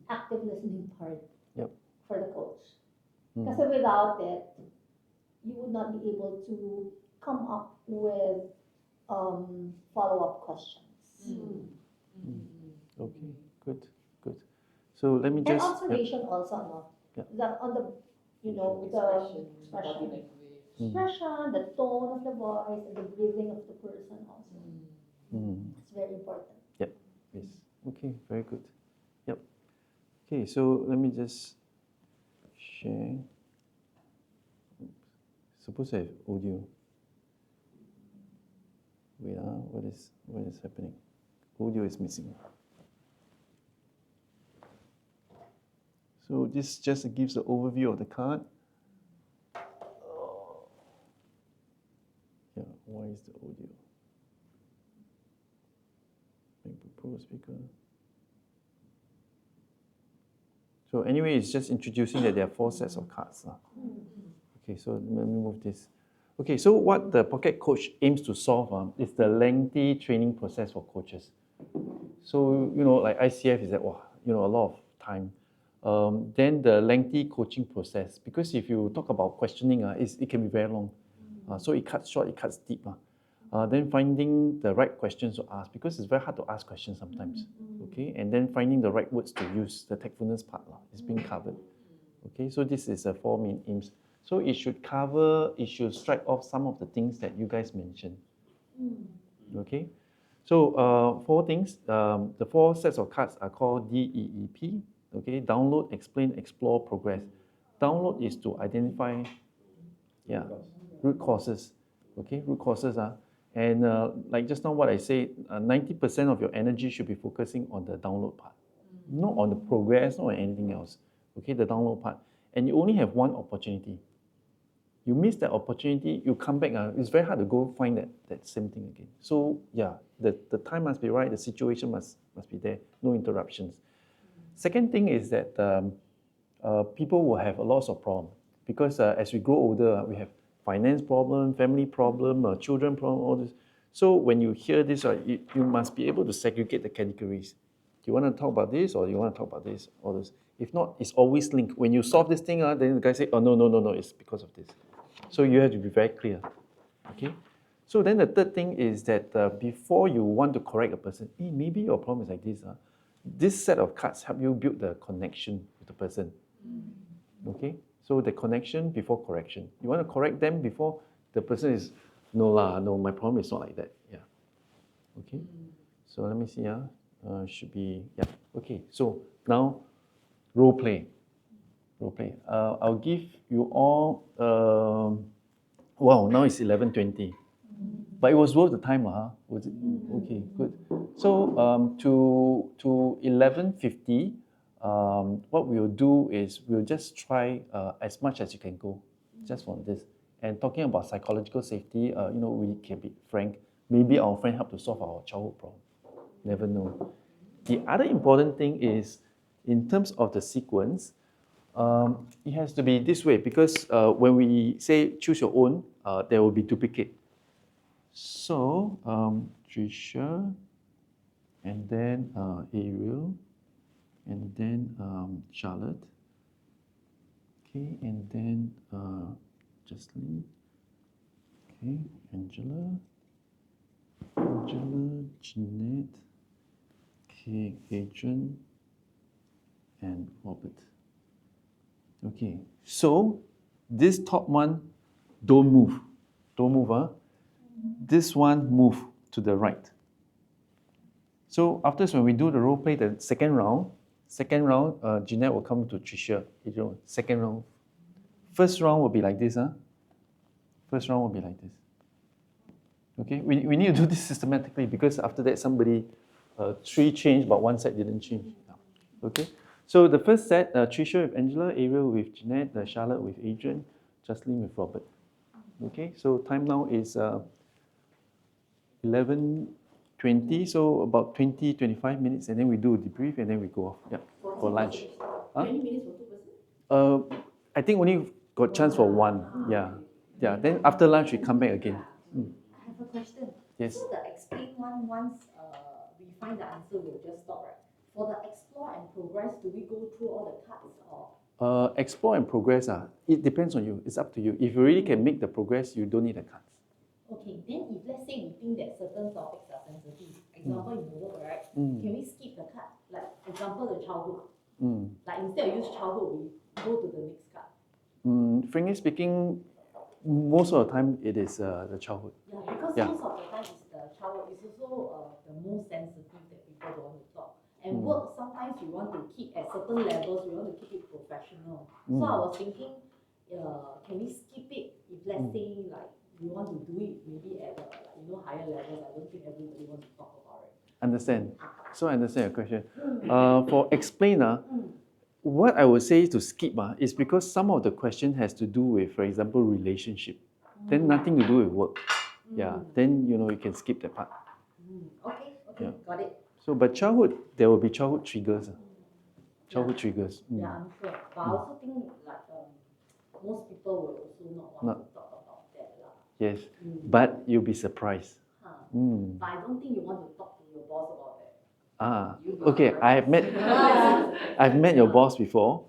active listening part. Yep. For the coach. Mm. Because without it, you would not be able to come up with follow-up questions. Okay, good, good. So let me And just. observation also, no? Yeah. On the, you know, the expression, the tone of the voice, and the breathing of the person also. It's very important. Yes. Okay, very good. Yep. Okay, so let me just share. Suppose I have audio. Wait, what is happening? Audio is missing. So this just gives the overview of the card. Yeah, why is the audio? Pro speaker. So anyway, it's just introducing that there are 4 sets of cards. Okay, so let me move this. Okay, so what the Pocket Coach aims to solve is the lengthy training process for coaches. So, you know, like ICF is that, a lot of time. Then the lengthy coaching process, because if you talk about questioning, it can be very long. So it cuts short, it cuts deep. Then finding the right questions to ask, because it's very hard to ask questions sometimes. Okay, and then finding the right words to use, the tactfulness part is being covered. Okay, so this is the 4 main aims. So it should strike off some of the things that you guys mentioned. Okay, so 4 things. The 4 sets of cards are called DEEP. Okay, download, explain, explore, progress. Download is to identify, root causes. Okay, root causes are. And like just now what I said, 90% of your energy should be focusing on the download part, not on the progress, not on anything else. Okay, the download part. And you only have one opportunity. You miss that opportunity, you come back, it's very hard to go find that same thing again. So yeah, the time must be right, the situation must be there, no interruptions. Second thing is that people will have a lot of problems because as we grow older, we have finance problem, family problem, children problem, all this. So when you hear this, you must be able to segregate the categories. Do you want to talk about this or do you want to talk about this? All this. If not, it's always linked. When you solve this thing, then the guy say, oh, no, it's because of this. So you have to be very clear. Okay? So then the third thing is that before you want to correct a person, maybe your problem is like this. This set of cards help you build the connection with the person. Okay? So the connection before correction. You want to correct them before the person is, no, my problem is not like that. Yeah. Okay? So let me see. Should be, yeah. Okay, so now role play. I'll give you all Wow, now it's 11:20. But it was worth the time, huh? Was it? Okay, good. So to 11:50, what we'll do is we'll just try as much as you can go, just from this. And talking about psychological safety, we can be frank. Maybe our friend helped to solve our childhood problem. Never know. The other important thing is, in terms of the sequence, it has to be this way because when we say choose your own, there will be duplicate. So, Trisha, and then Ariel, and then Charlotte, okay, and then Jocelyn, okay, Angela, Jeanette, okay, Adrian, and Robert. Okay, so this top one, don't move. Don't move, huh? This one move to the right. So after when we do the role play, the second round, Jeanette will come to Tricia. Second round. First round will be like this, huh? First round will be like this. Okay, we need to do this systematically because after that somebody, 3 changed but one set didn't change. Okay, so the first set, Tricia with Angela, Ariel with Jeanette, Charlotte with Adrian, Jocelyn with Robert. Okay, so time now is 11:20, so about 20-25 minutes, and then we do a debrief, and then we go off. Yeah, for lunch. 20 minutes for 2 person? I think only got chance for one. Yeah. Then after lunch we come back again. I have a question. Yes. So the explain one, once we find the answer, we'll just stop, right? For the explore and progress, do we go through all the cards or? Explore and progress, it depends on you. It's up to you. If you really can make the progress, you don't need the cards. Okay, then if let's say we think that certain topics are sensitive, example in the work, right? Can we skip the card? Like example, the childhood. Like instead of use childhood, we go to the next card. Frankly speaking, most of the time it is the childhood. Yeah, because most of the time it's the childhood. It's also the most sensitive that people don't want to talk. And work, sometimes we want to keep at certain levels, we want to keep it professional. So I was thinking, can we skip it if let's say like we want to do it maybe at higher levels? I don't think everybody wants to talk about it. Understand. So I understand your question. For explainer, what I would say to skip is because some of the question has to do with, for example, relationship. Then nothing to do with work. Yeah. Then you can skip that part. Okay, got it. So, but childhood, there will be childhood triggers. Childhood triggers. Yeah, I'm sure. But I also think like most people will also not want to talk about that. Yes, but you'll be surprised. But I don't think you want to talk to your boss about that. Okay. I've met your boss before.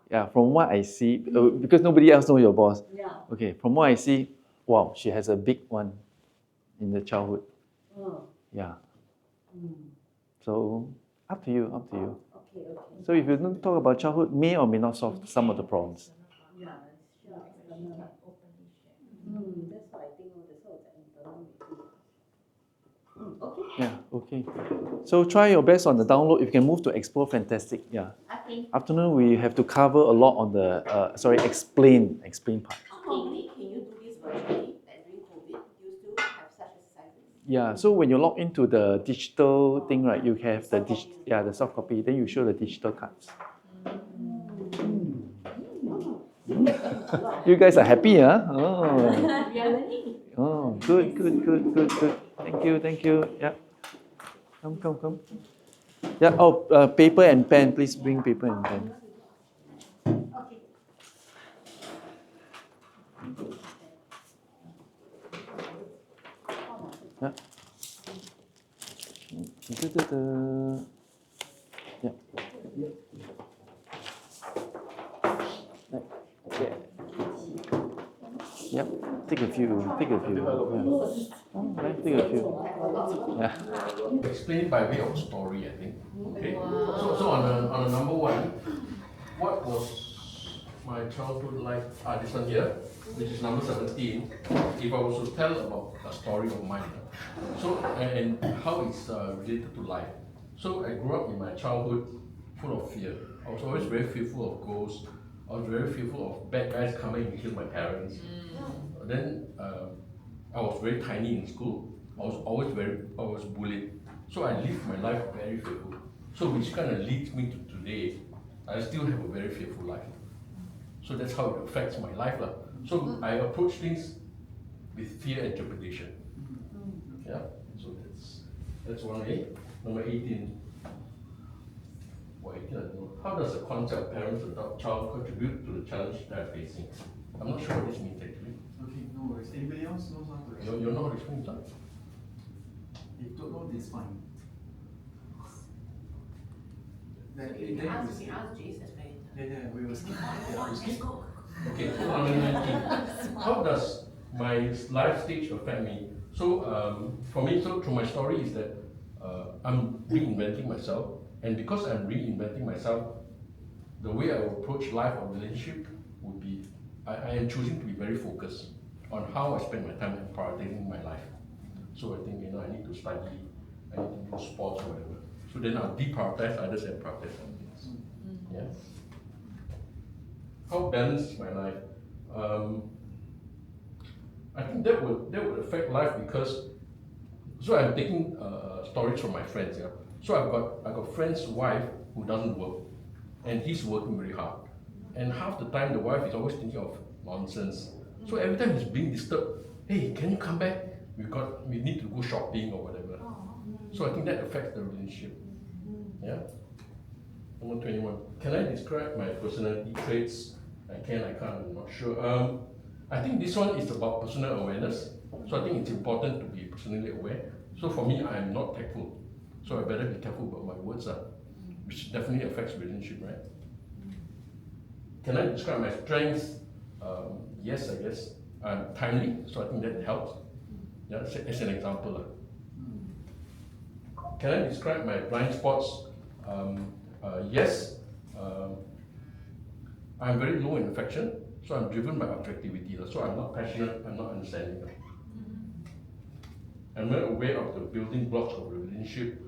Yeah, from what I see, because nobody else knows your boss. Yeah. Okay, from what I see, wow, she has a big one in the childhood. Yeah. So up to you. Okay. So if you don't talk about childhood, may or may not solve some of the problems. Yeah, sure. That's what I think. That's what the internal. Okay. Yeah, okay. So try your best on the download. If you can move to Explore, fantastic. Yeah. Okay. Afternoon, we have to cover a lot on the, explain part. Normally, can you do this virtually? Like during COVID, you still have such exercises? Yeah, so when you log into the digital thing, right, you have the soft copy, then you show the digital cards. You guys are happy, huh? Oh. We are learning. Oh, good. Thank you. Yeah. Come. Yeah, paper and pen. Please bring paper and pen. Okay. Yeah. Yeah. Yep. Take a few. Yeah. Take a few. Yeah. Explain by way of story, I think. Okay. So on a number one, what was my childhood like? This one here, which is number 17. If I was to tell about a story of mine, so and how it's related to life. So I grew up in my childhood full of fear. I was always very fearful of ghosts. I was very fearful of bad guys coming and kill my parents. then I was very tiny in school. I was bullied. So I lived my life very fearful. So which kind of leads me to today. I still have a very fearful life. So that's how it affects my life. So I approach things with fear and trepidation. Yeah, so that's one way. Number 18. Well, 18, I don't know. How does the concept of parents adopt child contribute to the challenge that I'm facing? I'm not sure what this means actually. Okay, no worries. Anybody else knows how to explain? You know what this means, huh? If don't know, it's fine. You can ask Jace explain. Yeah, we will skip. Yeah, we skip. Okay, so number 19. How does my life stage affect me? So for me, so through my story is that I'm reinventing myself, and because I'm reinventing myself, the way I will approach life or relationship would be, I am choosing to be very focused on how I spend my time and prioritizing my life. So I think, I need to study, I need to do sports or whatever. So then I'll deprioritize others and prioritize some things. Yeah. How balanced is my life? I think that would affect life because, so I'm taking stories from my friends. Yeah. So I got friend's wife who doesn't work, and he's working very hard. And half the time the wife is always thinking of nonsense. So every time he's being disturbed, hey, can you come back? We need to go shopping or whatever. So I think that affects the relationship. Yeah. Number 21. Can I describe my personality traits? I can't, I'm not sure. I think this one is about personal awareness. So I think it's important to be personally aware. So for me, I'm not tactful. So I better be careful about my words, which definitely affects relationship, right? Can I describe my strengths? Yes, I guess. I'm timely, so I think that helps. Yeah, as an example. Can I describe my blind spots? Yes. I'm very low in affection, so I'm driven by objectivity. So I'm not passionate, I'm not understanding. I'm not aware of the building blocks of a relationship.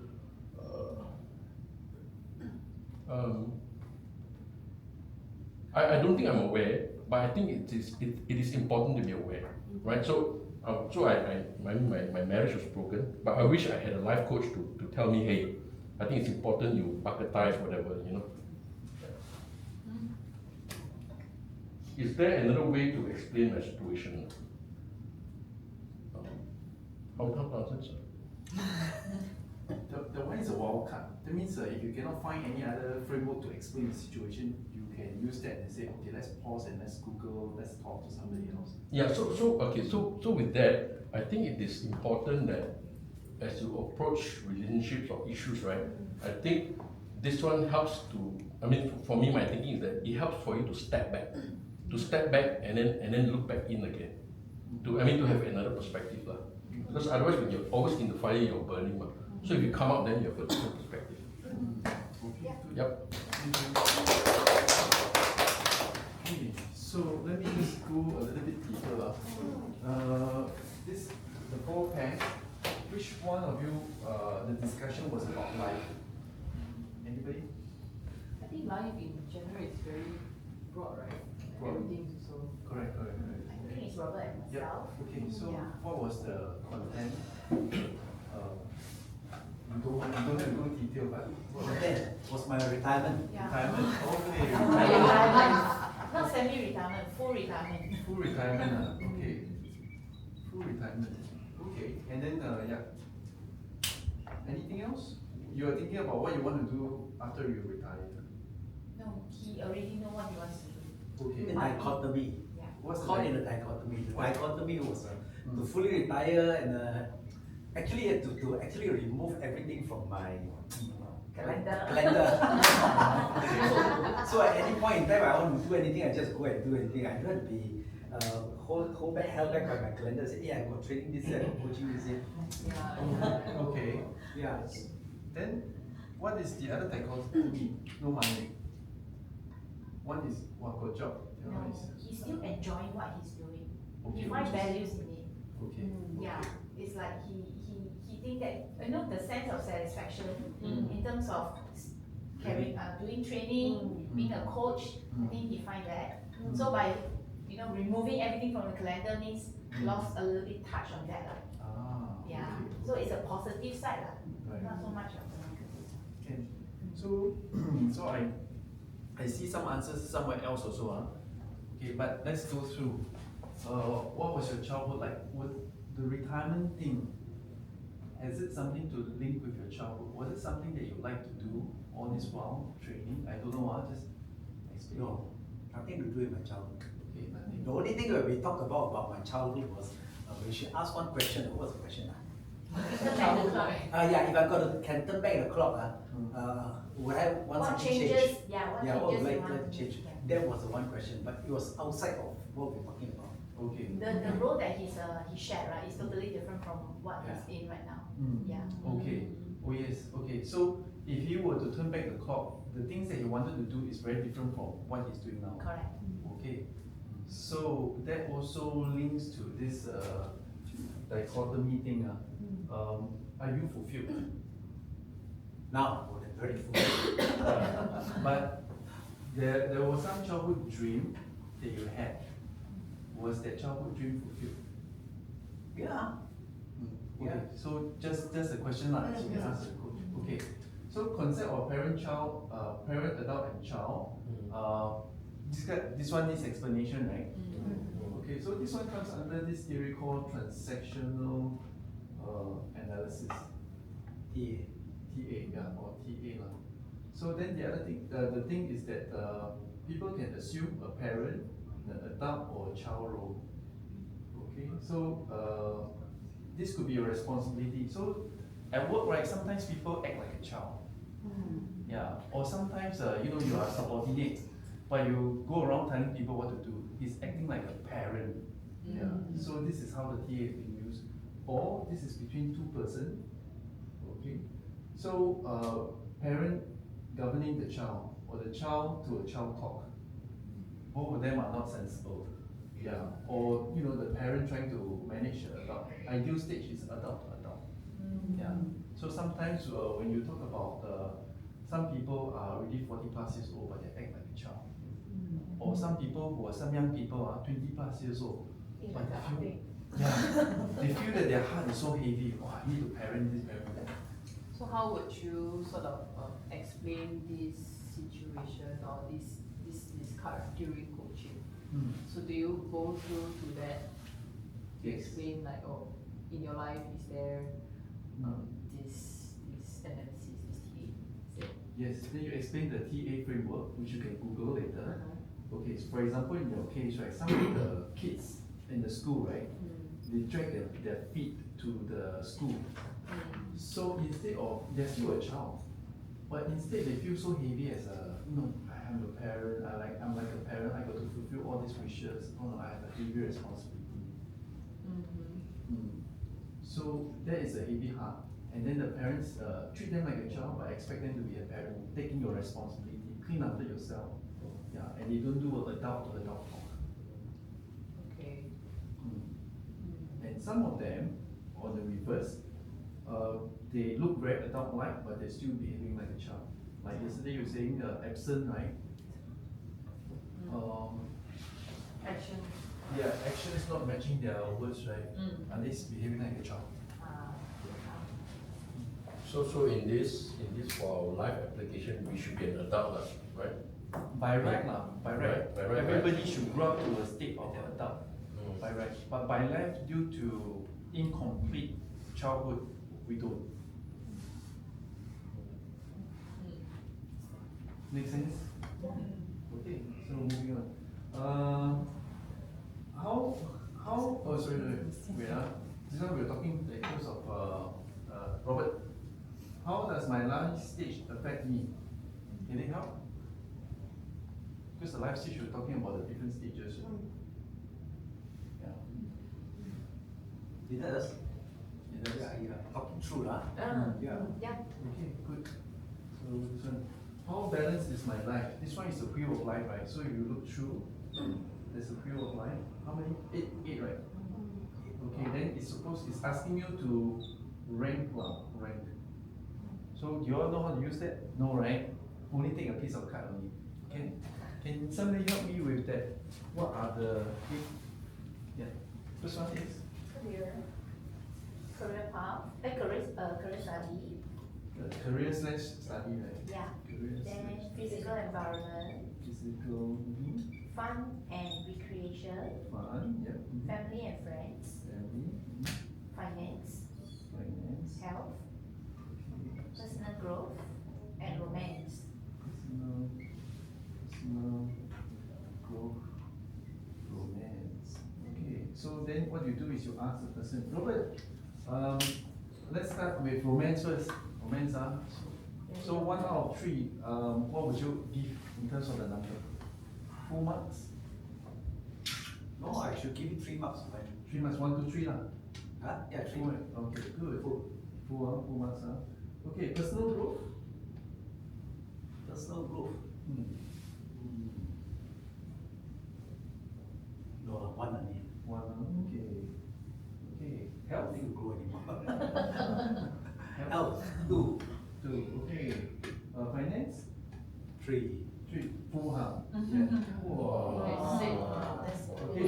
I don't think I'm aware, but I think it is important to be aware, right? So my marriage was broken, but I wish I had a life coach to tell me, hey, I think it's important you bucketize whatever, Is there another way to explain my situation? How to answer this? The one is a wild card. That means if you cannot find any other framework to explain the situation, you can use that and say, okay, let's pause and let's Google, let's talk to somebody else. Yeah, so with that, I think it is important that as you approach relationships or issues, right, I think this one helps to, for me, my thinking is that it helps for you to step back and then look back in again. To have another perspective. Because otherwise when you're always in the fire, you're burning. So if you come out, then you have a different perspective. Yep. Okay, so let me just go a little bit deeper. The 4 pairs, which one of you, the discussion was about life? Anybody? I think life in general is very broad, right? Broad. Everything so. Correct. I think it's Robert and Yep. myself. Okay, so Yeah. what was the content? You don't have to go detail, but what was That was my retirement. Yeah. retirement? Okay. Not semi-retirement, full retirement. Full retirement, okay. Full retirement, okay. And then, anything else? You are thinking about what you want to do after you retire. No, he already know what he wants to do. Okay. The dichotomy. Yeah. What's Caught the in the dichotomy. The dichotomy was to fully retire and actually to actually remove everything from my Calendar. So at any point in time I want to do anything, I just go and do anything. I don't have to be held back by my calendar. Say, yeah, I got training this year, I got coaching this year. Yeah. Okay. Yeah. Then, what is the other dichotomy? No money. One is got job. The other No, is he's still enjoying what he's doing. okay. He finds which is- values in it. Okay. Yeah, it's like he think that, the sense of satisfaction in terms of carrying, doing training, being a coach, I think he find that. So by you know, removing everything from the calendar means lost a little bit touch on that lah. Ah, Yeah, okay. so it's a positive side lah, Right. not so much of the negative. Can. So, so I see some answers somewhere else also, Okay, but let's go through. What was your childhood like? Was the retirement thing, has it something to link with your childhood? Was it something that you like to do all this while training? I don't know, just explain. No, nothing to do with my childhood. Okay, nothing. The only thing that we talked about my childhood was when she asked one question. What was the question? Turn back the clock. Yeah, if I got to can turn back the clock, would I want What something changes, change? yeah, what Yeah, changes what would you I like want to change? yeah. That was the one question, but it was outside of what we're talking about. Okay. The role that he shared, right, is totally different from what he's in right now. Yeah. Okay. Oh yes. Okay. So if he were to turn back the clock, the things that he wanted to do is very different from what he's doing now. Correct. Okay. So that also links to this dichotomy thing. Are you fulfilled? Now, we're very full. But there was some childhood dream that you had. Was that childhood dream fulfilled? Yeah. Okay, so just a question lah, so you can ask the coach. Okay, so concept of parent, adult and child. This one needs explanation, right? Okay, so this one comes under this theory called transactional analysis. TA, yeah, or TA lah. So then the other thing, the thing is that people can assume a parent, an adult or a child role. Okay, so this could be a responsibility. So at work, right, sometimes people act like a child. Yeah, or sometimes you know, you are subordinate, but you go around telling people what to do. He's acting like a parent. Yeah. So this is how the TA is being used. Or this is between two persons. Okay. So parent governing the child, or the child to a child talk. Both of them are not sensible. Yeah. Or you know, the parent trying to manage the adult. Ideal stage is adult to adult. Yeah. So sometimes when you talk about some people are already 40 plus years old, but they act like a child. Or some people who are some young people are 20 plus years old, but they feel, they feel that their heart is so heavy. Oh, I need to parent this, parent that. So how would you sort of explain this situation or this card during coaching? So do you go through to that to Yes. explain like, oh, in your life is there this analysis, this TA? Is it? Yes, then you explain the TA framework, which you can Google later. Okay, so for example, in your case, right, some of the kids in the school, right, they drag their feet to the school. So instead of, they're still a child, but instead they feel so heavy as a, you know, I'm a parent, I'm like a parent, I got to fulfill all these wishes, oh no, I have a heavy responsibility. So that is a heavy heart. And then the parents treat them like a child, but expect them to be a parent, taking your responsibility, clean after yourself. Yeah, and they don't do adult to adult talk. Okay. And some of them, on the reverse, they look very adult-like, but they're still behaving like a child. Like yesterday you were saying absent, right? Action. Yeah, action is not matching their words, right? At least behaving like a child. So in this for our life application, we should be an adult, right? By right, by right. By right, Everybody should grow up to a state of an adult. By right. But by left, due to incomplete childhood, we don't. Make sense? Okay, so moving on. Oh sorry, wait, this one we're talking in terms of Robert. How does my life stage affect me? Can it help? Because the life stage we're talking about the different stages. Yeah. It does. It does. Yeah, talking true lah. Yeah. Okay, good. So this one, how balanced is my life? This one is the wheel of life, right? So if you look through, there's a wheel of life. How many? Eight, right? Okay, then it's asking you to rank. So do you all know how to use that? No, right? Only take a piece of card only. Can somebody help me with that? What are the, yeah, first one is? Career path, career study, Career slash study, right? yeah. Career Then slash physical environment, physical, fun and recreation, fun, yep. family and friends, Family, finance, finance, health, okay. personal growth, and romance. Personal growth, romance. Okay, so then what you do is you ask the person, Robert, let's start with romance first. Romance, so 1 out of 3, what would you give in terms of the number? Full marks? No, I should give it 3 marks, right? 3 marks, 1, 2, 3 lah. Huh? Yeah, 3 Full, marks. okay, good. Full marks, Okay, personal growth? Personal growth. No, 1 only. 1, okay. Okay, I don't health? think you grow anymore. Health, 2. 2, okay. Finance? 3. 3, full, huh? Yeah. Wow. Okay.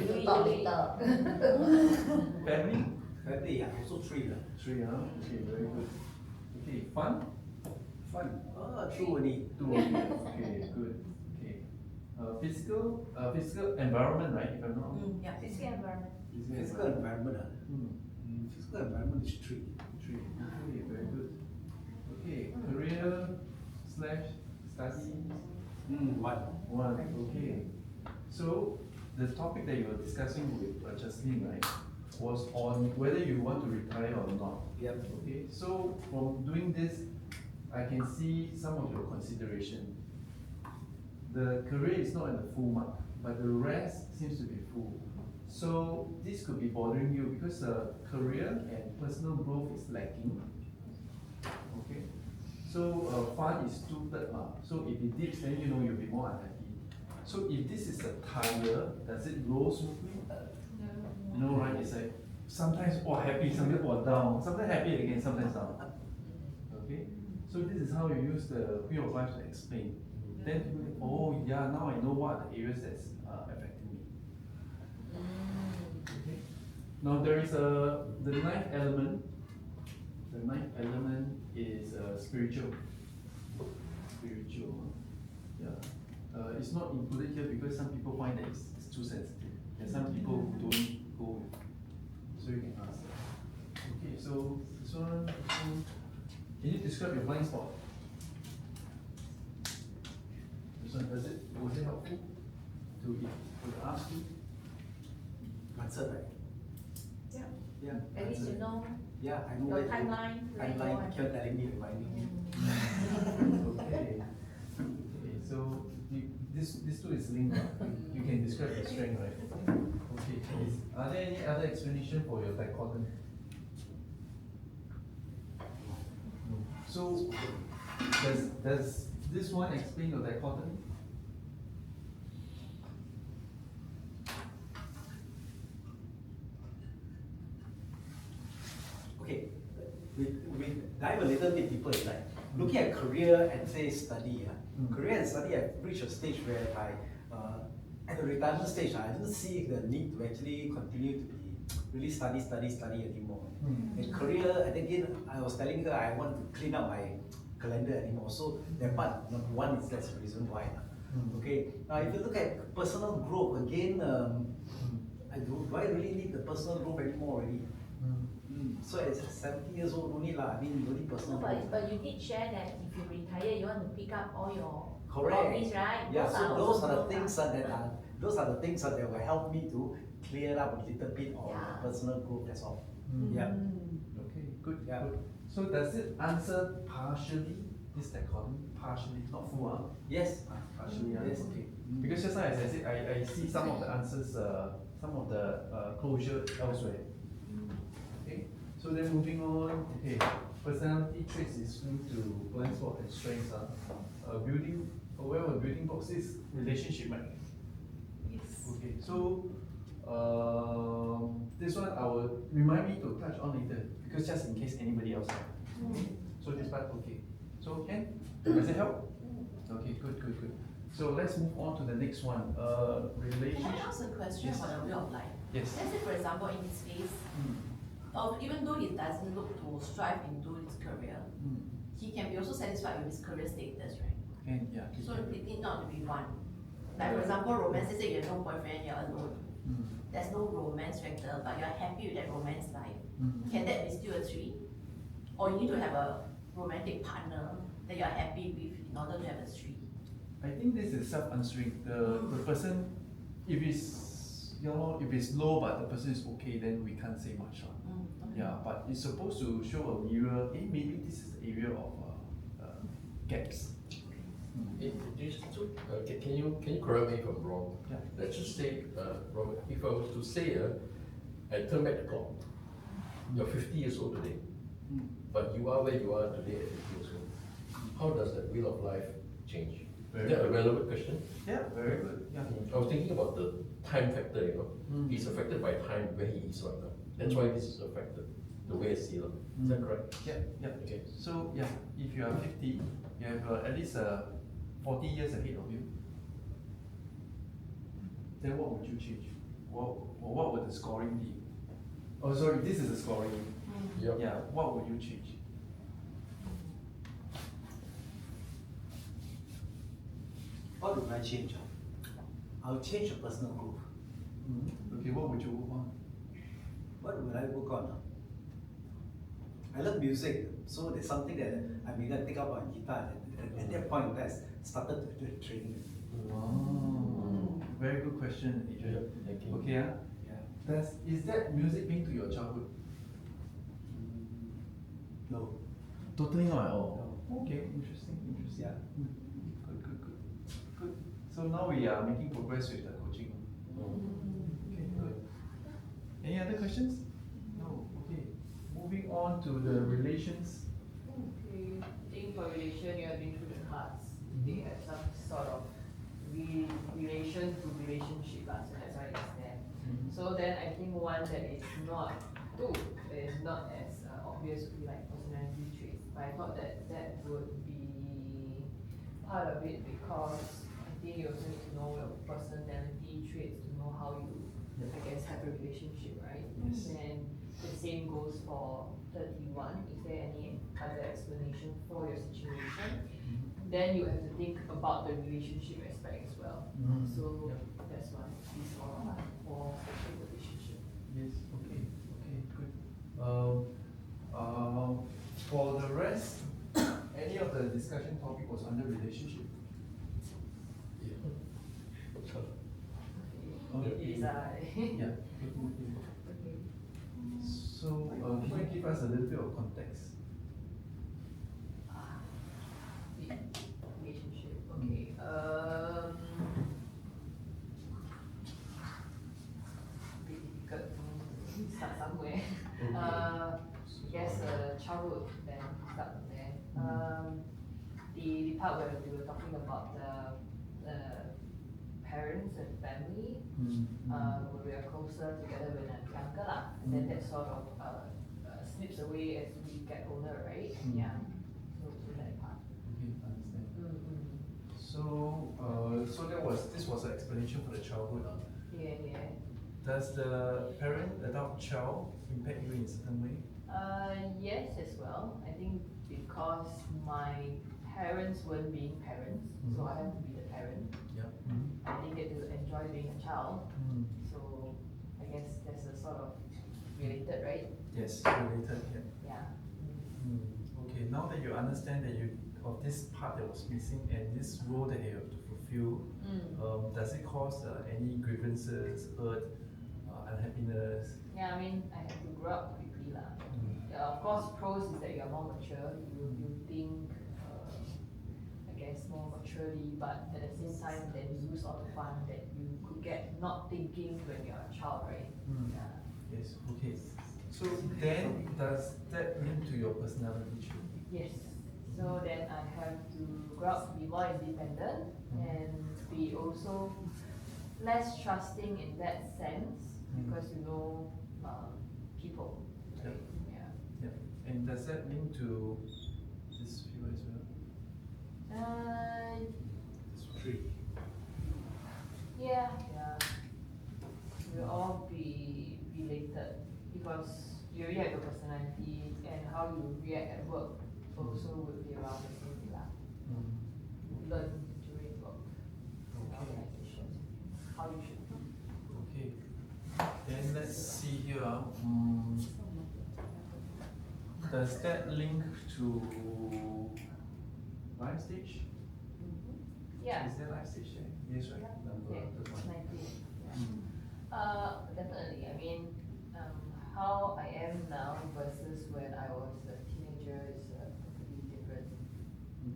Top. Family? Family, yeah, also 3 lah. 3, okay, very good. Okay, fun? Fun. 2 only. 2, okay, good. Okay. Physical environment, right, if I'm not wrong? Yeah, physical environment. Physical environment, physical environment is 3. 3, okay, very good. Okay, career slash study? 1. 1, okay. So, the topic that you were discussing with Jocelyn, right, was on whether you want to retire or not. Yep. Okay, so from doing this, I can see some of your consideration. The career is not in the full mark, but the rest seems to be full. So this could be bothering you because career and personal growth is lacking. Okay, so fun is 2/3 mark. So if it dips, then you'll be more unhappy. So if this is a tire, does it roll smoothly? No, right? It's like sometimes happy, sometimes down, sometimes happy again, sometimes down. Okay, so this is how you use the wheel of life to explain. Then people think, oh yeah, now I know what are the areas that's affecting me. Okay. Now there is the ninth element. The ninth element is spiritual. Spiritual. Yeah. It's not included here because some people find that it's too sensitive, and some people who don't go. So you can ask. Okay. So this one. Can you describe your blind spot? This one, was it helpful to ask you? Answer, right? Yeah. Yeah. At least you know Yeah, I know your where to. timeline. Timeline, keep telling me, reminding me. Okay. Okay, so this two is linked. You can describe your strength, right? Okay. Are there any other explanation for your dichotomy? No. So does this one explain your dichotomy? Okay, we dive a little bit deeper inside. Looking at career and say study, career and study, I've reached a stage where at the retirement stage, I don't see the need to actually continue to be really study anymore. And career, and again, I was telling her I want to clean up my calendar anymore. So that part, number one, is that's the reason why. Okay, now if you look at personal growth, again, do I really need the personal growth anymore already? So at 70 years old, no need lah. I mean, no need personal growth. But you did share that if you retire, you want to pick up all your Correct. hobbies, right? Yeah, so those are the also things that will help me to clear up a little bit of personal growth. That's all. Yeah. Okay, good. Yeah. Good. So does it answer partially this dichotomy? Partially, not full. Yes. Partially. Yes. Okay. Because just now, as I said, I see some of the answers, some of the closure elsewhere. Okay. So then moving on. Okay. Personality traits is linked to blind spot and strengths. Building blocks is relationship, right? Yes. Okay. So this one I will remind me to touch on later because just in case anybody else have. Okay. So this part okay. So does it help? Okay, good. So let's move on to the next one. Can I Relationship. ask a question Yes. about the way of life? Yes. Let's say, for example, in his case, even though he doesn't look to strive into his career, he can be also satisfied with his career status, right? And yeah. So it need not to be one. Like for example, romance, let's say you have no boyfriend, you're alone. There's no romance factor, but you're happy with that romance life. Can that be still a 3? Or you need to have a romantic partner that you're happy with in order to have a 3? I think this is self-answering. The person, if it's if it's low but the person is okay, then we can't say much. Okay. Yeah, but it's supposed to show a mirror. Maybe this is the area of gaps. Can you correct me if I'm wrong? Yeah. Let's just say, Robert, if I was to say, I turn back the clock, you're 50 years old today, but you are where you are today at 50 years old. How does that wheel of life change? Very Is that a good. relevant question? Yeah, very good. Yeah. I was thinking about the time factor, He's affected by time where he is right now. That's why this is affected, the way I see it. Is that correct? Yeah, yeah. Okay. So yeah, if you are 50, you have at least 40 years ahead of you. Then what would you change? What would the scoring be? Oh, sorry, this is the scoring. Yep. Yeah, what would you change? What would I change? I'll change the personal growth. Okay, what would you work on? What would I work on? I love music, so there's something that I may not take up on guitar. At that point, I started to do training. Wow, very good question, Adrian. Thank you. Okay, is that music linked to your childhood? No. Totally not at all. Okay, interesting. Yeah. Good. So now we are making progress with the coaching. Okay, good. Any other questions? No. Okay. Moving on to the relations. Okay, I think for relation, you have been through the cards. They have some sort of relation to relationship, so that's why it's there. So then I think one that is not as obvious would be like personality traits. But I thought that would be part of it because I think you also need to know your personality traits to know how you, I guess, have a relationship, right? Yes. And the same goes for 31. Is there any other explanation for your situation? Then you have to think about the relationship aspect as well. So that's why these all are for sexual relationship. Yes. Okay. Good. For the rest, any of the discussion topic was under relationship. Is I. Yeah. So, can you give us a little bit of context? Relationship. Okay. Bit difficult to start somewhere. I guess childhood, then start from there. The part where we were talking about the parents and family, where we are closer together when I'm younger lah. And then that sort of slips away as we get older, right? Yeah. So that part. Okay, understand. So this was an explanation for the childhood. Yeah. Does the parent, adult, child impact you in a certain way? Yes, as well. I think because my parents weren't being parents, so I have to be the parent. Yeah. I didn't get to enjoy being a child, so I guess there's a sort of related, right? Yes, related. Yeah. Okay, now that you understand that of this part that was missing and this role that you have to fulfill, does it cause any grievances, hurt, unhappiness? Yeah, I mean, I had to grow up quickly lah. Of course, pros is that you're more mature. You think, I guess, more maturely, but at the same time, then you lose all the fun that you could get not thinking when you're a child, right? Yeah. Yes. Okay. So then, does that link to your personality trait? Yes. So then I have to grow up to be more independent and be also less trusting in that sense because you know people. Right? Yeah. And does that link to this view as well? It's 3. work also would be around the same way lah. Learn during work in organizations, how you should be. Okay. Then let's see here. Does that link to life stage? Yeah. Is there life stage there? Yes, right? Number Yeah, third one. 19. Yeah. Mm. Definitely. I mean, how I am now versus when I was a teenager is a totally different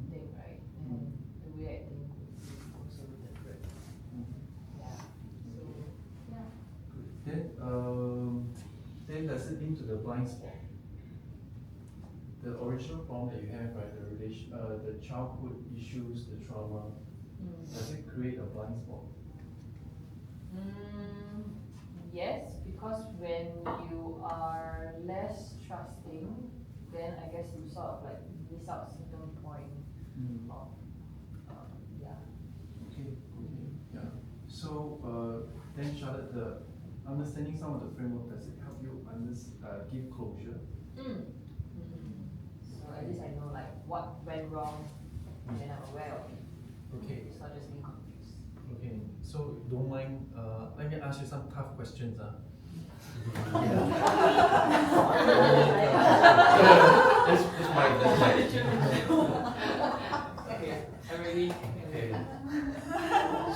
thing, right? And the way I think would be also different. Yeah. So, yeah. Good. Then does it link to the blind spot? The original problem that you have, right? The childhood issues, the trauma. Does it create a blind spot? Yes, because when you are less trusting, then I guess you sort of like miss out certain point of, yeah. Okay, yeah. So, then Charlotte, the understanding some of the framework, does it help you give closure? So at least I know like what went wrong and I'm aware of it. Okay. It's not just being confused. Okay, so don't mind, let me ask you some tough questions. That's my. Okay, I'm ready. Okay.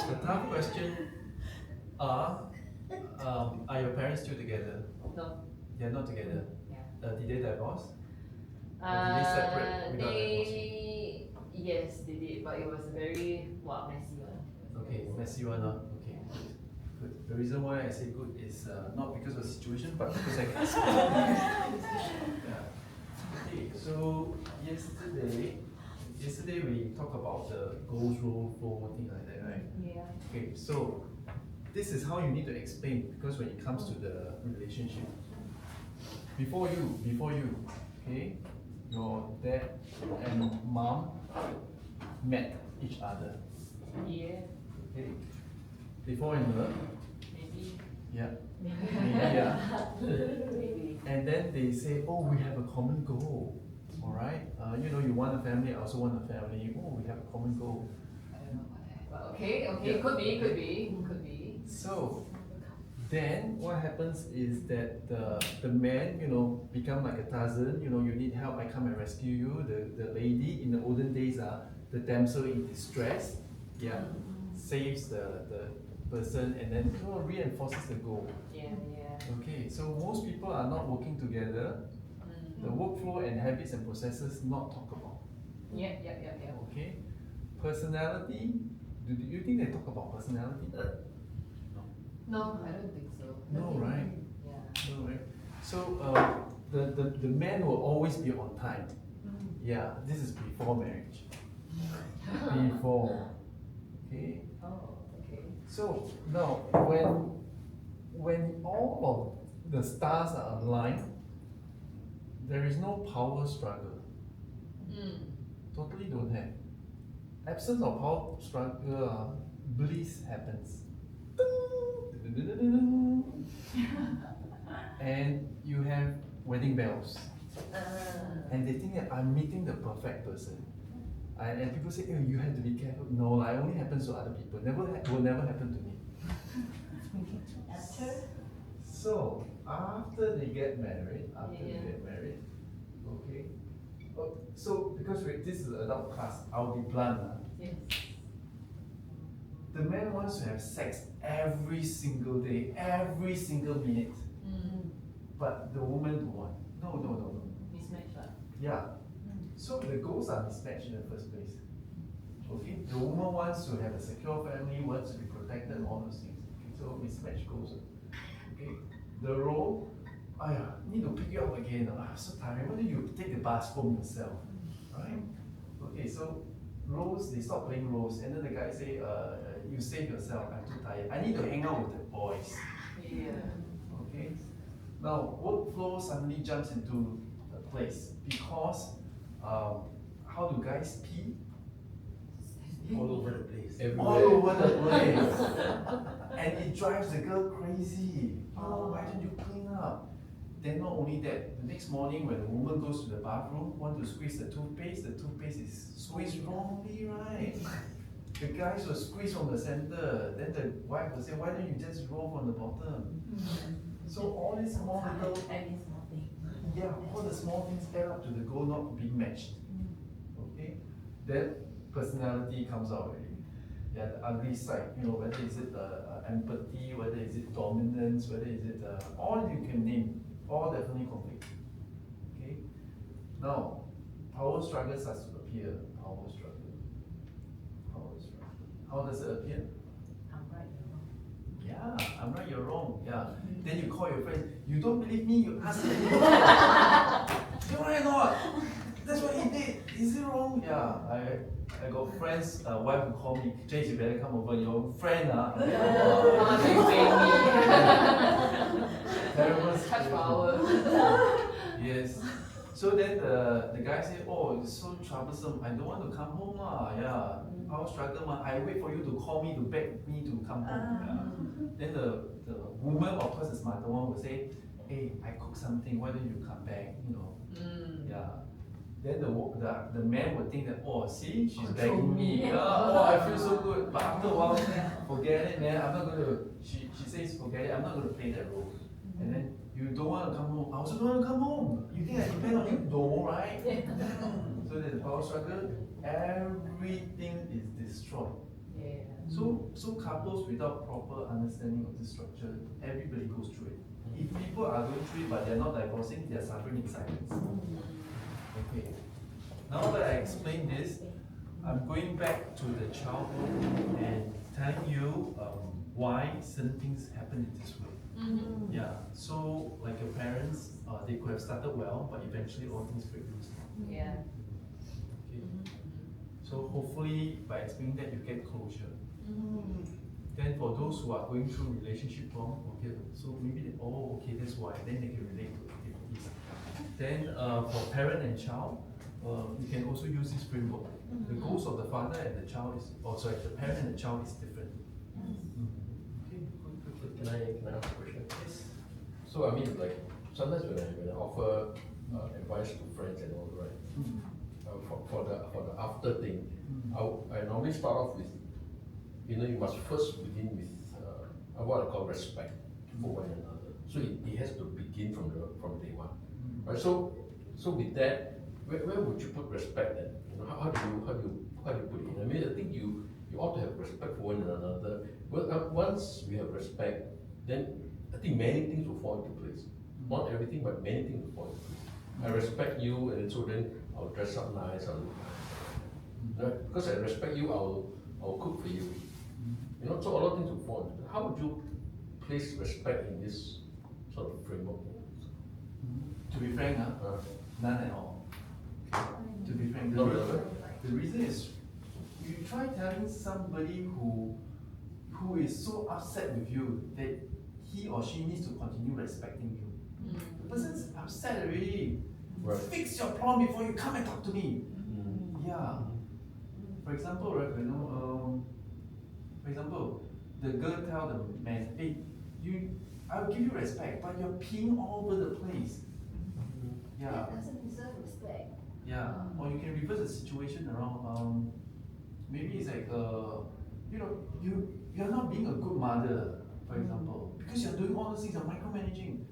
The tough question are your parents still together? No. They're not together. Yeah. Did they divorce? Or did they separate without Yes, they did, but it was a very messy one. Okay, messy one. Okay, good. The reason why I say good is not because of the situation, but because I can see. Yeah. Okay, so yesterday we talked about the goals, role, flow, thing like that, right? Yeah. Okay, so this is how you need to explain, because when it comes to the relationship, before you, okay, your dad and mom met each other. Yeah. Okay. They fall in love. Maybe. Yeah. Maybe, yeah. Maybe. And then they say, oh, we have a common goal. All right. You want a family. I also want a family. Oh, we have a common goal. I don't know what that. But okay. Yeah. Could be. So then what happens is that the man, become like a Tarzan. You need help, I come and rescue you. The lady in the olden days, the damsel in distress, yeah, saves the person and then reinforces the goal. Yeah. Okay, so most people are not working together. The workflow and habits and processes not talk about. Yeah. Okay, personality. Do you think they talk about personality? No, I don't think so. No, right? Yeah. No, right? So the man will always be on time. Yeah, this is before marriage. Before. Okay. Oh, okay. So now when all of the stars are aligned, there is no power struggle. Totally don't have. Absence of power struggle, bliss happens. And you have wedding bells. And they think that I'm meeting the perfect person. And people say, oh, you have to be careful. No, it only happens to other people. Will never happen to me. So after they get married, okay. Oh, so because this is adult class, I'll be blunt. Yes. The man wants to have sex every single day, every single minute. But the woman don't want. No. Mismatch lah. Yeah. So the goals are mismatched in the first place. Okay, the woman wants to have a secure family, wants to be protected, all those things. Okay, so mismatch goals. Okay, the role, need to pick you up again. So tired. Why don't you take the bus home yourself? Right? Okay, so roles, they stop playing roles, and then the guy say, you save yourself, I'm too tired. I need to hang out with the boys. Yeah. Okay? Now, workflow suddenly jumps into a place because how do guys pee? All over the place. All over the place. And it drives the girl crazy. Why don't you clean up? then not only that, the next morning when the woman goes to the bathroom, want to squeeze the toothpaste is squeezed wrongly, right? The guys will squeeze from the center, then the wife will say, why don't you just roll from the bottom? So all these small little, Any small thing. yeah, all the small things add up to the goal not being matched. Okay? Then personality comes out already. Yeah, the ugly side, you know, whether is it empathy, whether is it dominance, whether is it all you can name, all definitely conflict. Okay? Now, power struggle starts to appear. Power struggle. Power struggle. How does it appear? I'm right, you're wrong. Yeah, I'm right, you're wrong. Yeah. Then you call your friends. You don't believe me, you ask me. You're right or not? That's what he did. Is it wrong? Yeah. I got friends, wife who call me, Jace, you better come over. Your friend, terrible situation. Yes. So then the guy said, oh, it's so troublesome. I don't want to come home. Yeah. Power struggle. I wait for you to call me to beg me to come home. Yeah. Then the woman, of course, the smarter one, will say, hey, I cooked something. Why don't you come back? You know. Yeah. Then the man would think that, oh, see, she's begging me. Oh, I feel so good. But after a while, forget it, man. I'm not going to, she says, forget it, I'm not going to play that role. And then, you don't want to come home. I also don't want to come home. You think I depend on you? No, right? So there's a power struggle. Everything is destroyed. Yeah. So couples without proper understanding of this structure, everybody goes through it. If people are going through it but they're not divorcing, they're suffering in silence. Okay. Now that I explained this, I'm going back to the childhood and telling you why certain things happen in this way. Yeah. So, like your parents, they could have started well, but eventually all things break loose. Yeah. Okay. So hopefully by explaining that you get closure. Then for those who are going through relationship problem, okay, so maybe they, oh, okay, that's why. Then they can relate to activities. Then for parent and child, you can also use this framework. The goals of the father and the child is, oh sorry, the parent and the child is different. Okay, good. Can I ask a question? Yes. So I mean, like sometimes when I offer advice to friends and all, right? For the after thing, I normally start off with, you know, you must first begin with what I call respect for one another. So it has to begin from day one, right? So with that, where would you put respect then? You know, how do you put it in? I mean, I think you ought to have respect for one another. But once we have respect, then I think many things will fall into place. Not everything, but many things will fall into place. I respect you, and so then I'll dress up nice, I'll look nice. Right? Because I respect you, I'll cook for you. You know, so a lot of things will fall into place. How would you place respect in this sort of framework? To be frank, none at all. To be frank, the reason is you try telling somebody who is so upset with you that he or she needs to continue respecting you. The person's upset already. Right. Fix your problem before you come and talk to me. Yeah. For example, right, you know, the girl tell the man, hey, I'll give you respect, but you're peeing all over the place. Yeah. That doesn't deserve respect. Yeah. Or you can reverse the situation around. Maybe it's like you know, you're not being a good mother, for example, because you're doing all those things, you're micromanaging.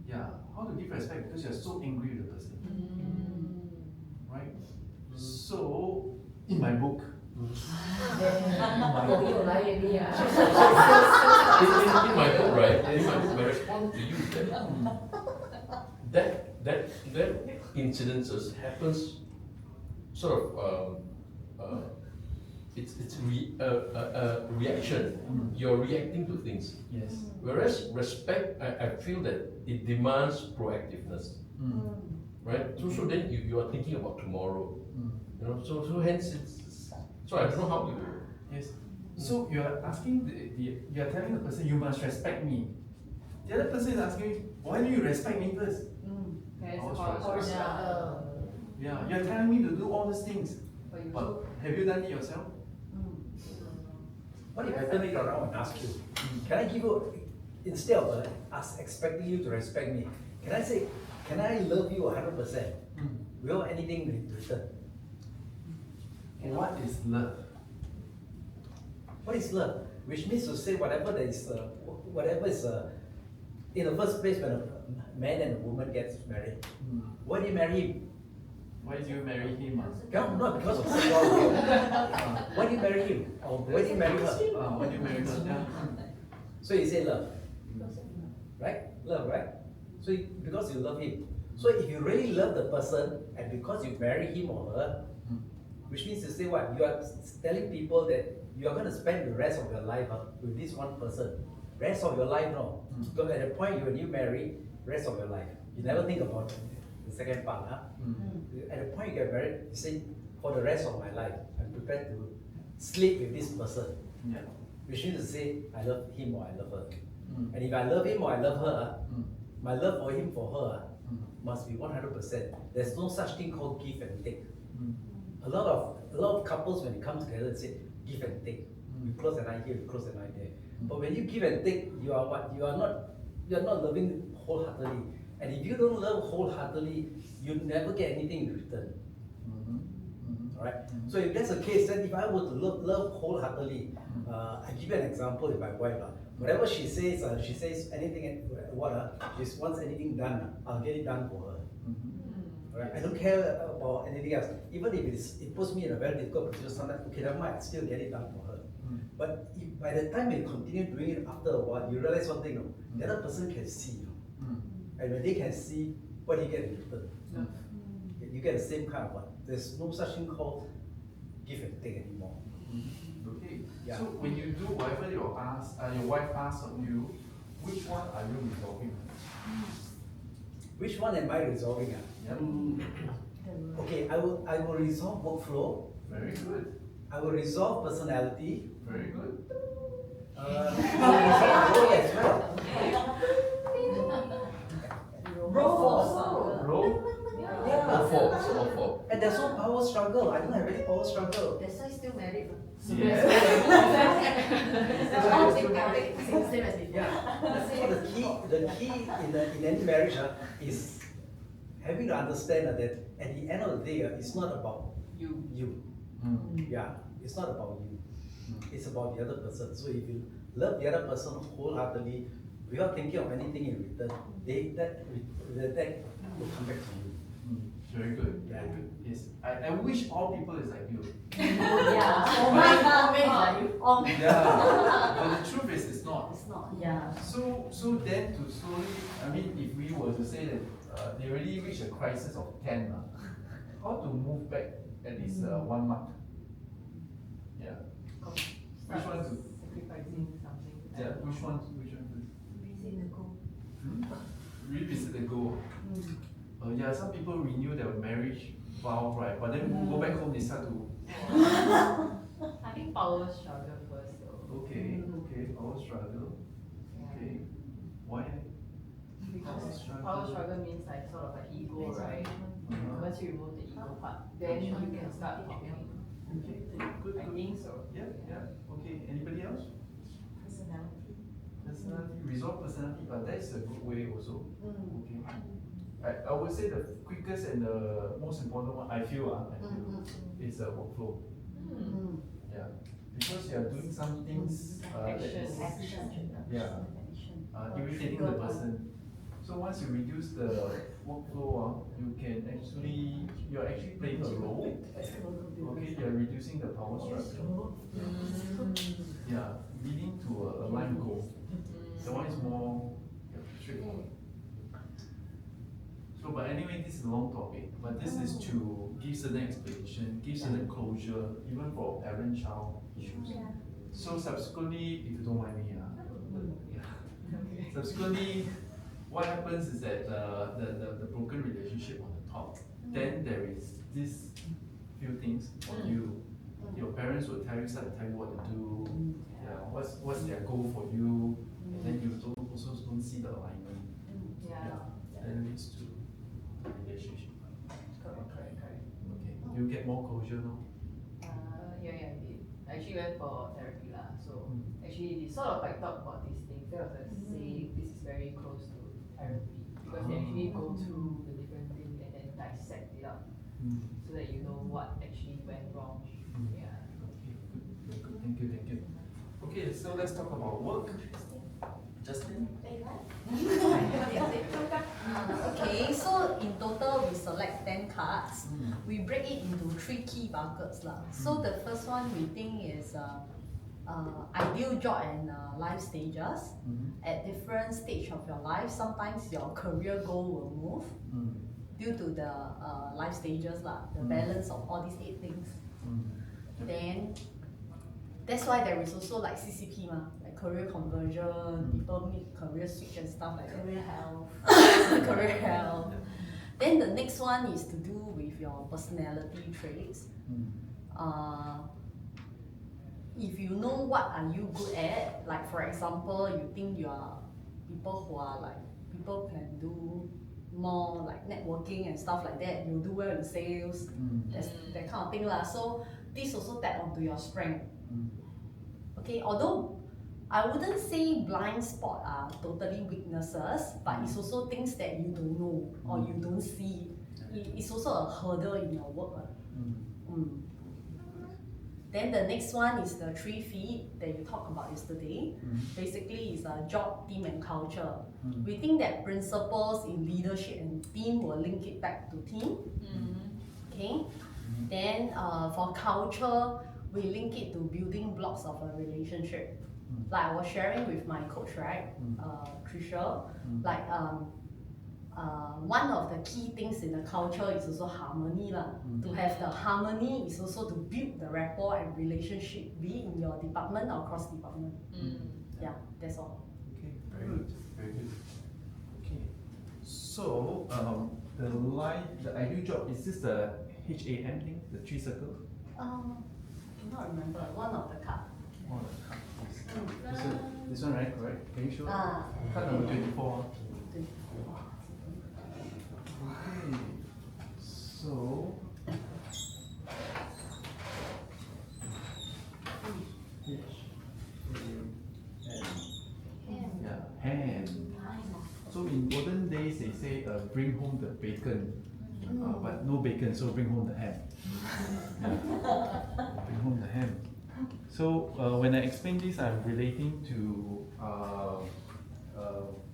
Yeah. How to give respect because you're so angry with the person. Right? So in my book. In my book, right? My response to you is that incidences happens sort of it's a reaction. You're reacting to things. Yes. Whereas respect, I feel that it demands proactiveness. Right? So then you are thinking about tomorrow. You know, so hence so I don't know how you do it. Yes. So you are asking you are telling the person you must respect me. The other person is asking, why do you respect me first? Yeah, you're telling me to do all these things. But have you done it yourself? What if I turn it around and ask you, can I give you, instead of us expecting you to respect me, can I love you 100% without anything in return? And what is love? What is love? Which means to say whatever is, in the first place when a man and a woman gets married, why do you marry him? Why do you marry him? Not because of sexual will. Why do you marry him? Or why do you marry her? Why do you marry her? Yeah. So you say love, right? Love, right? So because you love him. So if you really love the person and because you marry him or her, which means to say what? You are telling people that you are going to spend the rest of your life with this one person. Rest of your life, no. Because at the point when you marry, rest of your life. You never think about the second part. At the point you get married, you say, for the rest of my life, I'm prepared to sleep with this person. Yeah. Which means to say, I love him or I love her. And if I love him or I love her, my love for him, for her, must be 100%. There's no such thing called give and take. A lot of couples, when they come together, they say, give and take. You close an eye here, you close an eye there. But when you give and take, you are what? You are not loving wholeheartedly. And if you don't love wholeheartedly, you never get anything in return. Alright? So if that's the case, then if I were to love wholeheartedly, I give you an example with my wife. Whatever she says anything, she wants anything done, I'll get it done for her. Right? I don't care about anything else. Even if it puts me in a very difficult position, sometimes, okay, I might still get it done for her. But if by the time you continue doing it after a while, you realize one thing, the other person can see you. And when they can see, what do you get in return? You get the same kind of one. There's no such thing called give and take anymore. Okay. Yeah. So when you do whatever your wife asks of you, which one are you resolving? Which one am I resolving? Okay, I will resolve workflow. Very good. I will resolve personality. Very good. I will resolve role as well. Role? Yeah. Or fault? And there's no power struggle. I don't have any power struggle. That's why still married. Yeah. Same as before. Yeah. So the key in any marriage is having to understand that at the end of the day, it's not about you. Yeah, it's not about you. It's about the other person. So if you love the other person wholeheartedly, without thinking of anything in return, that will come back to you. Very good. Yeah. Very good. Yes. I wish all people is like you. Yeah. Yeah. But the truth is, it's not. It's not. Yeah. So then to slowly, I mean, if we were to say that they already reach a crisis of 10, how to move back at least 1 month? Yeah. Which one to? Sacrificing something. Yeah. Which one? To? Revisit the goal. Yeah. Some people renew their marriage vow, right? But then go back home, they start to. I think power struggle first though. Okay. Power struggle. Okay. Why? Because power struggle means like sort of like ego, right? Once you remove the ego part, then you can start talking. Okay. Good. I think so. Yeah. Okay. Anybody else? Personality, resolve personality, but that's a good way also. Okay. I would say the quickest and the most important one I feel is a workflow. Yeah. Because you are doing some things that is irritating the person. So once you reduce the workflow, you're actually playing a role. Okay, you're reducing the power structure. Yeah, leading to a aligned goal. The one is more straightforward. So, but anyway, this is a long topic. But this is to give certain explanation, give certain closure, even for parent-child issues. So subsequently, if you don't mind me, subsequently, what happens is that the broken relationship on the top, then there is this few things on you. Your parents will start to tell you what to do. Yeah, what's their goal for you, and then you also don't see the alignment. Then leads to relationship. Correct. Okay. You get more closure now. Yeah, I did. I actually went for therapy lah. So actually, they sort of like talk about these things. They was like saying this is very close to therapy because because they actually go through the different things and then dissect it up so that you know what actually went wrong. Yeah. Okay, good, good. Thank you, thank you. Okay, so let's talk about work. Justin? Okay, so in total we select 10 cards. We break it into 3 key buckets. So the first one we think is ideal job and life stages. At different stage of your life, sometimes your career goal will move due to the life stages, the balance of all these 8 things. Then that's why there is also like CCP, like career conversion, people make career switch and stuff like career health. Career health. Then the next one is to do with your personality traits. If you know what are you good at, like for example, you think you are people who are like, people can do more like networking and stuff like that, you do well in sales, that's, that kind of thing lah. So this also tap onto your strength. Okay, although I wouldn't say blind spot are totally weaknesses, but it's also things that you don't know or you don't see. It's also a hurdle in your work. Then the next one is the 3 feet that you talked about yesterday. Basically, it's a job, team, and culture. We think that principles in leadership and team will link it back to team. Okay. Then for culture, we link it to building blocks of a relationship. Like I was sharing with my coach, right, Trisha, like one of the key things in the culture is also harmony. To have the harmony is also to build the rapport and relationship, be it in your department or cross department. Yeah, that's all. Okay, very good, very good. Okay, so the ideal job, is this the HAM thing, the 3 circles? I cannot remember one of the cards. One of the cards. This one, right? Correct? Can you show? Card number 24. Okay, so ham. So in olden days they say bring home the bacon, but no bacon, so bring home the ham. Bring home the ham. So when I explain this, I'm relating to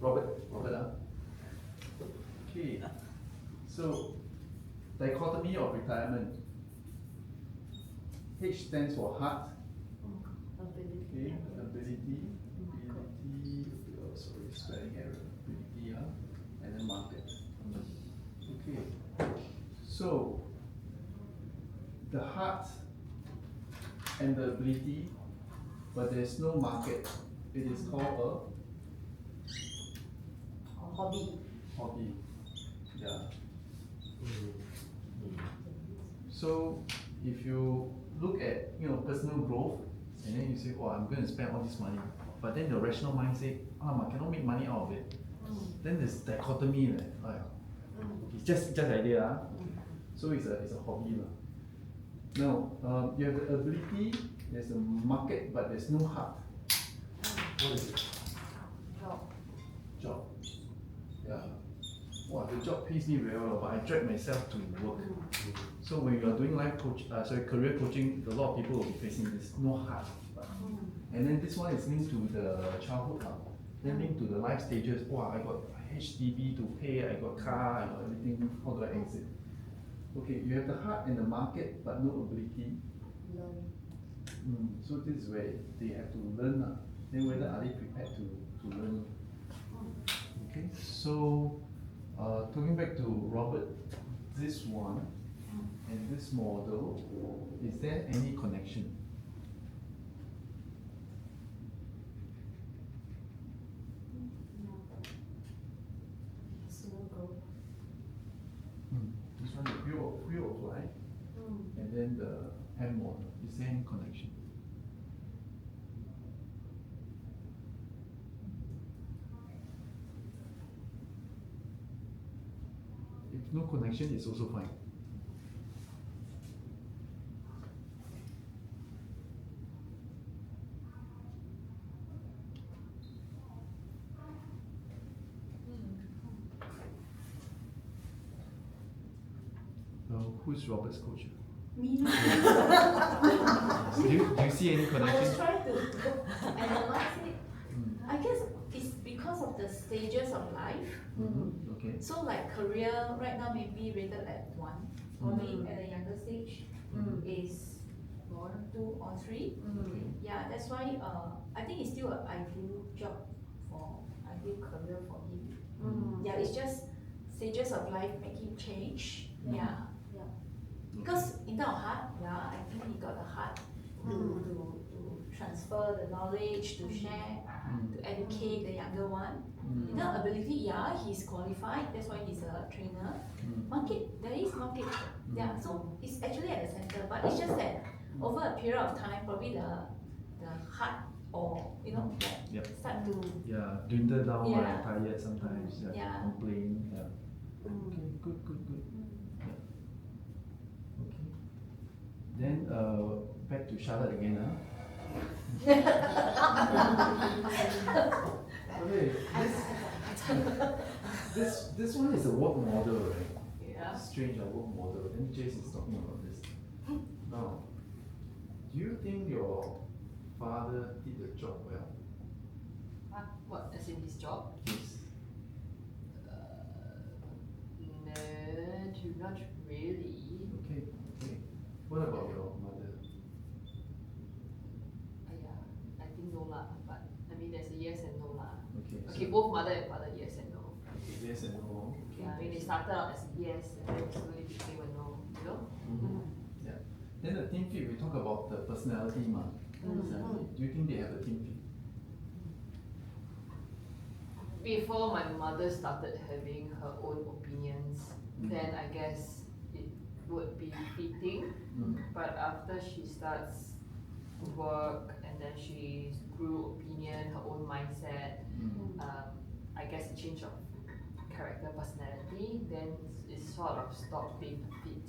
Robert. Okay. So dichotomy of retirement. H stands for heart. Okay, ability. Oh, sorry, spelling error. Ability, and then market. Okay. So the heart and the ability, but there's no market. It is called Or hobby. Hobby. Yeah. So if you look at personal growth, and then you say, oh, I'm going to spend all this money, but then the rational mind say, I cannot make money out of it. Then there's dichotomy. It's just idea. So it's a hobby. Now you have the ability, there's a market, but there's no heart. What is it? Job. Yeah. Wow, the job pays me very well, but I drag myself to work. So when you are doing career coaching, a lot of people will be facing this, no heart. And then this one is linked to the childhood, then linked to the life stages. Wow, I got HDB to pay, I got car, I got everything. How do I exit? Okay, you have the heart and the market, but no ability. So this is where they have to learn. Then whether are they prepared to learn? Okay, so talking back to Robert, this one and this model, is there any connection? This one, the view of life, and then the hand model. Is there any connection? If no connection, it's also fine. who's Robert's coach? Me. Do you see any I was connection? trying to analyze it. Mm. I guess it's because of the stages of life. Okay. So like career right now maybe rated at 1, probably at a younger stage is 2 or 3. Okay. Yeah, that's why I think it's still an ideal job for ideal career for him. Yeah, it's just stages of life make him change. Yeah. Because in terms of heart, yeah, I think he got the heart to transfer the knowledge, to share, to educate the younger one. In terms of ability, yeah, he's qualified, that's why he's a trainer. Market, there is market. Yeah, so it's actually at the center, but it's just that over a period of time, probably the heart or Yep. start to Yeah, dwindle down, Yeah. right? Tired sometimes. Yeah. Yeah. Complain. Yeah. Okay, good. Yeah. Okay. Then back to Charlotte again, huh? Okay. This one is a work model, right? Yeah. Strange, a work model. Then Jace is talking about this. Now, do you think your father did the job well? What, as in his job? Yes. No, not really. Okay. What about your mother? Yeah, I think no lah, but I mean there's a yes and no lah. Okay. Okay, both mother and father, yes and no. Okay, yes and no. Okay. Yeah, I mean they started out as yes and then slowly became a no, you know? Yeah. Then the team fit, we talk about the personality, ma. Personality. Do you think they have a team fit? Before my mother started having her own opinions, then I guess it would be fitting. But after she starts work and then she grew opinion, her own mindset, I guess a change of character, personality, then it sort of stopped being a fit.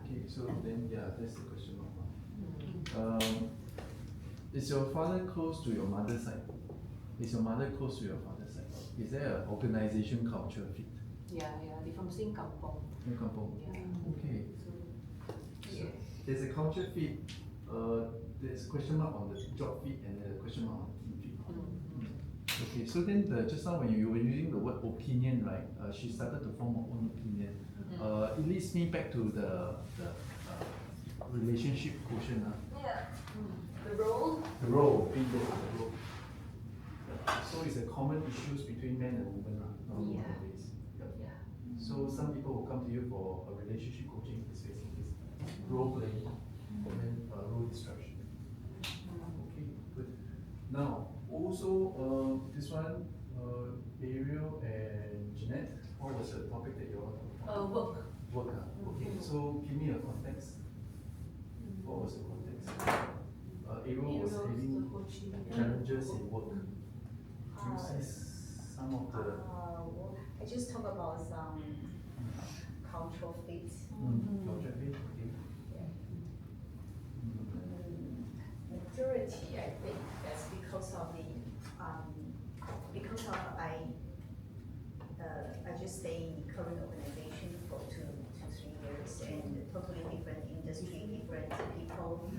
Okay, so then that's the question mark. Is your father close to your mother's side? Is your mother close to your father's side? Is there an organization culture fit? Yeah, they from same kampong. In Kampong? Yeah. Okay. So, So there's a culture fit, there's a question mark on the job fit and a question mark on the team fit. Okay, so then just now when you were using the word opinion, right, she started to form her own opinion. It leads me back to the relationship quotient. Yeah. The role? The role, bingo, the role. So it's a common issues between men and women nowadays. Yep. Yeah. So some people will come to you for a relationship coaching is facing this role playing and then role destruction. Okay, good. Now also this one, Ariel and Jeanette, what was the topic that you all talked about? Work. Work. Okay, so give me a context. What was the context? Ariel was having challenges in work. Do you see some of the I just talk about some cultural fit. culture fit? Okay. Majority, I think that's because of I just stay in current organization for 2 to 3 years and totally different industry, different people,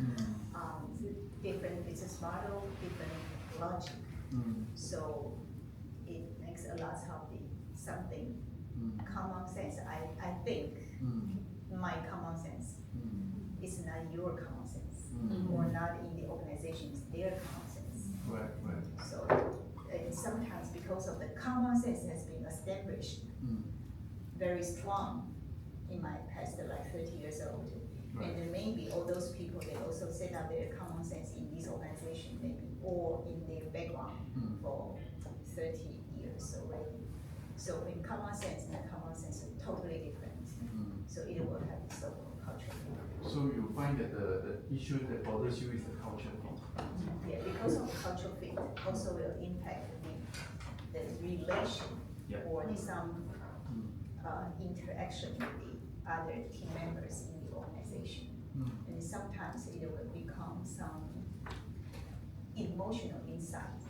different business model, different logic. So it makes a lot of something common sense. I think my common sense is not your common sense, or not in the organization, it's their common sense. Right. So sometimes because of the common sense has been established very strong in my past, like 30 years old. Right. And then maybe all those people, they also set up their common sense in this organization, maybe, or in their background for 30 years already. So in common sense and common sense are totally different. So it will have so-called culture. So you find that the issue that bothers you is the culture fit? Yeah, because of cultural fit also will impact the relation or some interaction with the other team members in the organization. And sometimes it will become some emotional insight.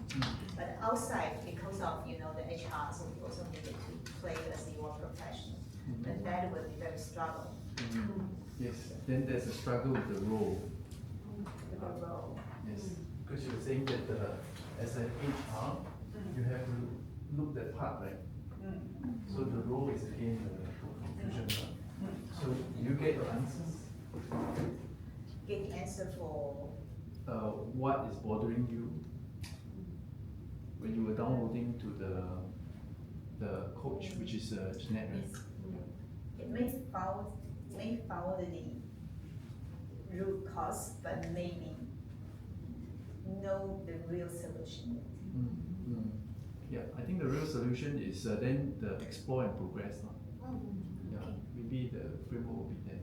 But outside, because of the HR, so you also need to play as your professional. then that would be very struggle Yes, then there's a struggle with the role. with the role. Yes, because you're saying that as an HR, you have to look that part, right? So the role is again the confusion. So you get your answers. Get answer for What is bothering you when you were downloading to the coach, which is Jeanette, right? it may follow the root cause, but maybe know the real solution. Yeah, I think the real solution is then the explore and progress. Yeah, maybe the framework will be there.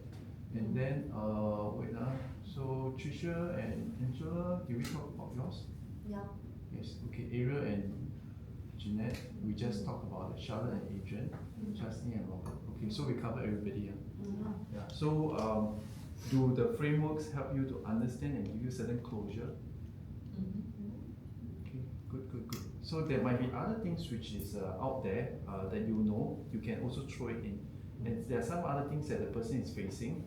And then, wait, so Tricia and Angela, did we talk about yours? Yeah. Yes, okay, Ariel and Jeanette, we just talked about Charlotte and Adrian, Chastity and Robert. Okay, so we covered everybody. Yeah. So, do the frameworks help you to understand and give you certain closure? Okay, good. So there might be other things which is out there that you know, you can also throw it in. And there are some other things that the person is facing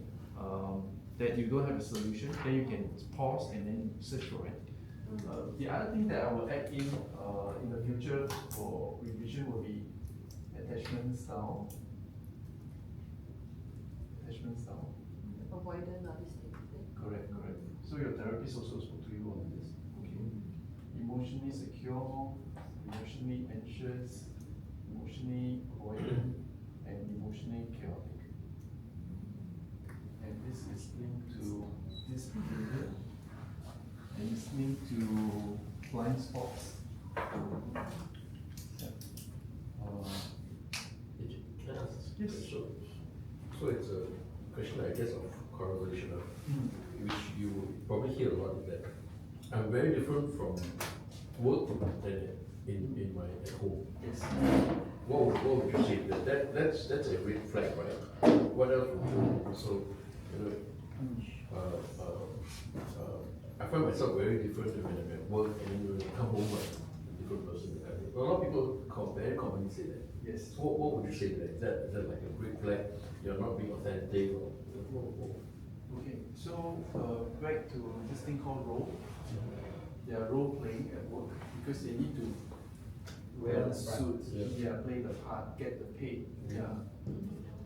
that you don't have a solution, then you can pause and then search for it. The other thing that I will add in the future for revision will be attachment style. Attachment style. Avoidant or this thing. Correct. So your therapist also spoke to you on this. Okay. Emotionally secure, emotionally anxious, emotionally avoidant, and emotionally chaotic. And this is linked to this behavior, and it's linked to blind spots. Yeah. Can I ask? Yes. So it's a question, I guess, of correlation, which you probably hear a lot of that. I'm very different from work than in my at home. Yes. What would you say to that? That's a red flag, right? What else would you so I find myself very different when I'm at work and then when I come home I'm a different person. A lot of people very commonly say that. Yes. What would you say to that? Is that like a red flag? You're not being authentic or Okay, so back to this thing called role. They are role playing at work because they need to wear the suit, play the part, get the pay. Yeah.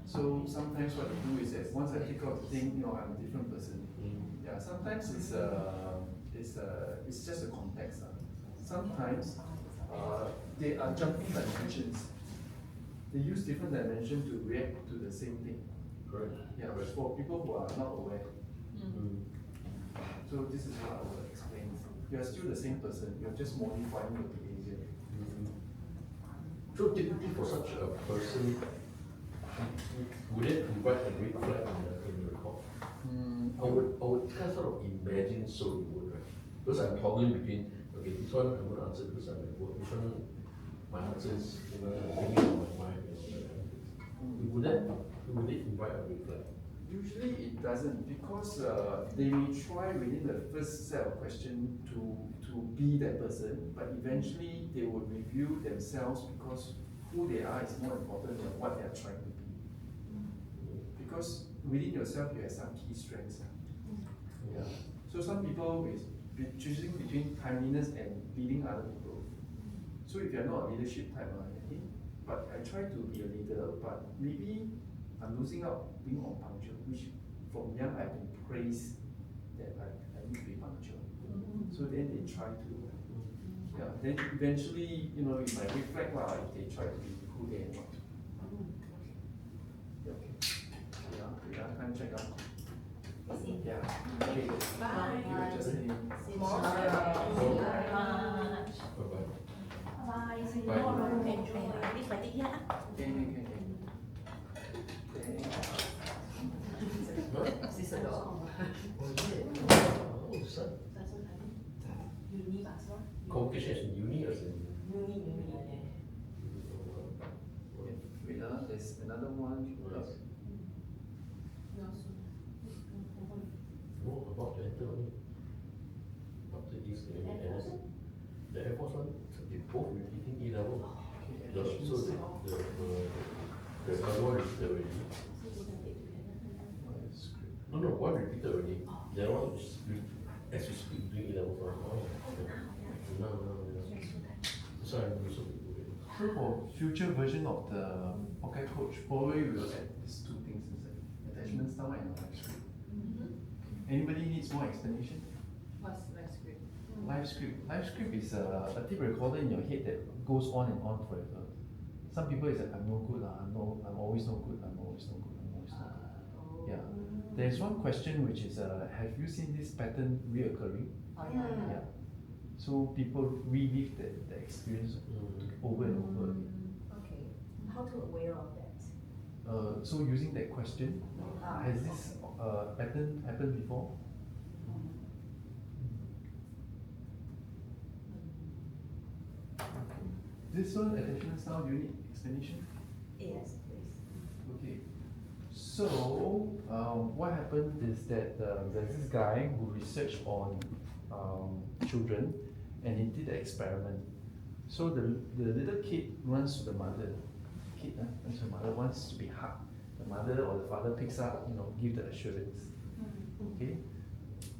So sometimes what I do is that once I take out the thing, I'm a different person. Yeah. Sometimes it's just a context. Sometimes they are jumping dimensions. They use different dimensions to react to the same thing. correct? Yeah, but for people who are not aware. So this is what I will explain. You are still the same person, you're just modifying your behavior. So typically for such a person, would it invite a red flag in the report? I would kind of sort of imagine so it would, right? Because I'm toggling between, okay, this one I'm going to answer because I'm at work, this one my answer is, thinking on my mind. Would it invite a red flag? Usually it doesn't, because they may try within the first set of questions to be that person, but eventually they will review themselves because who they are is more important than what they are trying to be. Because within yourself you have some key strengths. Yeah. So some people is choosing between kindliness and leading other people. So if you're not a leadership type, but I try to be a leader, but maybe I'm losing out being unpunctual, which from young I've been praised that I need to be punctual. So then they try to, then eventually, it might reflect if they try to be who they want. Okay. Time check out. Yeah. Okay. Bye. Thank you, Justin. Bye-bye. Bye. See you Bye. tomorrow. Enjoy. This I think, yeah. Okay. Huh? This a dog. Oh, son. Uni bahasa. Convocation as in uni or as in? Uni. Wait, there's another one. No, about to enter only. After this, the Air Force one, they both repeating E level. So The other one repeated already. No, no, one repeated already. The other one is as we speak doing 11 for no. That's why I'm also So for future version of the Pocket Coach, probably we will add these two things inside: attachment style and live script. Anybody needs more explanation? What's live script? Live script. Live script is a tape recorder in your head that goes on and on forever. Some people is like, I'm no good, I'm always no good, I'm always no good, I'm always no good. Yeah. There's one question which is, have you seen this pattern reoccurring? Oh, yeah. Yeah. So people relive the experience over and over again. Okay, how to aware of that? So using that question, has this pattern happened before? This one, attachment style, do you need explanation? Yes, please. Okay. So, what happened is that there's this guy who researched on children and he did an experiment. So the little kid runs to the mother. Kid runs to the mother, wants to be hugged. The mother or the father picks up, give the assurance. Okay?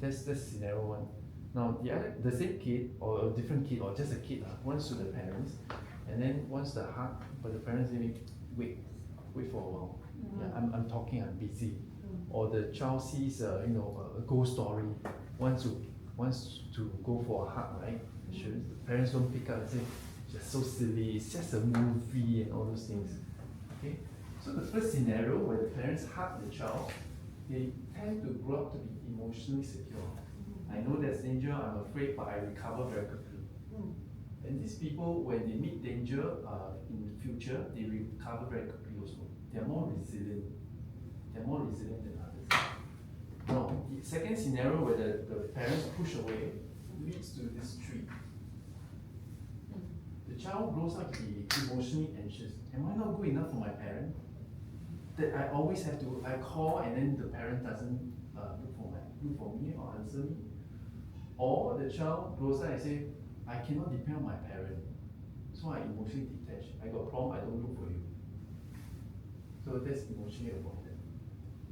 That's scenario one. Now the same kid or a different kid or just a kid runs to the parents and then wants the hug, but the parents say, wait for a while. Yeah, I'm talking, I'm busy. Or the child sees a ghost story, wants to go for a hug, right? The parents don't pick up and say, just so silly, it's just a movie and all those things. Okay? So the first scenario where the parents hug the child, they tend to grow up to be emotionally secure. I know there's danger, I'm afraid, but I recover very quickly. And these people, when they meet danger in the future, they recover very quickly also. They're more resilient. They're more resilient than others. Now, the second scenario where the parents push away leads to this tree. The child grows up to be emotionally anxious. Am I not good enough for my parent? That I always have to, I call and then the parent doesn't look for me or answer me. Or the child grows up and say, I cannot depend on my parent, so I emotionally detach. I got a problem, I don't look for you. So that's emotionally avoidant.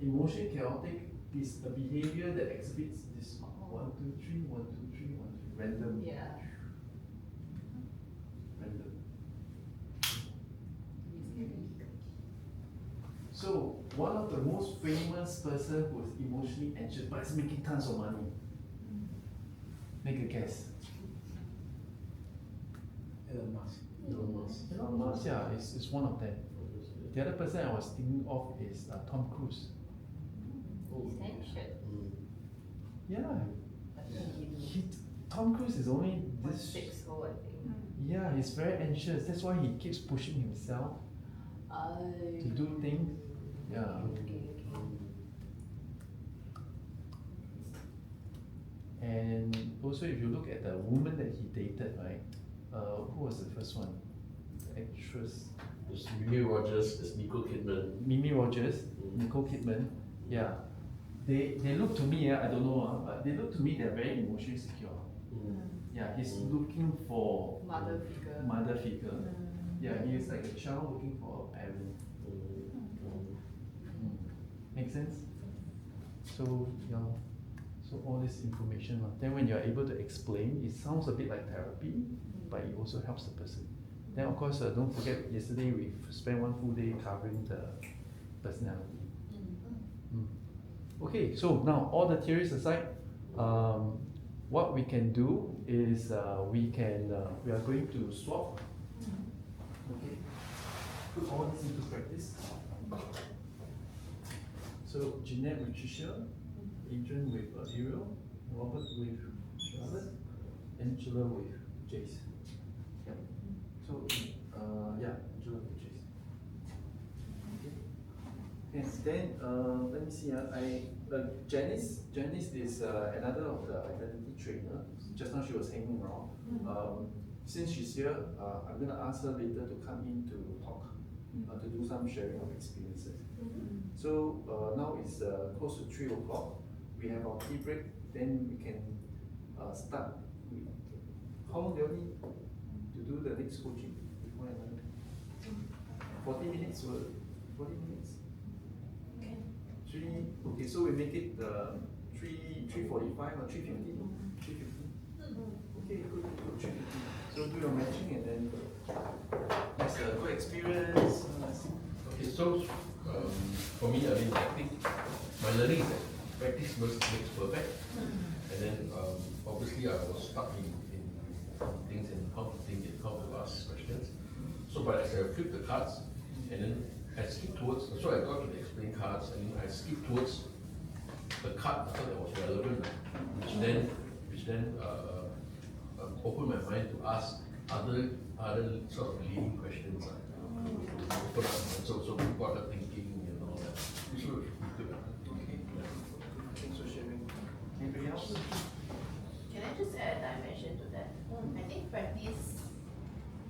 Emotionally chaotic is a behavior that exhibits this 1, 2, 3, 1, 2, 3, 1, 2, random. Yeah. Random. So one of the most famous person who is emotionally anxious but is making tons of money. Make a guess. Elon Musk. Elon Musk, yeah, is one of them. The other person I was thinking of is Tom Cruise. Yeah. Tom Cruise is only this. 6 I think. Yeah, he's very anxious. That's why he keeps pushing himself to do things. Yeah. And also, if you look at the woman that he dated, right? Who was the first one? The actress. There's Mimi Rogers, there's Nicole Kidman. Mimi Rogers, Nicole Kidman. Yeah. They look to me, I don't know, but they look to me they're very emotionally secure. Yeah, he's looking for mother figure. Yeah, he is like a child looking for a parent. Make sense? So so all this information. Then when you're able to explain, it sounds a bit like therapy, but it also helps the person. Then of course, don't forget, yesterday we spent one full day covering the personality. Okay, so now all the theories aside, what we can do is we are going to swap. Okay, put all this into practice. So Jeanette with Tricia, Adrian with Ariel, Robert with Charlotte, Angela with Jace. Yep. So yeah, Angela with Jace. Okay. And then let me see. Janice is another of the identity trainer. Just now she was hanging around. Since she's here, I'm gonna ask her later to come in to talk, to do some sharing of experiences. So now it's close to 3 o'clock. We have our tea break. Then we can start. How long do you need to do the next coaching? 40 minutes will 40 minutes? Okay, so we make it 3:45 or 3:50? 3:50? Okay, good, 3:50. So do your matching and then it's a good experience. Okay, so for me, I mean, I think my learning is that practice makes perfect. And then obviously I was stuck in things and how to think and how to ask questions. So but as I flip the cards and then I skip towards, so I got to the explain cards and I skip towards the card I thought that was relevant, which then opened my mind to ask other sort of leading questions. Open up, so we got the thinking and all that. Which was good. Okay. Thanks for sharing. Anybody else? Can I just add a dimension to that? I think practice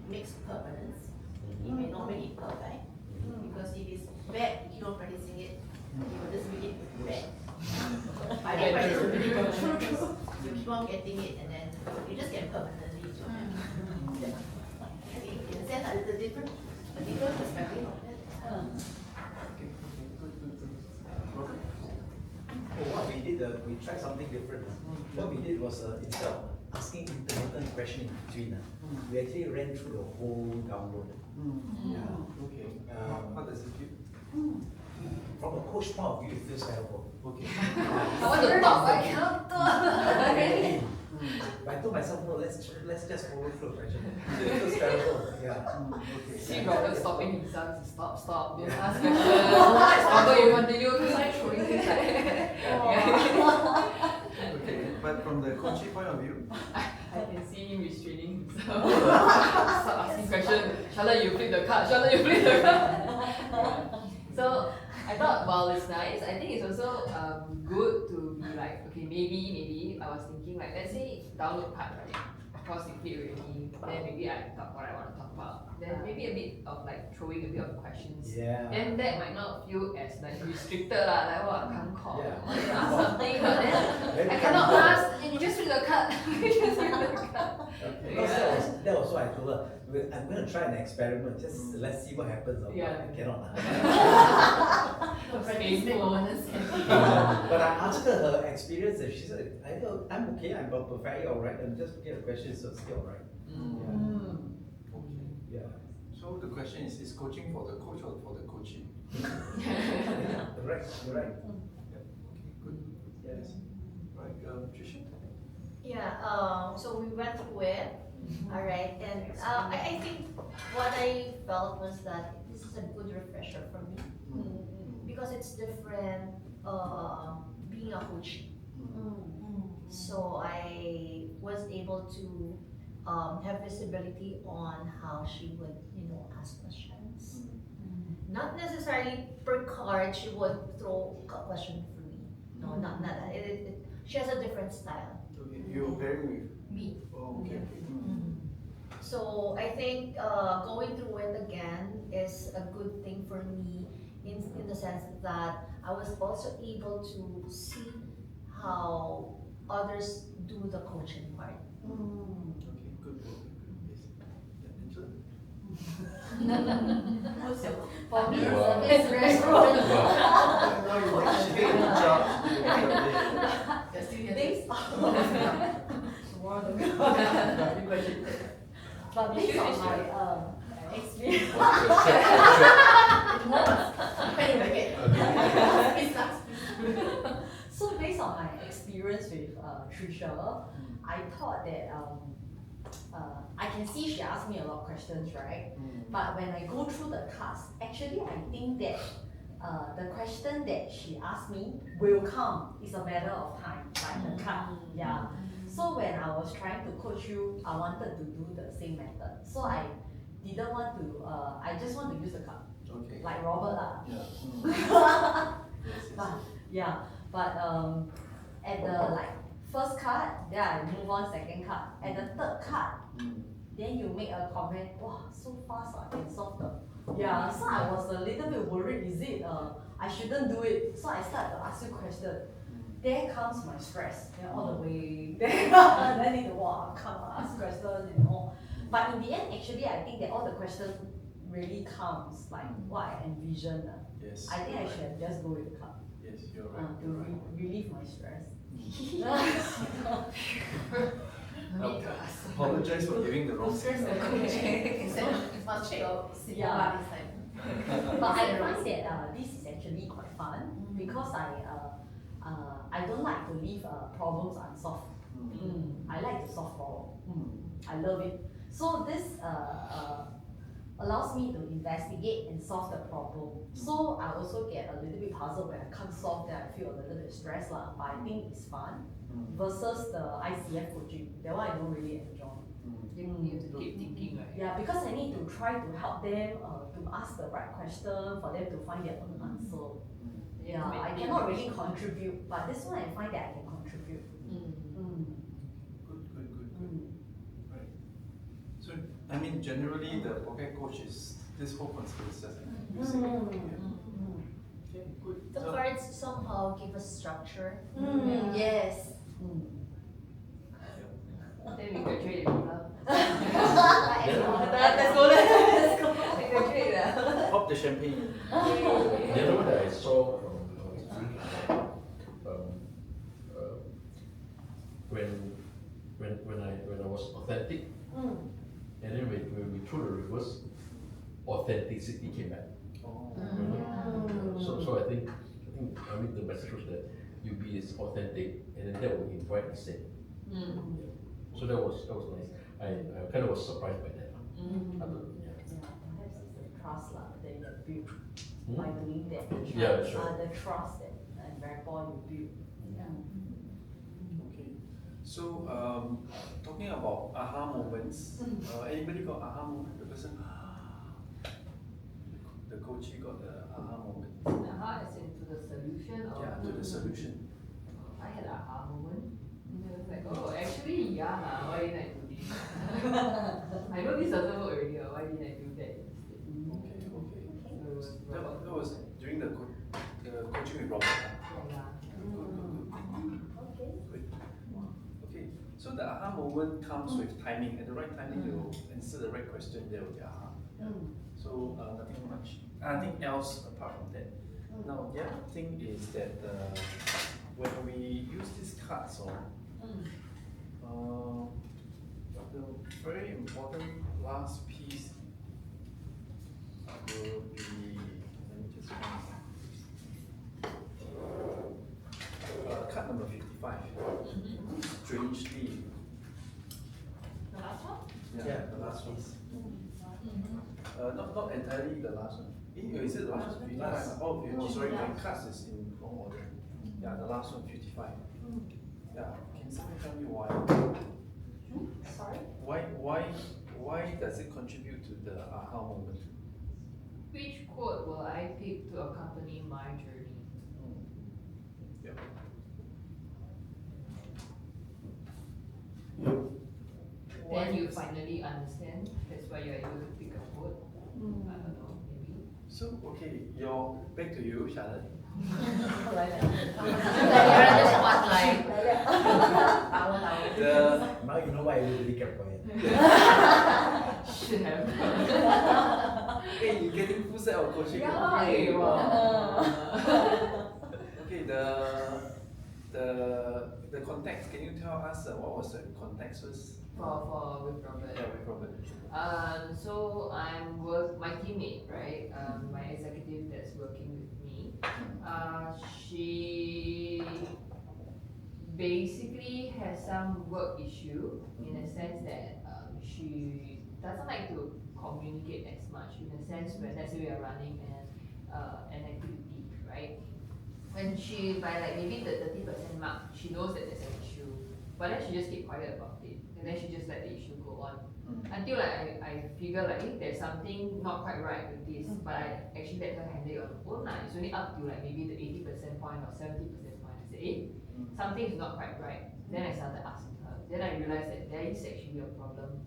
makes permanence. It may not make it perfect, because if it's bad, you keep on practicing it, you will just make it bad. I think practice will make it permanent. You keep on getting it, and then you just get permanently to that. I think in a sense, a different perspective of that. Okay, good. Robert? Oh, what we did, we tried something different. What we did was instead of asking intermittent question in between, we actually ran through the whole download. Yeah. Okay. How does it feel? From a coach point of view, it feels terrible. Okay. I want to talk, but I cannot talk. But I told myself, no, let's just follow through pressure. It feels terrible. Yeah. See Robert stopping himself, stop, don't ask questions. Although you continue to like throwing things like Okay, but from the coaching point of view, I can see him restraining himself. Start asking questions. Charlotte, you flip the card. Charlotte, you flip the card. So I thought, while it's nice, I think it's also good to be like, okay, maybe I was thinking like, let's say download card, right? Of course you flip already. Then maybe I talk what I want to talk about. Then maybe a bit of like throwing a bit of questions. Yeah. Then that might not feel as like restricted lah, like what I can't call. Yeah. I want to ask something, but then I cannot ask. And you just flip the card. You just flip the card. Because that was what I told her. I'm going to try an experiment. Just let's see what happens. Yeah. I cannot. But I asked her her experience, and she said, I'm okay. I'm perfectly alright. I'm just looking at the questions, so it's still alright. okay. Yeah. So the question is coaching for the coach or for the coaching? Correct. You're right. Okay, good. Yes. Right, Trisha? Yeah, so we went through it, all right, and I think what I felt was that this is a good refresher for me, because it's different being a coach. So I was able to have visibility on how she would, ask questions. Not necessarily per card she would throw a question for me. No, not that. She has a different style. Okay, you're pairing with? Me. Oh, okay. So I think going through it again is a good thing for me in the sense that I was also able to see how others do the coaching part. Okay, good. Yes. Yeah, For me, Wow. it's very now you actually get a job. Based but based on my experience. So based on my experience with Trisha, I thought that I can see she asked me a lot of questions, right? But when I go through the cards, actually I think that the question that she asked me will come. It's a matter of time, like the card. Yeah. So when I was trying to coach you, I wanted to do the same method. So I didn't want to. I just want to use the card, Okay. like Robert lah. Yeah. But yeah, but at the first card, then I move on second card. At the third card, then you make a comment. Wow, so fast I can solve the. Yeah, so I was a little bit worried. Is it I shouldn't do it? So I start to ask you question. There comes my stress. All the way. Then I need to come ask questions. But in the end, actually, I think that all the questions really comes like what I envision. Yes. I think I you're should right. have just go with the club Yes, you're right. to You're right. relieve my stress. Apologize for giving the wrong signal. You must check your Yeah. this time. But I find that this is actually quite fun because I don't like to leave problems unsolved. I like to solve problems. I love it. So this allows me to investigate and solve the problem. So I also get a little bit puzzled when I can't solve that. I feel a little bit stressed lah. But I think it's fun versus the ICF coaching. That one I don't really enjoy. You have to keep thinking, right? Yeah, because I need to try to help them to ask the right question for them to find their own answer. Yeah, I cannot really contribute, but this one I find that I can contribute. Good. Right. So, I mean, generally, the pocket coach is this whole concept is just using it. Okay, good. The So, cards somehow give us structure. Yes. Then we graduate with love. Let's go. We graduate lah. Pop the champagne. The other one that I saw when I was authentic, and then when we threw the reverse, authenticity came back. Oh. So I think the message was that you be as authentic, and then that will invite the same. So that was nice. I kind of was surprised by that. I don't- yeah. Perhaps it's the trust lah that you have built by doing that. Yeah, that's right. The trust that and rapport you build. Okay. So, talking about aha moments, anybody got aha moment? The person, the coachee got the aha moment. Aha as into the solution or? Yeah, to the solution. I had an aha moment. I was like, oh, actually, yeah, why didn't I do this? I know this doesn't work already, why didn't I do that instead? Okay. So it was That was during the coaching with Robert. yeah. Good. Okay. So the aha moment comes with timing. At the right timing, you answer the right question. There will be aha. So nothing else apart from that. Now the other thing is that when we use these cards, the very important last piece will be, let me just find card number 55. Strangely. The last one? Yeah, the last one. Not entirely the last one. Is it the last one? 55? Oh, sorry, my cards is in wrong order. Yeah, the last one, 55. Yeah, can someone tell me why? Sorry? Why does it contribute to the aha moment? Which quote will I pick to accompany my journey? Yeah. Then you finally understand. That's why you're able to pick a quote. I don't know, maybe. So, okay, back to you, Charlotte. You're on the spotlight. Now you know why everybody kept quiet. Should have. Hey, you're getting full set of coaching. Yeah, Hey, wow. Okay, the context. Can you tell us what was the context first? For with Robert. Yeah, with Robert. So my teammate, right? My executive that's working with me. She basically has some work issue in a sense that she doesn't like to communicate as much. In a sense, when let's say we are running an activity, right? When she by like maybe the 30% mark, she knows that there's an issue, but then she just keep quiet about it, and then she just let the issue go on. Until like I figure like there's something not quite right with this, but I actually let her handle it on her own. It's only up to like maybe the 80% point or 70% point. I say, something is not quite right. Then I started asking her. Then I realized that there is actually a problem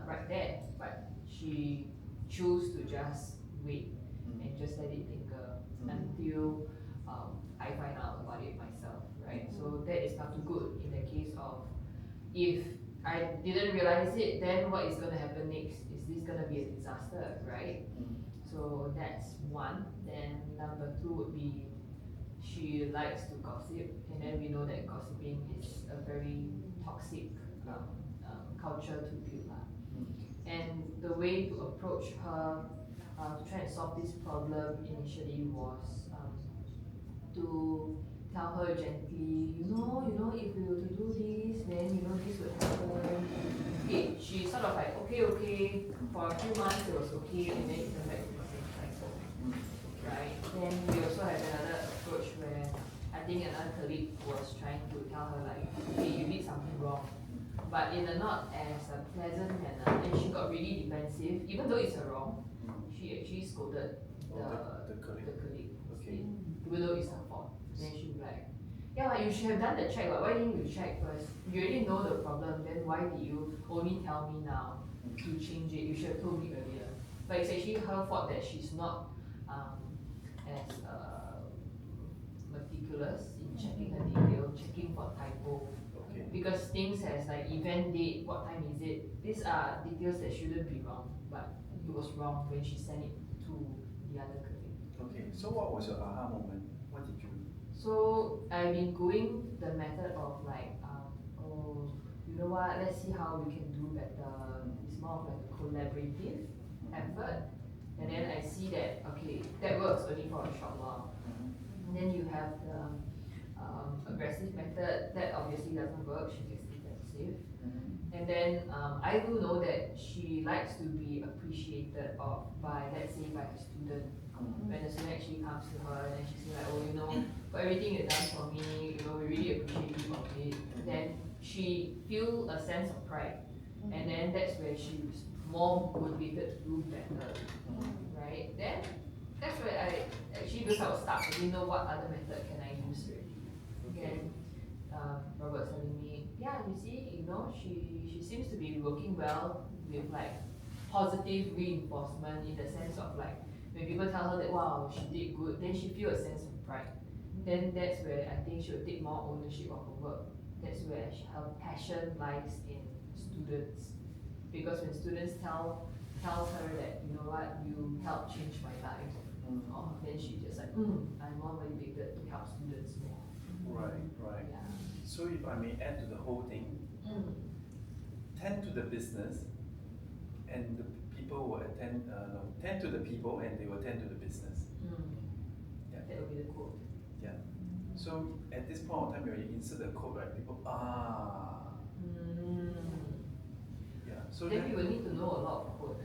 right there, but she chose to just wait and just let it linger until I find out about it myself, right? So that is not too good in the case of if I didn't realize it, then what is gonna happen next? Is this gonna be a disaster, right? So that's one. Then number two would be she likes to gossip, and then we know that gossiping is a very toxic culture to build. And the way to approach her to try and solve this problem initially was to tell her gently, if we were to do this, then this would happen. Okay, she sort of like, okay, for a few months it was okay, and then it turned back to the same cycle, right? Then we also had another approach where I think another colleague was trying to tell her like, okay, you did something wrong, but in a not as a pleasant manner, and she got really defensive, even though it's her wrong. She actually scolded the colleague, Okay. even though it's her fault. Then she was like, yeah, but you should have done the check. Why didn't you check first? You already know the problem, then why did you only tell me now to change it? You should have told me earlier. But it's actually her fault that she's not as meticulous in checking her detail, checking for typo. Okay. Because things has like event date, what time is it? These are details that shouldn't be wrong, but it was wrong when she sent it to the other colleague. Okay, so what was your aha moment? What did you? So I've been going the method of like, you know what, let's see how we can do better. It's more of like a collaborative effort. And then I see that, okay, that works only for a short while. And then you have the aggressive method, that obviously doesn't work, she gets defensive. And then I do know that she likes to be appreciated by, let's say, by a student. When the student actually comes to her and then she says like, for everything you've done for me, we really appreciate you of it. Then she feel a sense of pride. And then that's where she's more motivated to do better. Right? Then that's where because I was stuck, I didn't know what other method can I use already. Then Robert's telling me, yeah, you see, she seems to be working well with like positive reinforcement in the sense of like when people tell her that wow, she did good, then she feel a sense of pride. Then that's where I think she will take more ownership of her work. That's where her passion lies in students. Because when students tells her that, you know what, you helped change my life, then she just like, I'm more motivated to help students more. Right. Yeah. So if I may add to the whole thing, tend to the business, and the people will tend to the people and they will tend to the business. Yeah. That will be the quote. Yeah. So at this point of time, when you insert the code, right, people yeah. So then you will need to know a lot of code.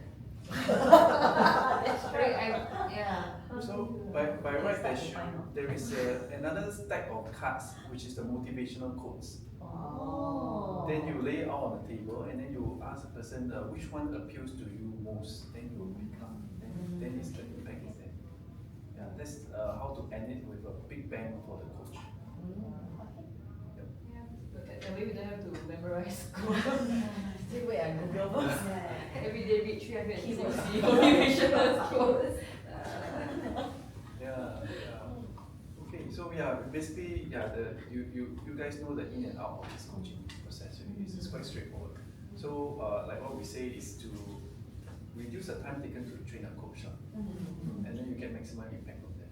That's true. Yeah. So by right, there is another stack of cards, which is the motivational quotes. Oh. Then you lay it out on the table, and then you ask the person which one appeals to you most. Then you will pick up. Then it's the impact is there. Yeah, that's how to end it with a big bang for the coach. That way we don't have to memorize code. Take away I Google first. Every day read 360 motivational quotes. Yeah. Okay, so basically, you guys know the in and out of this coaching process. It's quite straightforward. So, like what we say is to reduce the time taken to train a coach, and then you get maximum impact from that.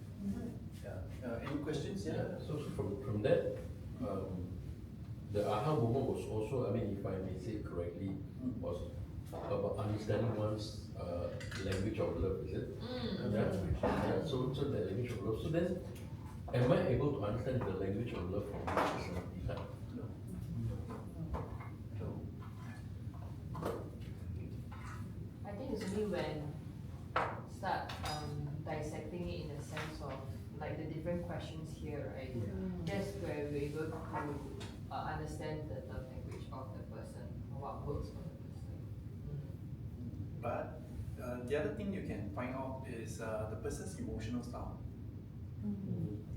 Yeah. Any questions? Yeah. So from that, the aha moment was also, I mean, if I may say correctly, was about understanding one's language of love, is it? Yeah. So the language of love. So then, am I able to understand the language of love from this person? No. I think it's only when start dissecting it in the sense of like the different questions here, right? That's where we're able to understand the love language of the person, or what works for the person. But the other thing you can find out is the person's emotional style.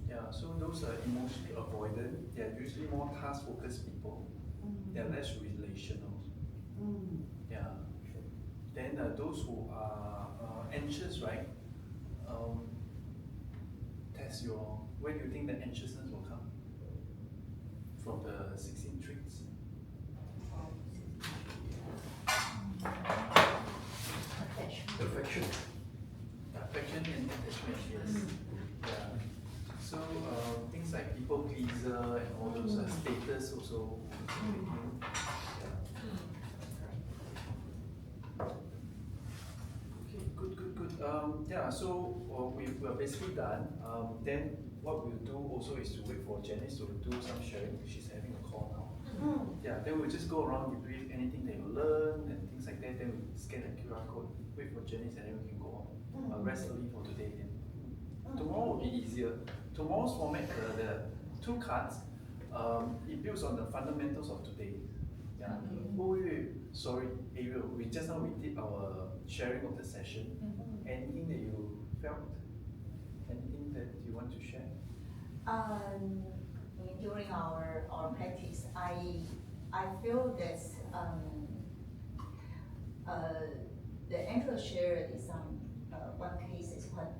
Yeah, so those are emotionally avoidant. They are usually more task-focused people. They are less relational. Yeah. Then those who are anxious, right? Test where do you think the anxiousness will come? From the 16 traits. visa and all those status also. Okay, good. Yeah, so we're basically done. Then what we'll do also is to wait for Janice to do some sharing. She's having a call now. Yeah, then we'll just go around debrief anything that you learn and things like that. Then we scan the QR code, wait for Janice, and then we can go on. Rest early for today. Then tomorrow will be easier. Tomorrow's format, the 2 cards, it builds on the fundamentals of today. Yeah. Oh, sorry, Ariel. We just now we did our sharing of the session. Anything that you felt? Anything that you want to share? During our practice, I feel that the anchor shared is one case is what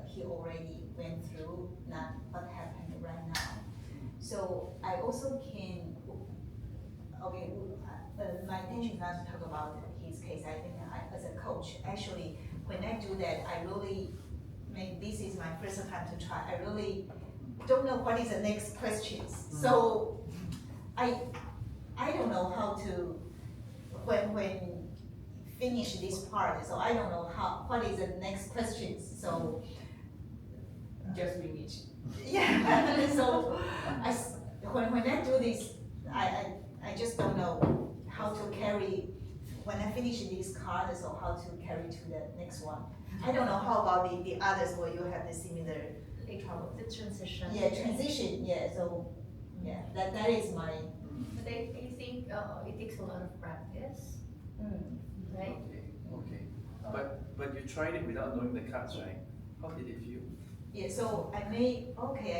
he already went through, not what happened right now. So I also can, my intention is not to talk about his case. I think as a coach, actually, when I do that, I really, this is my first time to try. I really don't know what is the next questions. So I don't know how to, when finish this part, so I don't know what is the next questions. So Just wing it. yeah, so when I do this, I just don't know how to carry, when I finish this card, so how to carry to the next one. I don't know how about the others where you have the similar trouble. The transition. Yeah, transition, yeah, so, yeah, that is my. But I think it takes a lot of practice, right? Okay. But you tried it without knowing the cards, right? How did it feel? Yeah, so I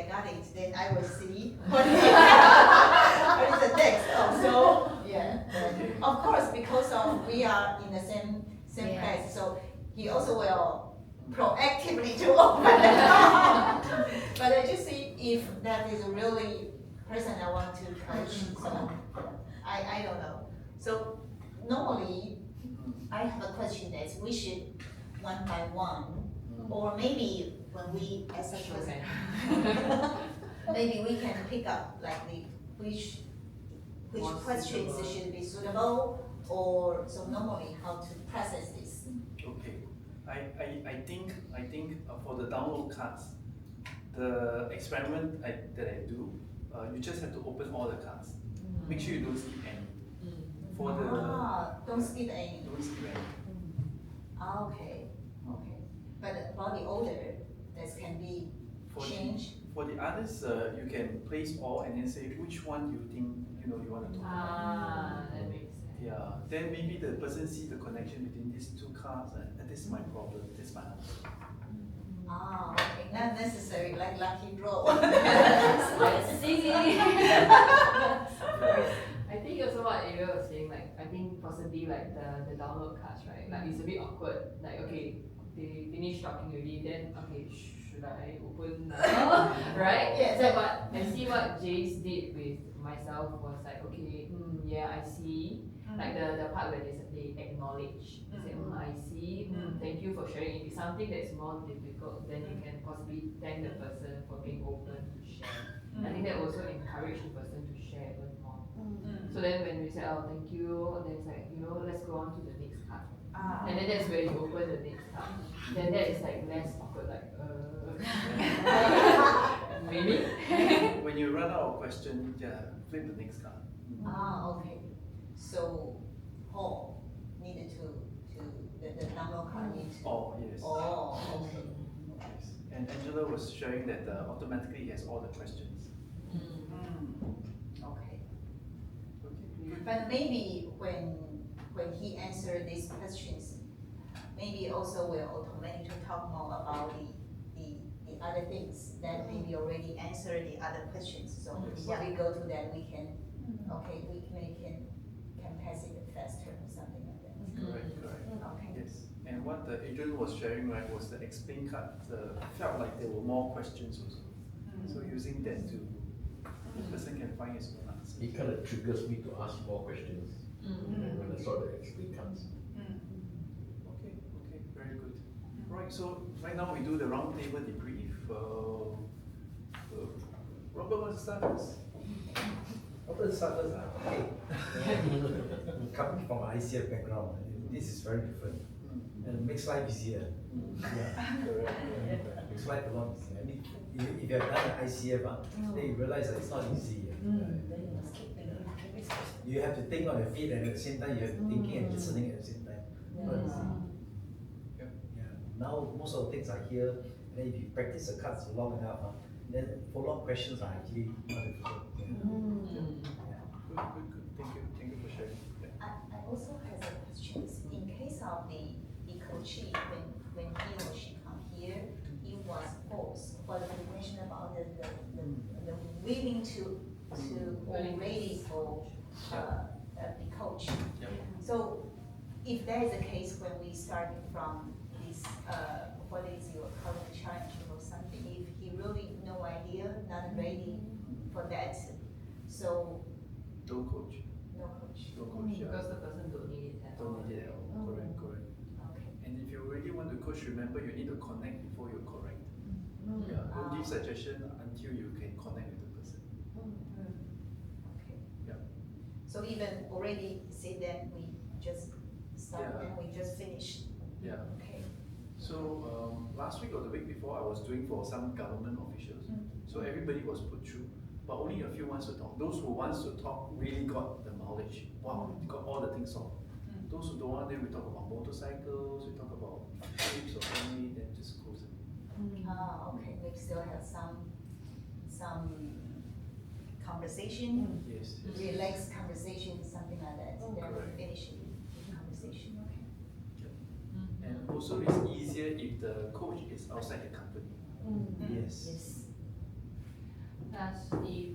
got it, then I will see what is the next. So, yeah. Okay. Of course, because we are in the same place, so he also will proactively to open the door. But I just see if that is really person I want to coach. So I don't know. So normally I have a question that we should one by one, or maybe when we as a person, maybe we can pick up like which questions should be suitable, or so normally how to process this. Okay. I think for the download cards, the experiment that I do, you just have to open all the cards. Make sure you don't skip any. For the don't skip any. Don't skip any. Okay. But about the order, that can be changed. For the others, you can place all and then say which one you think you want to talk about. That makes sense. Yeah. Then maybe the person see the connection between these 2 cards and this is my problem, this is my answer. Okay. Not necessary like lucky draw. I think also what Ariel was saying, like I think possibly like the download cards, right? Like it's a bit awkward. Like okay, they finish talking already, then okay, should I open now? Right? Yeah. So but I see what Jace did with myself was like, okay, yeah, I see. Like the part where they acknowledge. They say, I see, thank you for sharing. If it's something that's more difficult, then you can possibly thank the person for being open to share. I think that also encourage the person to share even more. So then when we say, oh, thank you, then it's like, let's go on to the next card. And then that's where you open the next card. Then that is like less awkward, like, maybe? When you run out of questions, flip the next card. Okay. So Paul needed to the download card need to. Oh yes. Oh, okay. Yes. And Angela was sharing that automatically he has all the questions. Okay. But maybe when he answered these questions, maybe also will automatically talk more about the other things that maybe already answered the other questions. So when we go to that, we can can pass it faster or something like that. Correct. Okay. Yes. And what Adrian was sharing, right, was the explain card. Felt like there were more questions also. So using that to, the person can find his own answer. It kind of triggers me to ask more questions when I saw the explain cards. Okay, very good. Right, so right now we do the round table debrief. Robert wants to start first. Robert start first. Okay. Coming from an ICF background, this is very different. And it makes life easier. Yeah. Makes life a lot easier. I mean, if you have done an ICF, then you realize that it's not easy. You have to think on your feet, and at the same time, you have to thinking and listening at the same time. Not easy. Yeah. Now, most of the things are here, and then if you practice the cards long enough, then follow-up questions are actually not difficult. Good. Thank you for sharing. I also have a question. In case of the coachee, when he or she come here, it was forced, but you mentioned about the willing to already for the coach. Yeah. So if there is a case when we starting from this, what is your current challenge or something, if he really no idea, not ready for that, so Don't coach. no coach. Don't coach. Yeah. Because the person don't need it at all. Don't need it at all. Correct. Okay. And if you really want to coach, remember you need to connect before you correct. Yeah. Don't give suggestion until you can connect with the person. Okay. Yeah. So even already say that we just start Yeah. and we just finished. Yeah. Okay. So last week or the week before, I was doing for some government officials. So everybody was put through, but only a few wants to talk. Those who wants to talk really got the knowledge. Wow, they got all the things solved. Those who don't want, then we talk about motorcycles, we talk about trips or family, then just close it. Okay. We still have some conversation, Yes. relaxed conversation, something like that. Then correct. we finish the conversation. Okay. And also it's easier if the coach is outside the company. Yes. Plus, if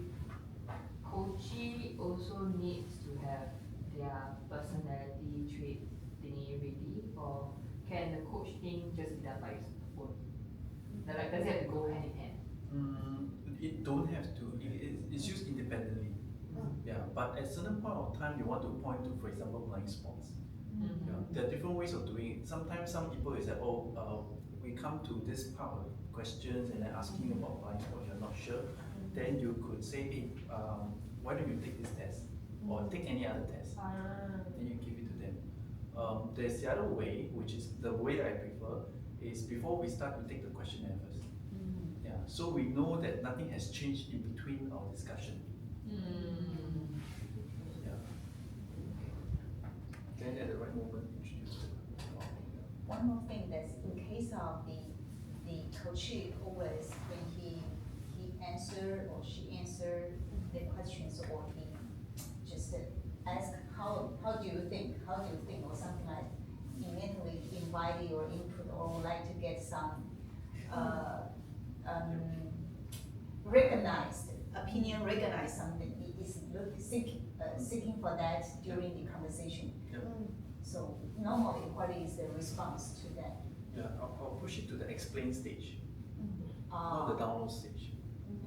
coachee also needs to have their personality trait thingy ready, or can the coach thing just be done by his own? Like, does it have to go hand in hand? It don't have to. It's used independently. Yeah, but at certain point of time, you want to point to, for example, blind spots. Yeah, there are different ways of doing it. Sometimes some people is that, we come to this part of questions and then asking about blind spot, you're not sure. Then you could say, hey, why don't you take this test? Or take any other test. Then you give it to them. There's the other way, which is the way I prefer, is before we start, we take the questionnaire first. Yeah, so we know that nothing has changed in between our discussion. Yeah. Then at the right moment, introduce it. One more thing, that's in case of the coachee always when he answer or she answer the questions, or he just ask how do you think or something like, immediately invite your input or would like to get some recognized opinion, recognize something. He is seeking for that during the conversation. Yeah. So normally, what is the response to that? Yeah, I'll push it to the explain stage, not the download stage.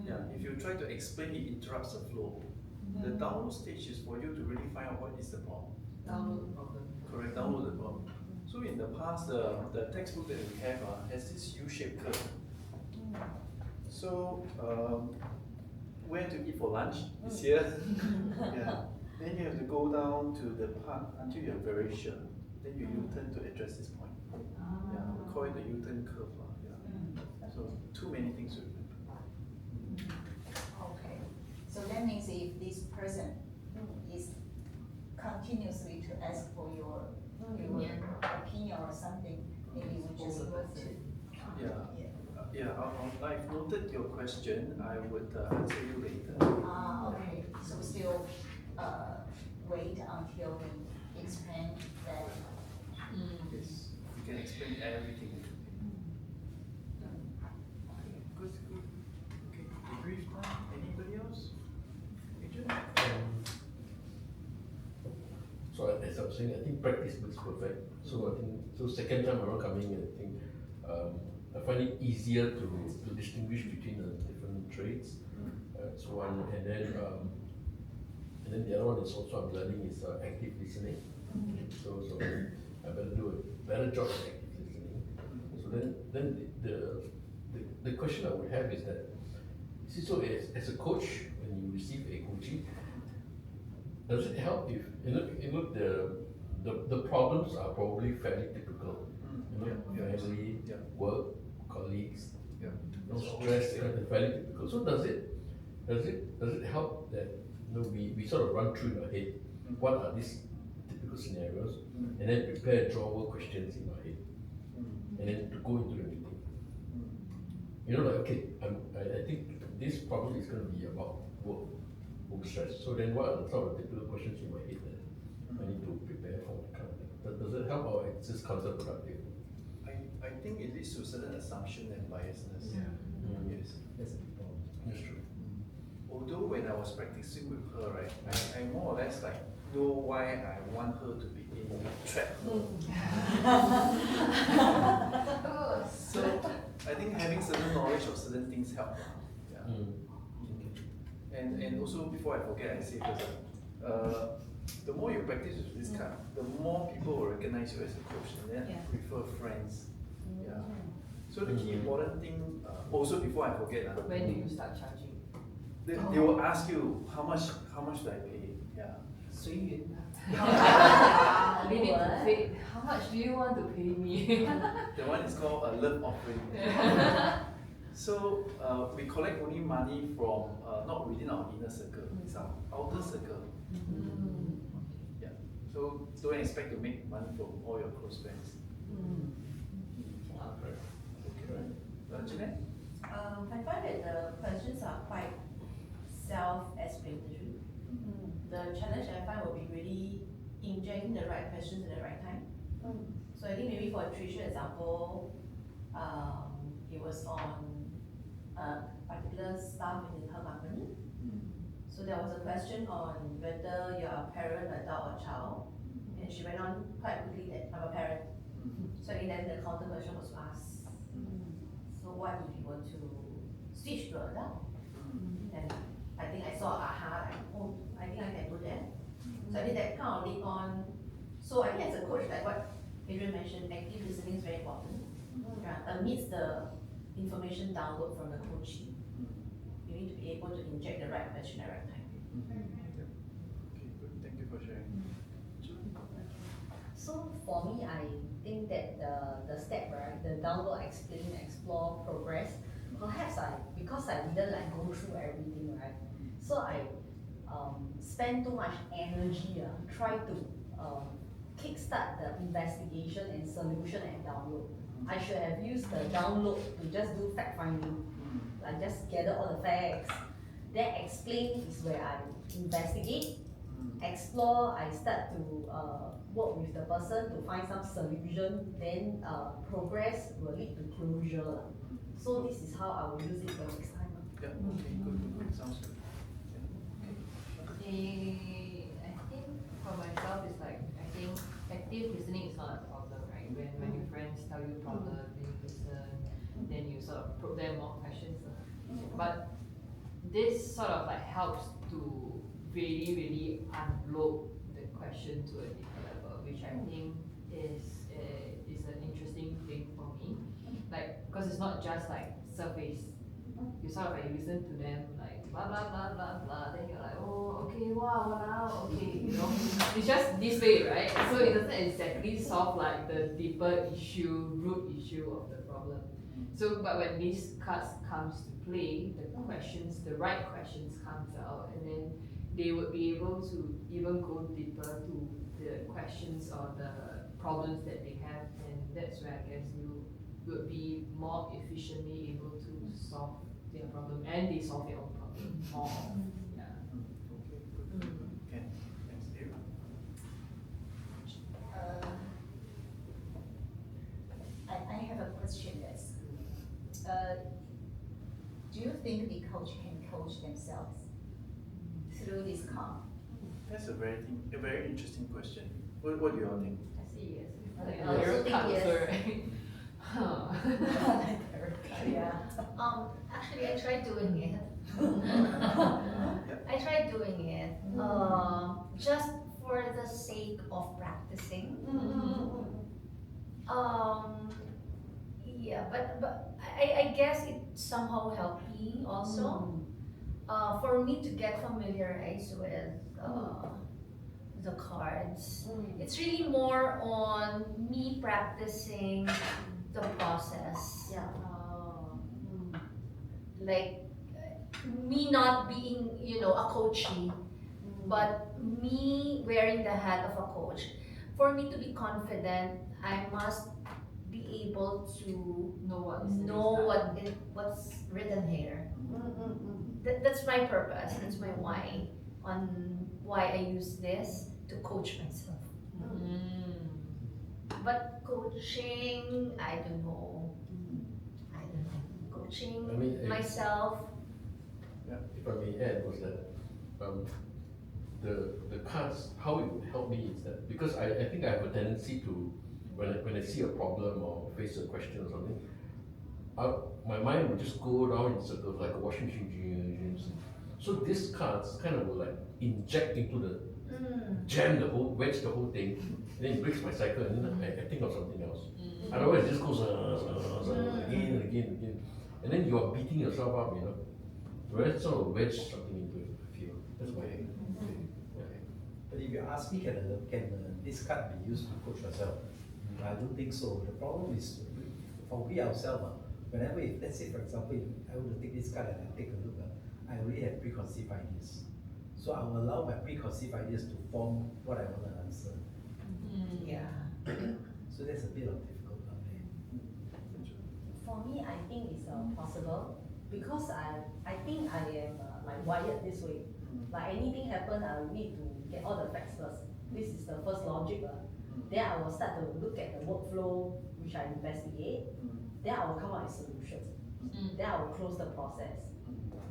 Yeah, if you try to explain, it interrupts the flow. The download stage is for you to really find out what is the problem. Download the problem. Correct, download the problem. So in the past, the textbook that we have has this U-shaped curve. So where to eat for lunch is here. Yeah. Then you have to go down to the part until you're very sure. Then you U-turn to address this point. Yeah, we call it the U-turn curve. Yeah. So too many things to remember. Okay. So that means if this person is continuously to ask for your opinion or something, maybe we just want to. Yeah, I've noted your question. I would answer you later. Okay. So still wait until we explain that. Yes, you can explain everything. Good. Okay, debrief time. Anybody else? Adrian? So as I was saying, I think practice makes perfect. So I think, second time around coming in, I think I find it easier to distinguish between the different traits. That's one, and then the other one is also I'm learning is active listening. So I better do a better job of active listening. So then the question I would have is that, see, so as a coach, when you receive a coaching, does it help if the problems are probably fairly typical? Family, work, colleagues, stress, fairly typical. So does it help that we sort of run through in our head what are these typical scenarios, and then prepare drawer questions in our head, and then to go into the meeting. Like, okay, I think this problem is going to be about work stress. So then what are the sort of typical questions in my head that I need to prepare for? Does it help, or it's just counterproductive? I think it leads to certain assumption and biasness. Yes. That's a big problem. That's true. Although when I was practicing with her, right, I more or less like know why I want her to be in track. So I think having certain knowledge of certain things help. And also before I forget, I say first, the more you practice with this kind, the more people will recognize you as a coach, and then prefer friends. So the key important thing, also before I forget, When do you start charging? they will ask you how much do I pay? You need to pay. How much do you want to pay me? The one is called a love offering. So we collect only money from not within our inner circle, it's our outer circle. So don't expect to make money from all your close friends. Jeanette? I find that the questions are quite self-explanatory. The challenge I find will be really injecting the right questions at the right time. So I think maybe for Tricia example, it was on a particular staff within her company. So there was a question on whether you're a parent, adult, or child, and she went on quite quickly that I'm a parent. So and then the counter question was asked. So what if you were to switch to adult? And I think I saw aha, like, oh, I think I can do that. So I think that kind of lead on. So I think as a coach, like what Adrian mentioned, active listening is very important. Amidst the information download from the coaching, you need to be able to inject the right question at the right time. Okay, good. Thank you for sharing. So for me, I think that the step, right, the download, explain, explore, progress, perhaps because I didn't like go through everything, right? So I spend too much energy, try to kickstart the investigation and solution and download. I should have used the download to just do fact finding, like just gather all the facts. Then explain is where I investigate. Explore, I start to work with the person to find some solution. Then progress will lead to closure. So this is how I will use it for next time. Yeah, okay, good. Sounds good. I think for myself, it's like, I think active listening is not a problem, right? When your friends tell you problem, then you listen, then you sort of probe them more questions. But this sort of like helps to really unload the question to a deeper level, which I think is an interesting thing for me. Like, because it's not just like surface. You sort of like listen to them like blah blah blah blah blah. Then you're like, oh okay, wow, okay, it's just this way, right? So it doesn't exactly solve like the deeper issue, root issue of the problem. So, but when these cards comes to play, the right questions comes out, and then they would be able to even go deeper to the questions or the problems that they have, and that's where I guess you would be more efficiently able to solve their problem, and they solve their own problem more. Yeah. Okay, thanks, Dave. I have a question that's, do you think the coach can coach themselves through this card? That's a very interesting question. What do you all think? I see, yes. I also think yes. Yeah. Actually, I tried doing it. I tried doing it just for the sake of practicing. Yeah, but I guess it somehow helped me also. for me to get familiarized with the cards, it's really more on me practicing the process. Yeah. Like me not being, a coachee, but me wearing the hat of a coach. For me to be confident, I must be able to know what's written here. That's my purpose. That's my why on why I use this to coach myself. But coaching, I don't know. Coaching I mean, myself. If I may add, was that the cards, how it would help me is that because I think I have a tendency to when I see a problem or face a question or something, my mind would just go around in circles like a washing machine. So these cards kind of will like inject into the wedge the whole thing, and then it breaks my cycle, and then I think of something else. Otherwise, it just goes again and again and again, and then you are beating yourself up, Whereas sort of wedge something into it, I feel. That's why. But if you ask me, can this card be used to coach yourself? I don't think so. The problem is for we ourselves, whenever, let's say for example, if I were to take this card and I take a look, I already have preconceived ideas. So I will allow my preconceived ideas to form what I want to answer. Yeah. So that's a bit of difficult out there. For me, I think it's possible because I think I am like wired this way. Like anything happen, I will need to get all the facts first. This is the first logic. Then I will start to look at the workflow, which I investigate. Then I will come up with solutions. Then I will close the process.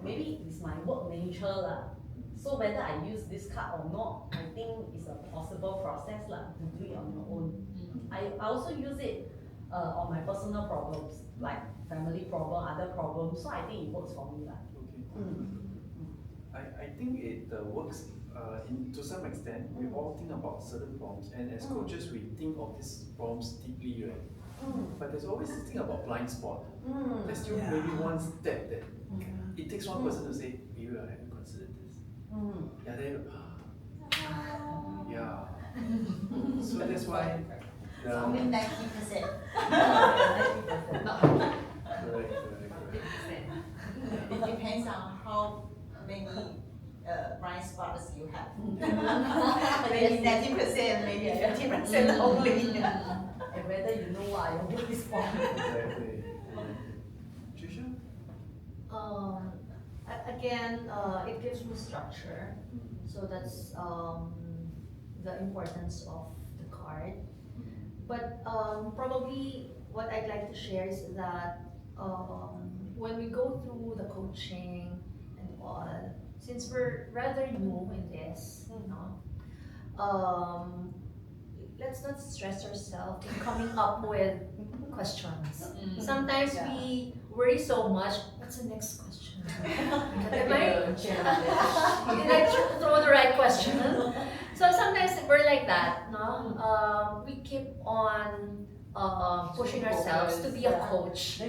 Maybe it's my work nature. So whether I use this card or not, I think it's a possible process to do it on your own. I also use it on my personal problems, like family problem, other problems. So I think it works for me. I think it works to some extent. We all think about certain problems, and as coaches, we think of these problems deeply, right? But there's always this thing about blind spot. There's still maybe one step that it takes one person to say, maybe I haven't considered this. Yeah, then yeah. So that's why. Only 90%. Correct. It depends on how many blind spots you have. Maybe 90%, maybe 50% only. And whether you know what your work is for. Exactly. Trisha? Again, it gives me structure. So that's the importance of the card. But probably what I'd like to share is that when we go through the coaching and all, since we're rather new in this, let's not stress ourselves in coming up with questions. Sometimes we worry so much, what's the next question? Did I throw the right question? So sometimes we're like that, no? We keep on pushing ourselves to be a coach.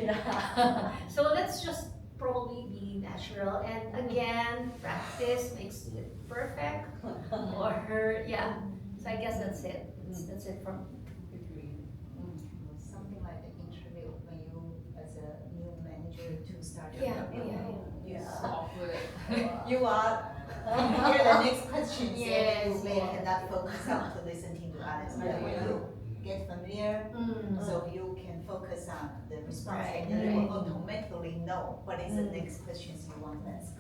So let's just probably be natural, and again, practice makes it perfect. Or yeah, so I guess that's it. That's it from Something like the interview when you, as a new manager, to start. Awkward. You are hear the next question, Yes. so you may cannot focus on to listening to others. But when you get familiar, so you can focus on the response, Right, and you will automatically know what is the next questions you want to ask.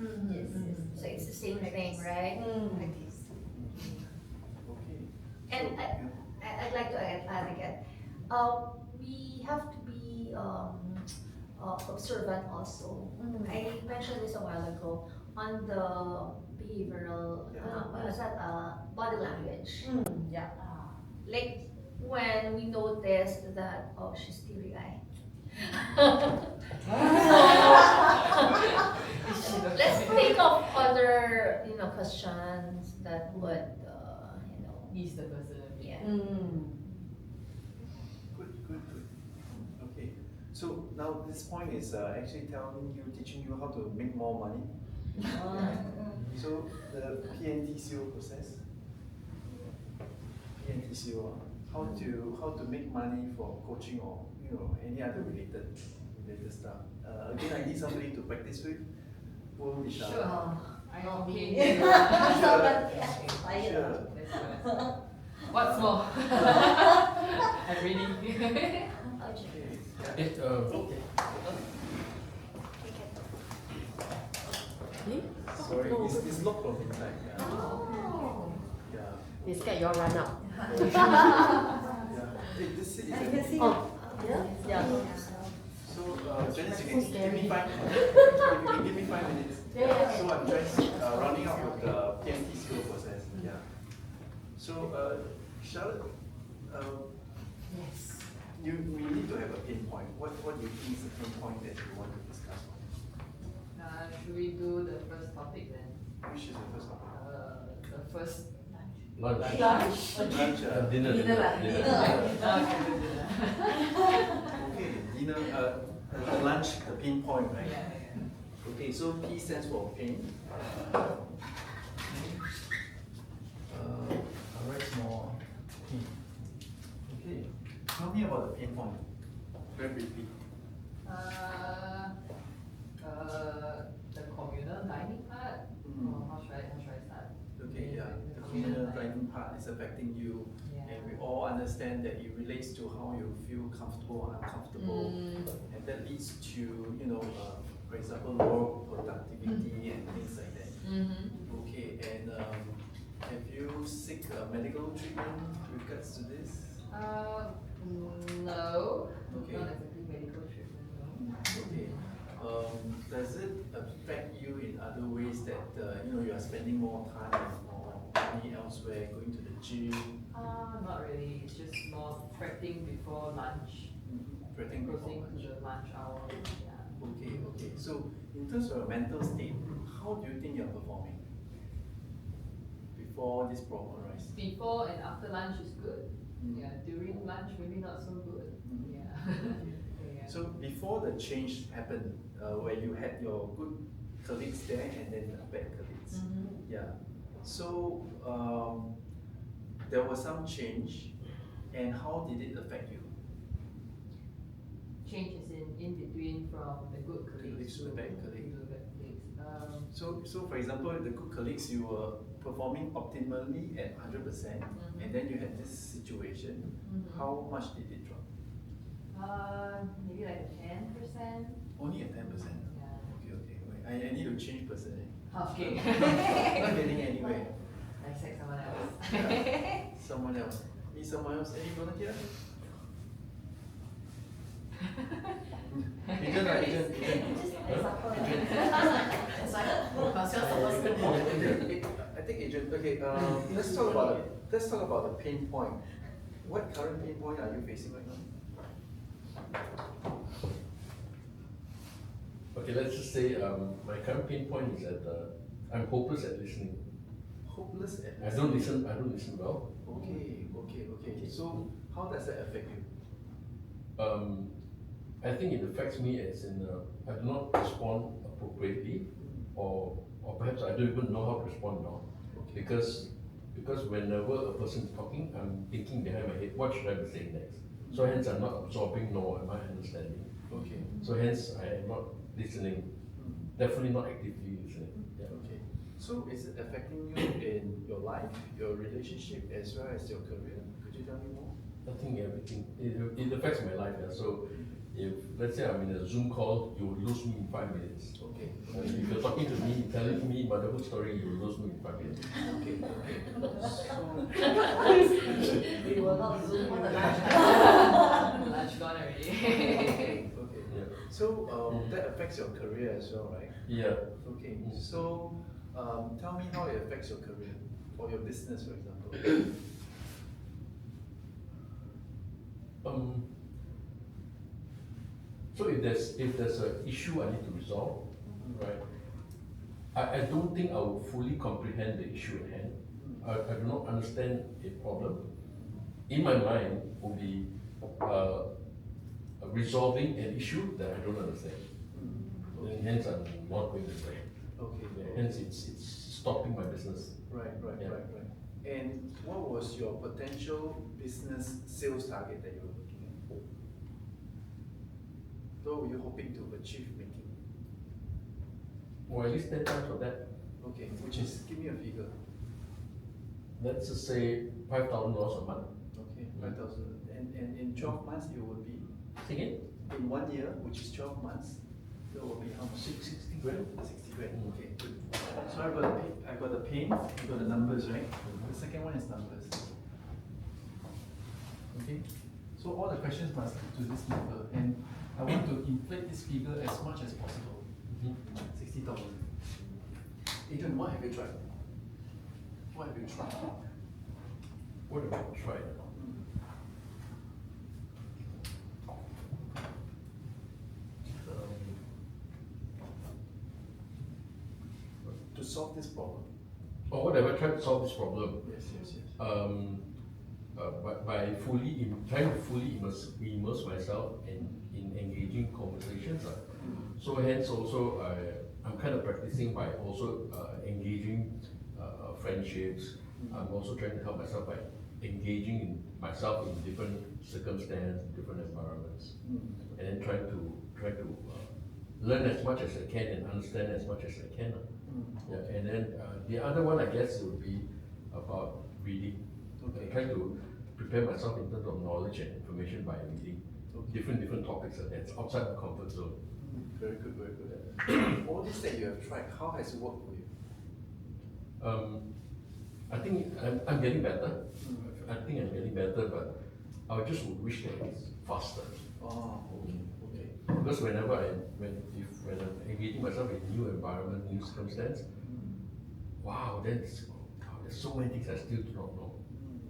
So it's the same thing, right? Like this. Okay. And I'd like to add again, we have to be observant also. I mentioned this a while ago on the behavioral, body language. Like when we notice that, oh, she's teary-eyed. Let's think of other, questions that would, Ease the person. yeah. Good. Okay. So now this point is actually teaching you how to make more money. So the PNTCO process, PNTCO, how to make money for coaching or any other related stuff. Again, I need somebody to practice with. Who is Sure. I'm okay. Sure. What's more? I'm ready. Sorry, it's locked from inside. Yeah. Yeah. They scared you all run out. Yeah. Hey, this seat is Yeah. So, Janice, you can give me 5 minutes. If you can give me 5 minutes. So I'm just rounding up with the PMT skill process. Yeah. So, Charlotte, Yes. we need to have a pinpoint. What do you think is the pinpoint that you want to discuss on? Should we do the first topic then? Which is the first topic? The first Lunch. Lunch. Dinner. dinner. Okay, dinner, lunch, the pinpoint, right? Yeah. Okay, so P stands for pain. I'll write small P. Okay, tell me about the pinpoint. Very briefly. The communal dining part. Or how should I start? Okay, yeah, the communal dining part is affecting you, and we all understand that it relates to how you feel comfortable or uncomfortable, and that leads to, for example, lower productivity and things like that. Okay, and have you seek medical treatment with regards to this? No. Okay. Not exactly medical treatment. No. Okay. Does it affect you in other ways that you are spending more time and more money elsewhere, going to the gym? Not really. It's just more prepping before lunch. Prepping before Closing lunch. to the lunch hour. Yeah. Okay. So in terms of your mental state, how do you think you're performing before this problem arises? Before and after lunch is good. Yeah. During lunch, maybe not so good. Yeah. Yeah. So before the change happened, where you had your good colleagues there and then bad colleagues, yeah. So there was some change, and how did it affect you? Change is in between from the good colleagues To the bad colleagues. to the bad colleagues. So for example, the good colleagues, you were performing optimally at 100%, and then you had this situation. How much did it drop? Maybe like 10%. Only at 10%. Yeah. Okay. Wait, I need to change person. Okay. Not getting anywhere. I said someone else. Yeah. Someone else. Need someone else? Any volunteer? Agent. I think agent. Okay. Let's talk about the pain point. What current pain point are you facing right now? Okay, let's just say my current pain point is that I'm hopeless at listening. Hopeless at I don't listen well. Okay. So how does that affect you? I think it affects me as in I do not respond appropriately, or perhaps I don't even know how to respond now. Okay. Because whenever a person is talking, I'm thinking behind my head, what should I be saying next? So hence I'm not absorbing nor am I understanding. Okay. So hence I am not listening, definitely not actively listening. Yeah. Okay. So is it affecting you in your life, your relationship, as well as your career? Could you tell me more? I think everything, it affects my life. Yeah. So if, let's say I'm in a Zoom call, you will lose me in 5 minutes. Okay. If you're talking to me, telling me motherhood story, you will lose me in 5 minutes. Okay. We will not Zoom on the lunch. Lunch gone already. Okay. Yeah. So that affects your career as well, right? Yeah. Okay. So tell me how it affects your career or your business, for example. So if there's an issue I need to resolve, right? I don't think I will fully comprehend the issue at hand. I do not understand a problem. In my mind will be resolving an issue that I don't understand. And hence I'm not going to say. Okay. Hence, it's stopping my business. Right. Yeah. And what was your potential business sales target that you were looking at? What were you hoping to achieve making? Or at least 10 times of that. Okay, which is, give me a figure. Let's just say $5,000 a month. Okay, 5,000. And in 12 months, it would be, Say again? in 1 year, which is 12 months, that will be how much? 60 grand. 60 grand, okay, good. So I got the pain, I got the numbers, right? The second one is numbers. Okay, so all the questions must stick to this number, and I want to inflate this figure as much as possible. 60,000. Adrian, what have you tried? What have you tried? What have I tried? To solve this problem? Or what have I tried to solve this problem? Yes. By trying to fully immerse myself in engaging conversations. So hence also I'm kind of practicing by also engaging friendships. I'm also trying to help myself by engaging myself in different circumstances, different environments, and then trying to learn as much as I can and understand as much as I can. Yeah, and then the other one I guess would be about reading. Okay. Trying to prepare myself in terms of knowledge and information by reading different topics that's outside my comfort zone. Very good. All this that you have tried, how has it worked for you? I think I'm getting better. I think I'm getting better, but I just would wish that it's faster. Oh, okay. Because when I'm engaging myself in new environment, new circumstance, there's so many things I still do not know.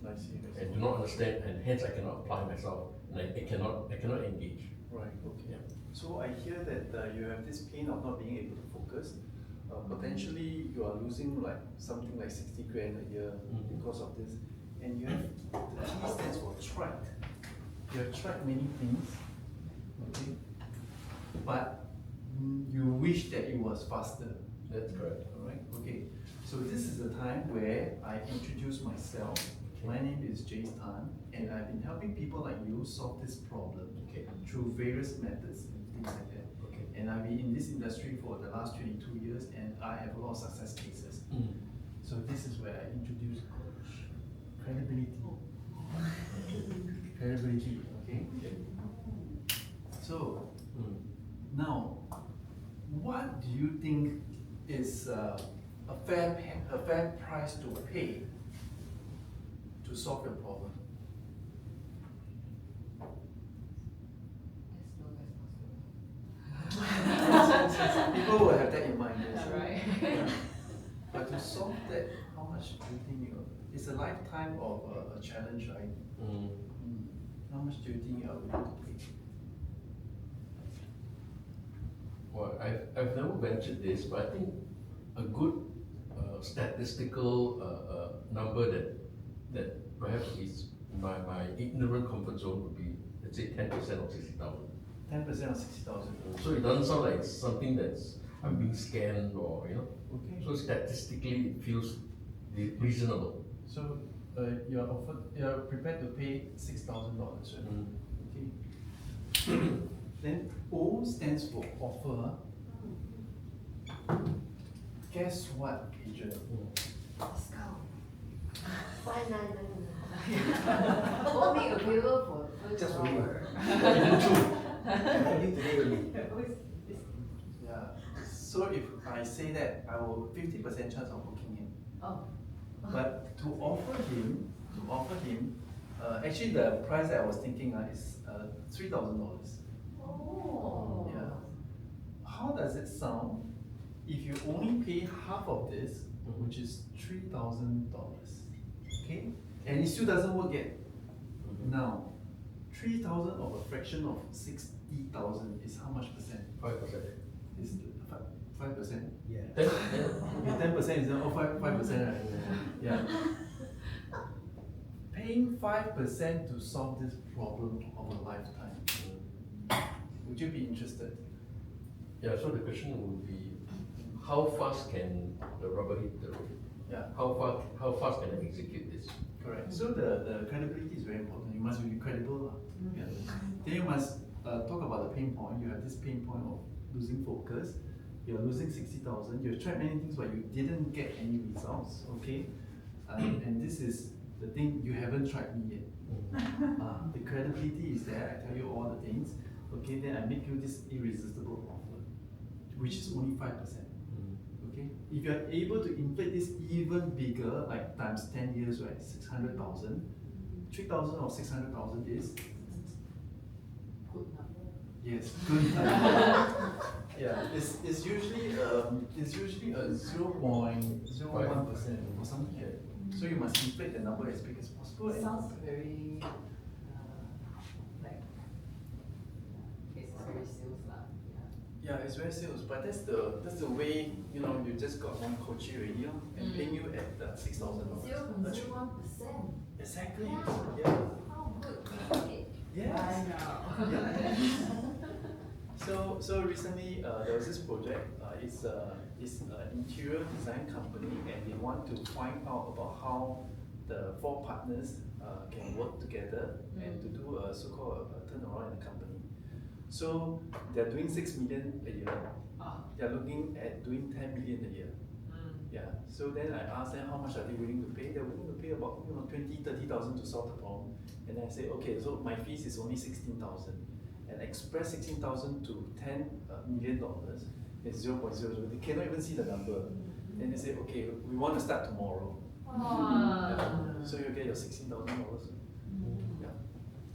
I see. And do not understand, and hence I cannot apply myself, and I cannot engage. Right, okay. Yeah. So I hear that you have this pain of not being able to focus. Potentially you are losing like something like 60 grand a year because of this. And you have, the T stands for tried. You have tried many things, okay? But you wish that it was faster. That's correct. Alright, okay. So this is the time where I introduce myself. My name is Jace Tan, and I've been helping people like you solve this problem through various methods and things like that. Okay. And I've been in this industry for the last 22 years, and I have a lot of success cases. So this is where I introduce credibility. Credibility, okay? So, now, what do you think is a fair price to pay to solve your problem? People will have that in mind. Yes. Right. But to solve that, how much do you think it's a lifetime of a challenge, right? How much do you think you are willing to pay? Well, I've never ventured this, but I think a good statistical number that perhaps is my ignorant comfort zone would be, let's say, 10% of 60,000. 10% of 60,000. So it doesn't sound like it's something that's I'm being scammed or Okay. So statistically, it feels reasonable. So you're prepared to pay $6,000, right? Okay. Then O stands for offer. Guess what, Adrian? Discount. Only available for Just first for you. hour. Only today only. Yeah. So if I say that, I will 50% chance of booking him. Oh. But to offer him, actually the price that I was thinking is $3,000. Oh. Yeah. How does it sound if you only pay half of this, which is $3,000? Okay, and it still doesn't work yet. Now, 3,000 of a fraction of 60,000 is how much percent? 5%. Is 5%? Yeah. 10% is 5%, right? Yeah. Paying 5% to solve this problem of a lifetime. Would you be interested? Yeah, so the question would be, how fast can the rubber hit the road? Yeah. How fast can I execute this? Correct. So the credibility is very important. You must be credible. Yeah. Then you must talk about the pain point. You have this pain point of losing focus. You're losing 60,000. You've tried many things, but you didn't get any results. Okay. And this is the thing, you haven't tried me yet. The credibility is there. I tell you all the things. Okay. Then I make you this irresistible offer, which is only 5%. Okay, if you are able to inflate this even bigger, like times 10 years, right, 600,000, 3,000 or 600,000 is? Good number. Yes, good. Yeah, it's usually a 0.01% or something like that. So you must inflate the number as big as possible. It sounds very like it's very sales lah. Yeah, it's very sales, but that's the way, you know, you just got one coach already, and paying you at $6,000. 0.01%. Exactly. Wow. Yeah. How good. Yes. I know. Yeah. So recently there was this project. It's an interior design company, and they want to find out about how the 4 partners can work together and to do a so-called turnaround in the company. So they're doing 6 million a year. They're looking at doing 10 million a year. Yeah. So then I asked them how much are they willing to pay. They're willing to pay about 20,000-30,000 to solve the problem. And then I say, okay, so my fees is only 16,000, and express 16,000 to $10 million is 0.00. They cannot even see the number. And they say, okay, we want to start tomorrow. Yeah. So you get your $16,000. Yeah.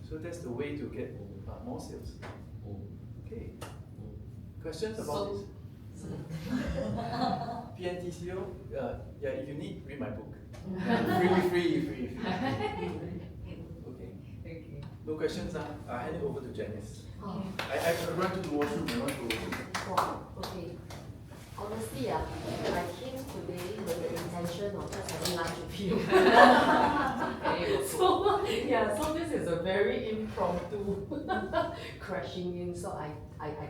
So that's the way to get more sales. Okay. Questions about this? PNTCO? Yeah, if you need, read my book. Free. Okay. No questions? I'll hand it over to Janice. I run to the washroom. I want to. Okay. Honestly, I came today with the intention of just having lunch with you. So this is a very impromptu crashing in. So I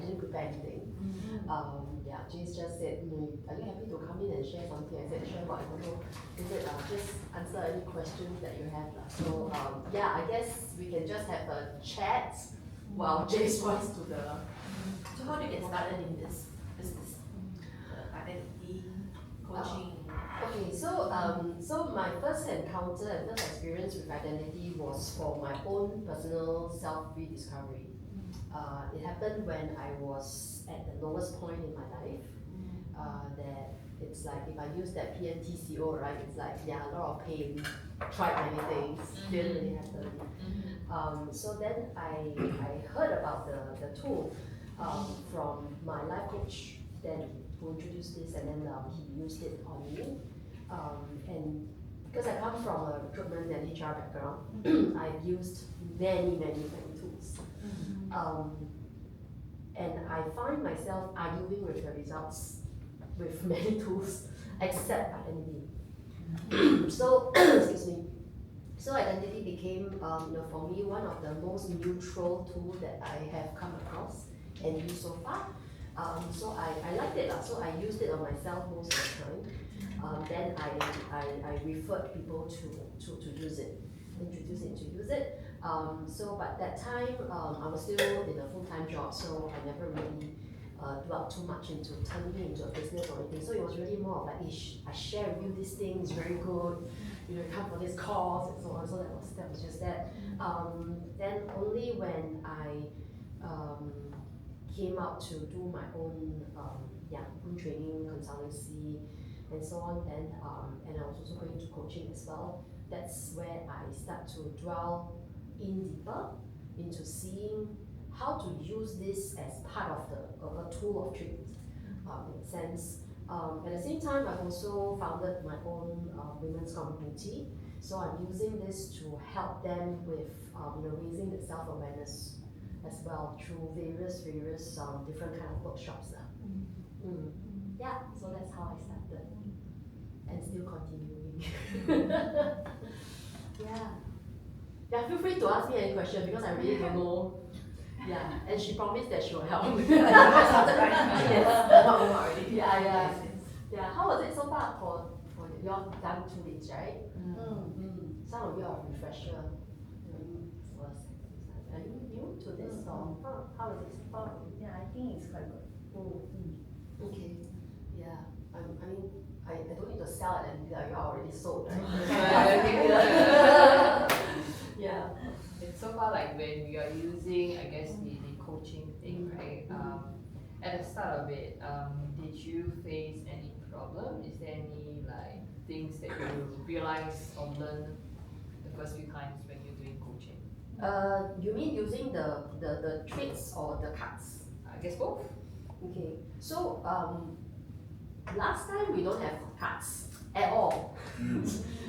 didn't prepare anything. James just said, are you happy to come in and share something? I said, sure, but I don't know. He said, just answer any questions that you have. So I guess we can just have a chat while James runs to the. So how do you get started in this business? Identity coaching. Okay, so my first encounter and first experience with identity was for my own personal self-rediscovery. It happened when I was at the lowest point in my life. That it's like if I use that PNTCO, right? It's like a lot of pain. Tried many things, didn't really happen. So then I heard about the tool from my life coach, then who introduced this, and then he used it on me. And because I come from a recruitment and HR background, I've used many tools. And I find myself arguing with the results with many tools except identity. So, excuse me. So identity became, for me, one of the most neutral tools that I have come across and used so far. So I liked it. So I used it on myself most of the time. Then I referred people to use it, introduce it to use it. But that time I was still in a full-time job, so I never really dwelt too much into turning it into a business or anything. So it was really more of like, I share with you this thing, it's very good. You come for this course and so on. So that was just that. Then only when I came out to do my own own training, consultancy, and so on, and I was also going to coaching as well. That's where I start to dwell in deeper into seeing how to use this as part of a tool of treatment, in a sense. At the same time, I've also founded my own women's community. So I'm using this to help them with raising the self-awareness as well through various different kind of workshops. Yeah, so that's how I started and still continuing. Yeah, feel free to ask me any question because I really don't know. Yeah, and she promised that she will help me. Yes. Yeah. Yeah, how was it so far for your done 2 weeks, right? Some of you are refresher. Are you new to this or how is it so far? Yeah, I think it's quite good. Okay, yeah, I mean, I don't need to sell it and you're already sold, right? Yeah. It's so far like when we are using, I guess, the coaching thing, right? At the start of it, did you face any problem? Is there any like things that you realize or learn the first few times when you're doing coaching? You mean using the traits or the cards? I guess both. Okay, so last time we don't have cards at all.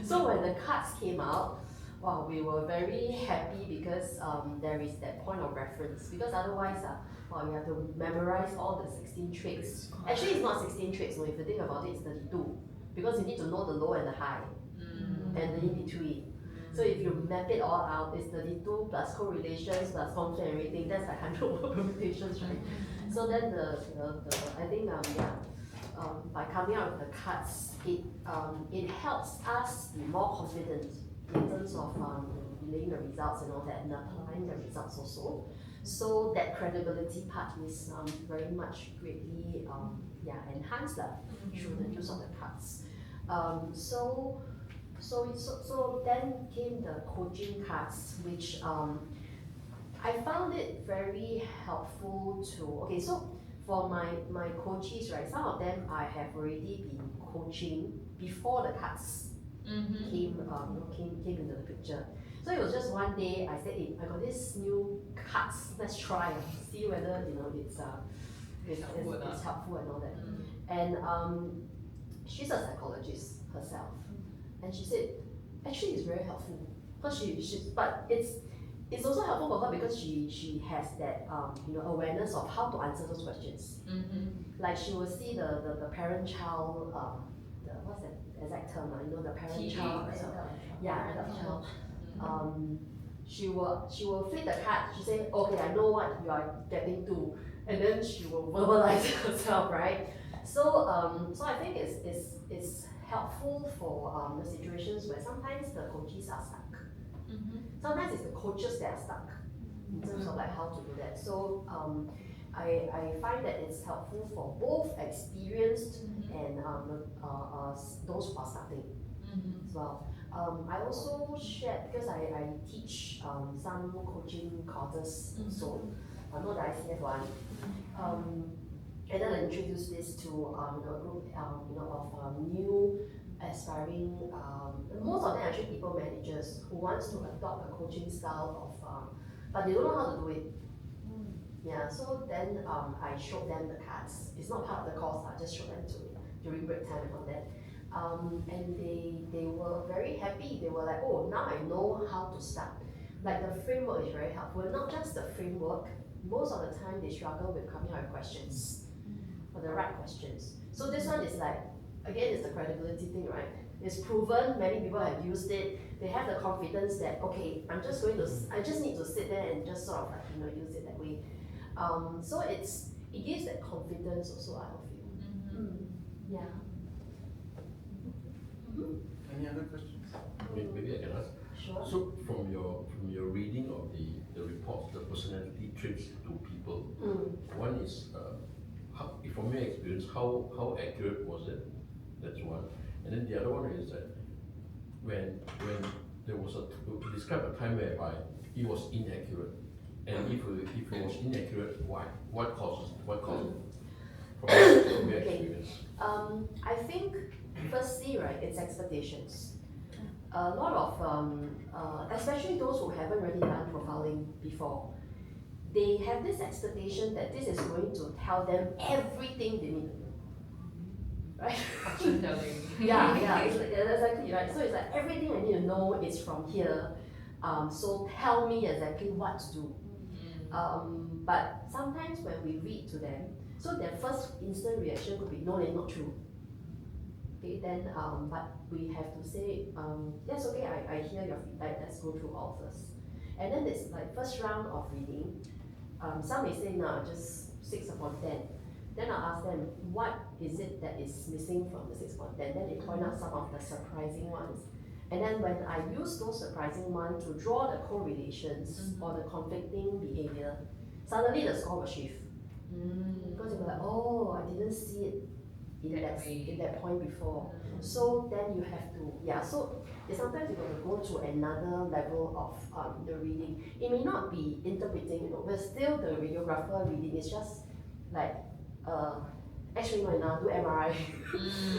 So when the cards came out, wow, we were very happy because there is that point of reference. Because otherwise, you have to memorize all the 16 traits. Actually, it's not 16 traits. No, if you think about it, it's 32. Because you need to know the low and the high, and the in between. So if you map it all out, it's 32 plus correlations plus conflict and everything. That's like 100 permutations, right? So then I think by coming out with the cards, it helps us be more confident in terms of relaying the results and all that, and applying the results also. So that credibility part is very much greatly enhanced through the use of the cards. So then came the coaching cards, which I found it very helpful to, okay, so for my coaches, right, some of them I have already been coaching before the cards came into the picture. So it was just one day I said, hey, I got this new cards, let's try and see whether it's helpful and all that. And she's a psychologist herself, and she said, actually it's very helpful. Because but it's also helpful for her because she has that awareness of how to answer those questions. Like she will see the parent-child, what's that exact term? The parent-child, adult child. She will flip the card. She say, okay, I know what you are getting to, and then she will verbalize it herself, right? So I think it's helpful for the situations where sometimes the coaches are stuck. Sometimes it's the coaches that are stuck in terms of like how to do that. So I find that it's helpful for both experienced and those who are starting as well. I also shared, because I teach some coaching courses also, not the ICF one, and then I introduced this to a group of new aspiring, most of them are actually people managers who wants to adopt a coaching style of, but they don't know how to do it. Yeah, so then I showed them the cards. It's not part of the course, I just showed them during break time and all that. And they were very happy. They were like, oh, now I know how to start. Like the framework is very helpful. Not just the framework, most of the time they struggle with coming up with questions, for the right questions. So this one is like, again, it's the credibility thing, right? It's proven, many people have used it. They have the confidence that, okay, I just need to sit there and just sort of like, use it that way. So it gives that confidence also, I feel. Yeah. Any other questions? Maybe I can ask. Sure. So from your reading of the reports, the personality traits to people, one is from your experience, how accurate was it? That's one. And then the other one is that when there was describe a time whereby it was inaccurate, and if it was inaccurate, why? What caused it? From your experience? I think firstly, right, it's expectations. A lot of, especially those who haven't really done profiling before, they have this expectation that this is going to tell them everything they need to know. Right? Fortune telling. Yeah, exactly, right? So it's like everything I need to know is from here. So tell me exactly what to do. But sometimes when we read to them, so their first instant reaction could be, no, they're not true. Okay, then, but we have to say, yes, okay, I hear your feedback, let's go through all first. And then it's like first round of reading, some may say, no, just 6 upon 10. Then I ask them, what is it that is missing from the 6.10? Then they point out some of the surprising ones. And then when I use those surprising ones to draw the correlations or the conflicting behavior, suddenly the score will shift. Because you're like, oh, I didn't see it in that point before. So then you have to, so sometimes you got to go to another level of the reading. It may not be interpreting, but still the radiographer reading is just like X-ray right now, do MRI,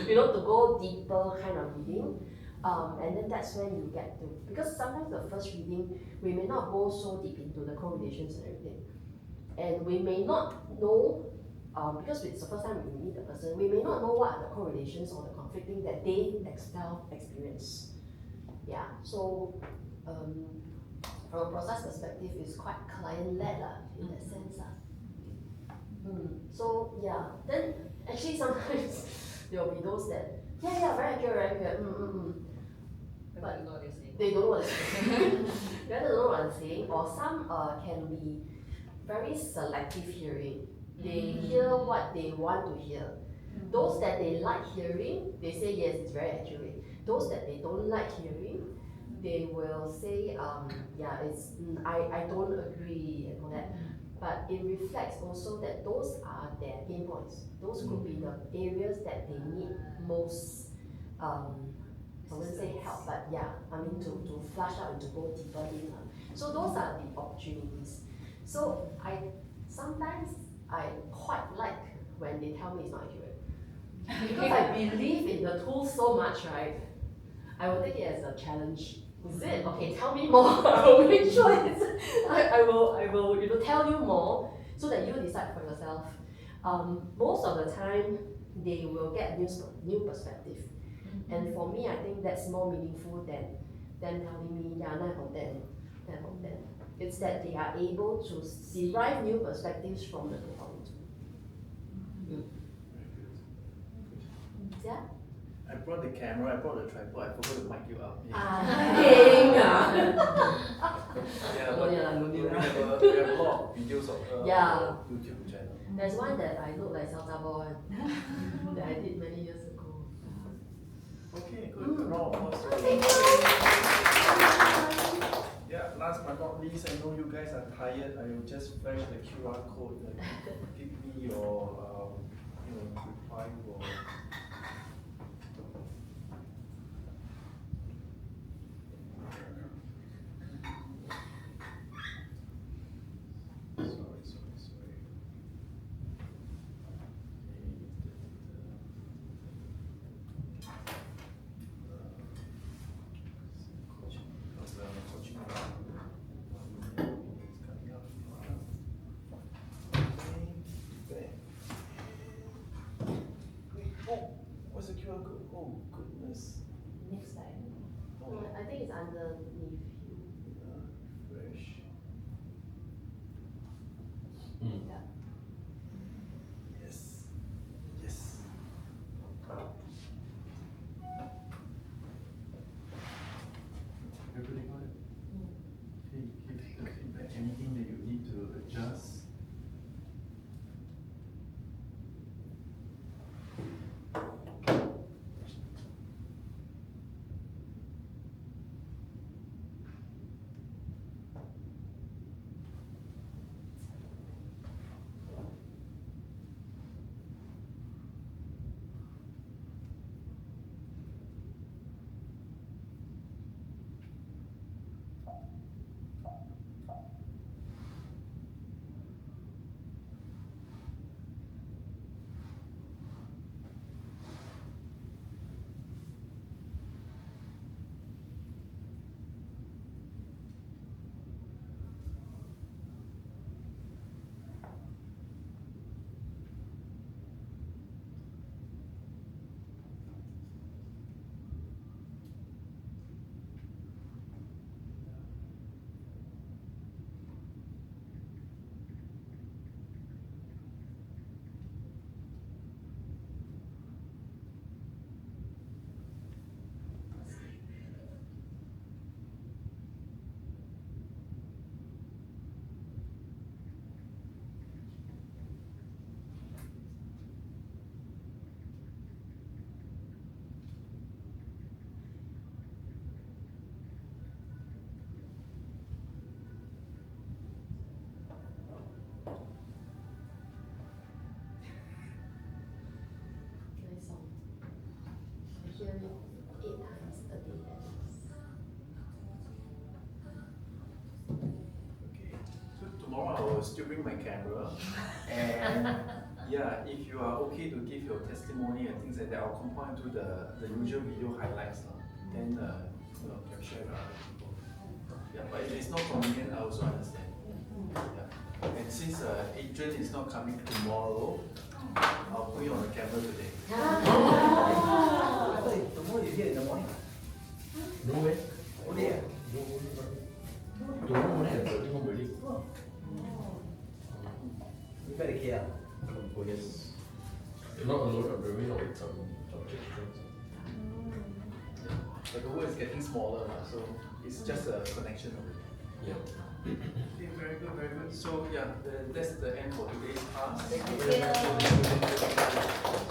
to go deeper kind of reading. And then that's when you get to, because sometimes the first reading, we may not go so deep into the correlations and everything. And we may not know, because it's the first time we meet the person, we may not know what are the correlations or the conflicting that they experience. Yeah, so from a process perspective, it's quite client-led in that sense. So yeah, then actually sometimes there will be those that, very accurate, but they don't know what they're saying. They don't know what I'm saying, or some can be very selective hearing. They hear what they want to hear. Those that they like hearing, they say yes, it's very accurate. Those that they don't like hearing, they will say, it's I don't agree and all that. But it reflects also that those are their pain points. Those could be the areas that they need most, I wouldn't say help, but to flush out and to go deeper in. So those are the opportunities. So sometimes I quite like when they tell me it's not accurate. Because I believe in the tool so much, right? I will take it as a challenge. Is it? Okay, tell me more. I will make sure I will tell you more so that you decide for yourself. Most of the time, they will get new perspective. And for me, I think that's more meaningful than telling me, 9 from 10, 10 from 10. It's that they are able to derive new perspectives from the 2.2. Yeah? I brought the camera, I brought the tripod, I forgot to mic you up. Yeah, but we have a lot of videos of her on the YouTube channel. There's one that I look like Salsa Boy that I did many years ago. Okay, good. Round of applause. Yeah, last but not least, I know you guys are tired. I will just flash the QR code. Give me your reply or. What's the QR code? Oh, goodness. Next slide. I think it's underneath. Fresh. Yeah. Yes. Yes. Everybody got it? Okay, give the feedback. Anything that you need to adjust? tomorrow I will still bring my camera. And yeah, if you are okay to give your testimony and things like that, I'll combine to the usual video highlights. Then can share with other people. Yeah, but if it's not convenient, I also understand. Yeah. And since Adrian is not coming tomorrow, I'll put you on the camera today. I thought tomorrow you're here in the morning. No way. Oh yeah. Tomorrow morning I'm going home already. You better care. Oh yes. Not alone, I'm very not with some church friends. But the world is getting smaller, so it's just a connection. Yeah. Okay, very good, very good. So yeah, that's the end for today's class. Thank you.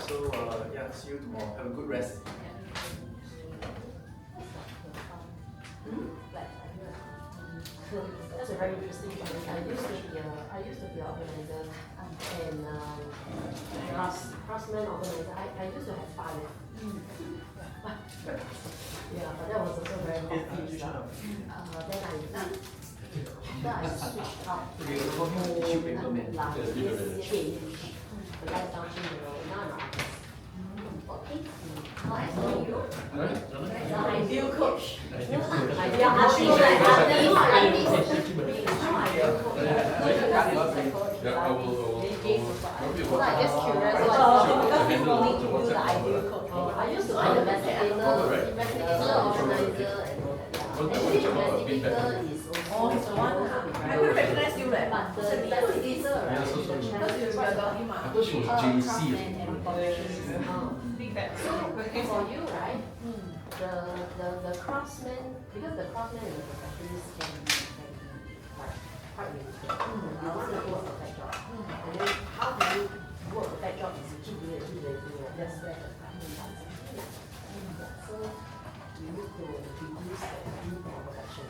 So yeah, see you tomorrow. Have a good rest. That's a very interesting point. I used to be an organizer and craftsman organizer. I used to have 5. Yeah, but that was also very hard. Then I switched out Okay, we're talking tissue paper man. the life down to now I'm an artist. Okay. Now I know you. Now I Ideal coach. I feel like Yeah, I will so I'm just curious because you need to do the ideal coach. I used to be the investigator, organizer, and actually investigator is Oh, he's the one. I couldn't recognize you, right? but the investigator, right, so is the sorry. Because you remember him, I thought she was JC. Big bad. So for you, right, the craftsman, because the craftsman and the perfectionist can be like quite related. You want to do a perfect job. And then how do you do a perfect job is you keep doing it. That's where the craftsman comes in. So you need to reduce the need for perfection.